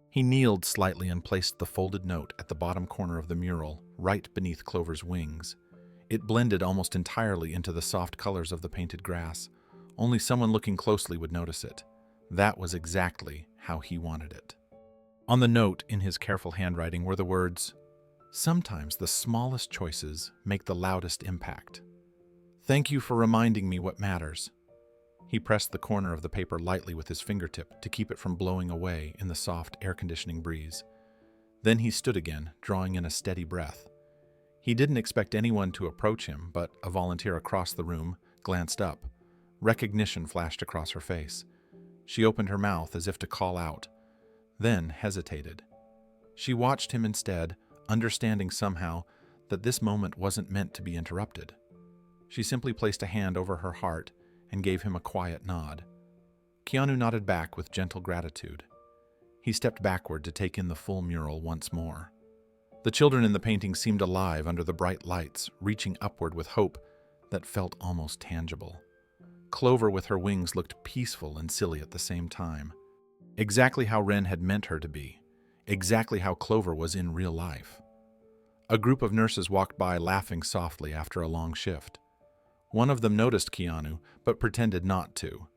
He kneeled slightly and placed the folded note at the bottom corner of the mural, right beneath Clover's wings. It blended almost entirely into the soft colors of the painted grass. Only someone looking closely would notice it. That was exactly how he wanted it. On the note, in his careful handwriting, were the words, "Sometimes the smallest choices make the loudest impact. Thank you for reminding me what matters." He pressed the corner of the paper lightly with his fingertip to keep it from blowing away in the soft air-conditioning breeze. Then he stood again, drawing in a steady breath. He didn't expect anyone to approach him, but a volunteer across the room glanced up. Recognition flashed across her face. She opened her mouth as if to call out. then hesitated. She watched him instead, understanding somehow that this moment wasn't meant to be interrupted. She simply placed a hand over her heart and gave him a quiet nod. Keanu nodded back with gentle gratitude. He stepped backward to take in the full mural once more. The children in the painting seemed alive under the bright lights, reaching upward with hope that felt almost tangible. Clover with her wings looked peaceful and silly at the same time. Exactly how Wren had meant her to be. Exactly how Clover was in real life. A group of nurses walked by laughing softly after a long shift. One of them noticed Keanu, but pretended not to.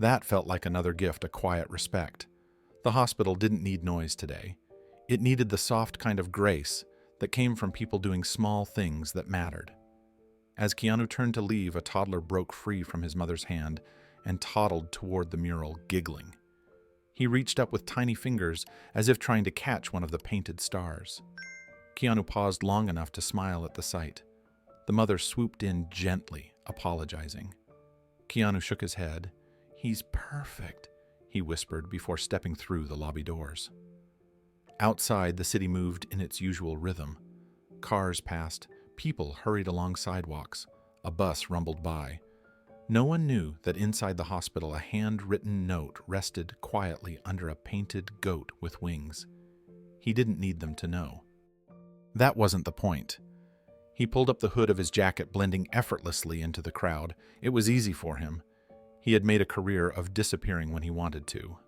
That felt like another gift, a quiet respect. The hospital didn't need noise today. It needed the soft kind of grace that came from people doing small things that mattered. As Keanu turned to leave, a toddler broke free from his mother's hand and toddled toward the mural, giggling. He reached up with tiny fingers as if trying to catch one of the painted stars. Keanu paused long enough to smile at the sight. The mother swooped in gently, apologizing. Keanu shook his head. "He's perfect," he whispered before stepping through the lobby doors. Outside, the city moved in its usual rhythm. Cars passed, people hurried along sidewalks, a bus rumbled by. No one knew that inside the hospital a handwritten note rested quietly under a painted goat with wings. He didn't need them to know. That wasn't the point. He pulled up the hood of his jacket, blending effortlessly into the crowd. It was easy for him. He had made a career of disappearing when he wanted to.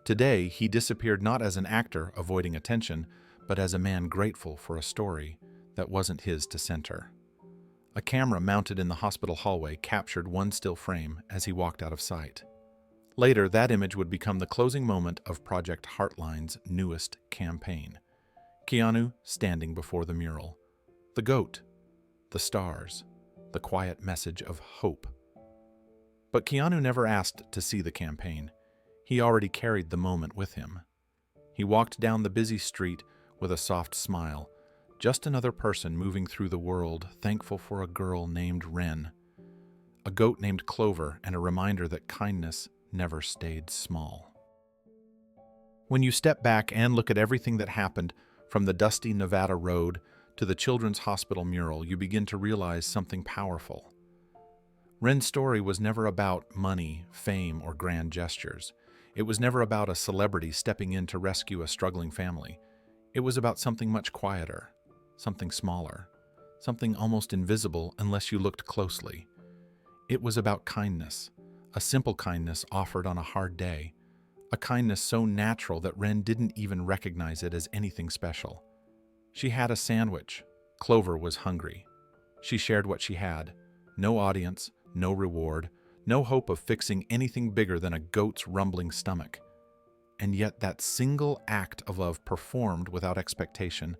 Today, he disappeared not as an actor avoiding attention, but as a man grateful for a story that wasn't his to center. A camera mounted in the hospital hallway captured one still frame as he walked out of sight. Later, that image would become the closing moment of Project Heartline's newest campaign. Keanu standing before the mural. The goat, the stars, the quiet message of hope. But Keanu never asked to see the campaign. He already carried the moment with him. He walked down the busy street with a soft smile, just another person moving through the world, thankful for a girl named Wren, a goat named Clover, and a reminder that kindness never stayed small. When you step back and look at everything that happened, from the dusty Nevada road to the Children's Hospital mural, you begin to realize something powerful. Wren's story was never about money, fame, or grand gestures. It was never about a celebrity stepping in to rescue a struggling family. It was about something much quieter, something smaller, something almost invisible unless you looked closely. It was about kindness, a simple kindness offered on a hard day, a kindness so natural that Wren didn't even recognize it as anything special. She had a sandwich. Clover was hungry. She shared what she had. No audience, no reward, no hope of fixing anything bigger than a goat's rumbling stomach. And yet that single act of love performed without expectation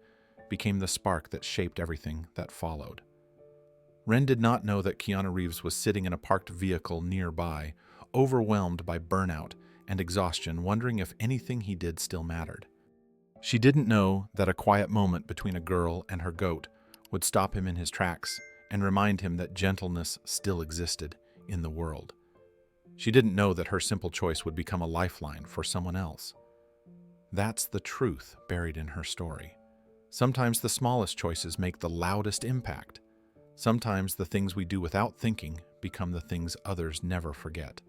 became the spark that shaped everything that followed. Wren did not know that Keanu Reeves was sitting in a parked vehicle nearby, overwhelmed by burnout and exhaustion, wondering if anything he did still mattered. She didn't know that a quiet moment between a girl and her goat would stop him in his tracks and remind him that gentleness still existed in the world. She didn't know that her simple choice would become a lifeline for someone else. That's the truth buried in her story. Sometimes the smallest choices make the loudest impact. Sometimes the things we do without thinking become the things others never forget.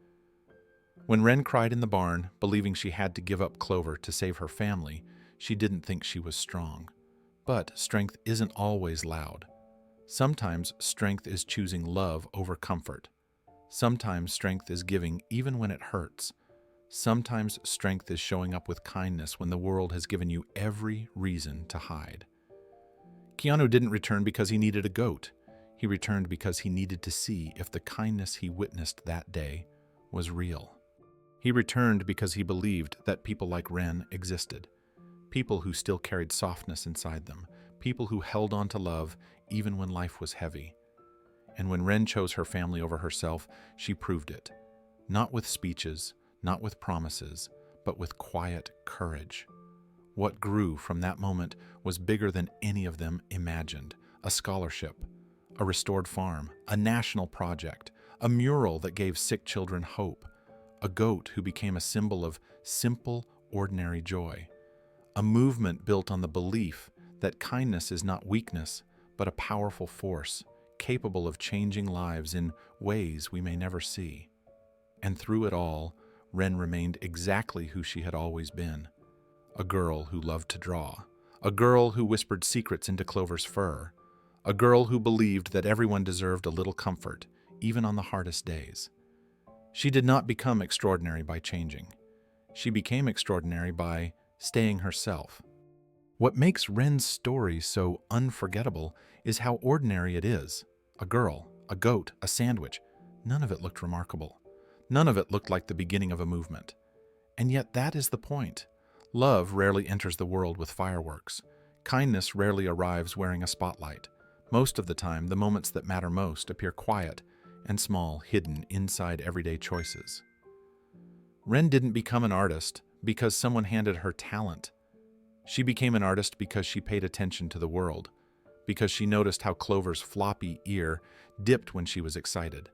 When Wren cried in the barn, believing she had to give up Clover to save her family, she didn't think she was strong. But strength isn't always loud. Sometimes strength is choosing love over comfort. Sometimes strength is giving even when it hurts. Sometimes strength is showing up with kindness when the world has given you every reason to hide. Keanu didn't return because he needed a goat. He returned because he needed to see if the kindness he witnessed that day was real. He returned because he believed that people like Wren existed. People who still carried softness inside them. People who held on to love even when life was heavy. And when Wren chose her family over herself, she proved it. Not with speeches, not with promises, but with quiet courage. What grew from that moment was bigger than any of them imagined. A scholarship, a restored farm, a national project, a mural that gave sick children hope, a goat who became a symbol of simple, ordinary joy. A movement built on the belief that kindness is not weakness, but a powerful force, capable of changing lives in ways we may never see. And through it all, Wren remained exactly who she had always been. A girl who loved to draw. A girl who whispered secrets into Clover's fur. A girl who believed that everyone deserved a little comfort, even on the hardest days. She did not become extraordinary by changing. She became extraordinary by staying herself. What makes Wren's story so unforgettable is how ordinary it is. A girl, a goat, a sandwich. None of it looked remarkable. None of it looked like the beginning of a movement. And yet that is the point. Love rarely enters the world with fireworks. Kindness rarely arrives wearing a spotlight. Most of the time, the moments that matter most appear quiet and small, hidden inside everyday choices. Wren didn't become an artist because someone handed her talent. She became an artist because she paid attention to the world, because she noticed how Clover's floppy ear dipped when she was excited,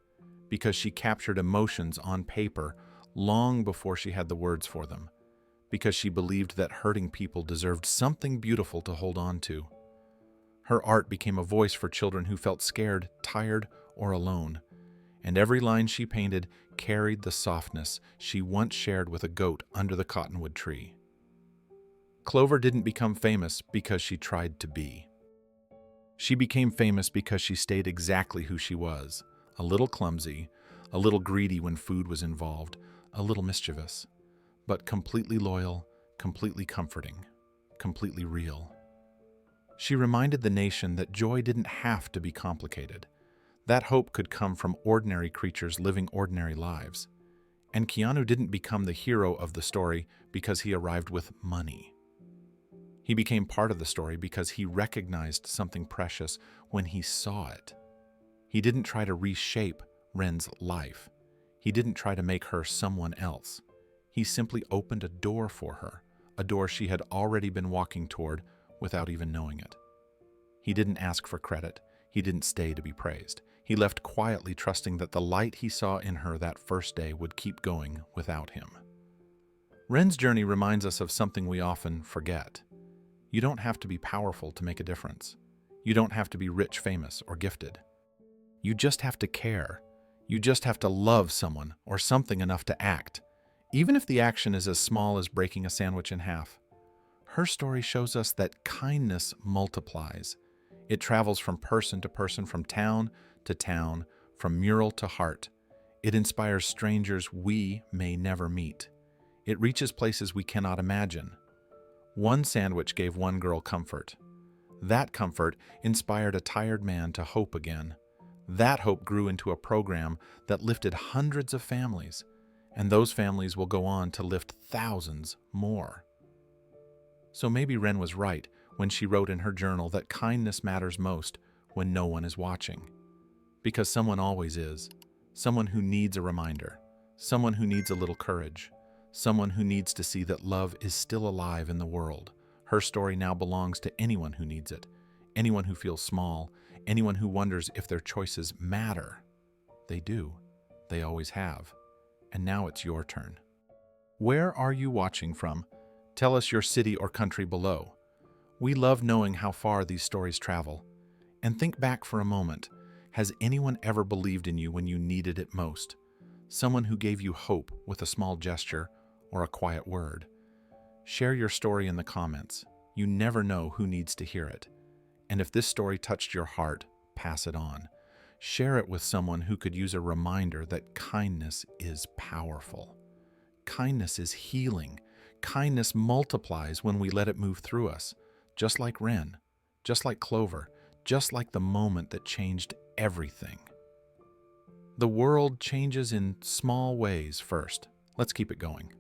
because she captured emotions on paper long before she had the words for them, because she believed that hurting people deserved something beautiful to hold on to. Her art became a voice for children who felt scared, tired, or alone, and every line she painted carried the softness she once shared with a goat under the cottonwood tree. Clover didn't become famous because she tried to be. She became famous because she stayed exactly who she was, a little clumsy, a little greedy when food was involved, a little mischievous, but completely loyal, completely comforting, completely real. She reminded the nation that joy didn't have to be complicated. That hope could come from ordinary creatures living ordinary lives. And Keanu didn't become the hero of the story because he arrived with money. He became part of the story because he recognized something precious when he saw it. He didn't try to reshape Wren's life. He didn't try to make her someone else. He simply opened a door for her, a door she had already been walking toward without even knowing it. He didn't ask for credit. He didn't stay to be praised. He left quietly, trusting that the light he saw in her that first day would keep going without him. Wren's journey reminds us of something we often forget. You don't have to be powerful to make a difference. You don't have to be rich, famous, or gifted. You just have to care. You just have to love someone or something enough to act, even if the action is as small as breaking a sandwich in half. Her story shows us that kindness multiplies. It travels from person to person, from town to town, from mural to heart. It inspires strangers we may never meet. It reaches places we cannot imagine. One sandwich gave one girl comfort. That comfort inspired a tired man to hope again. That hope grew into a program that lifted hundreds of families, and those families will go on to lift thousands more. So maybe Wren was right when she wrote in her journal that kindness matters most when no one is watching. Because someone always is. Someone who needs a reminder. Someone who needs a little courage. Someone who needs to see that love is still alive in the world. Her story now belongs to anyone who needs it. Anyone who feels small. Anyone who wonders if their choices matter. They do. They always have. And now it's your turn. Where are you watching from? Tell us your city or country below. We love knowing how far these stories travel. And think back for a moment. Has anyone ever believed in you when you needed it most? Someone who gave you hope with a small gesture or a quiet word? Share your story in the comments. You never know who needs to hear it. And if this story touched your heart, pass it on. Share it with someone who could use a reminder that kindness is powerful. Kindness is healing. Kindness multiplies when we let it move through us, just like Wren, just like Clover, just like the moment that changed everything. The world changes in small ways first. Let's keep it going.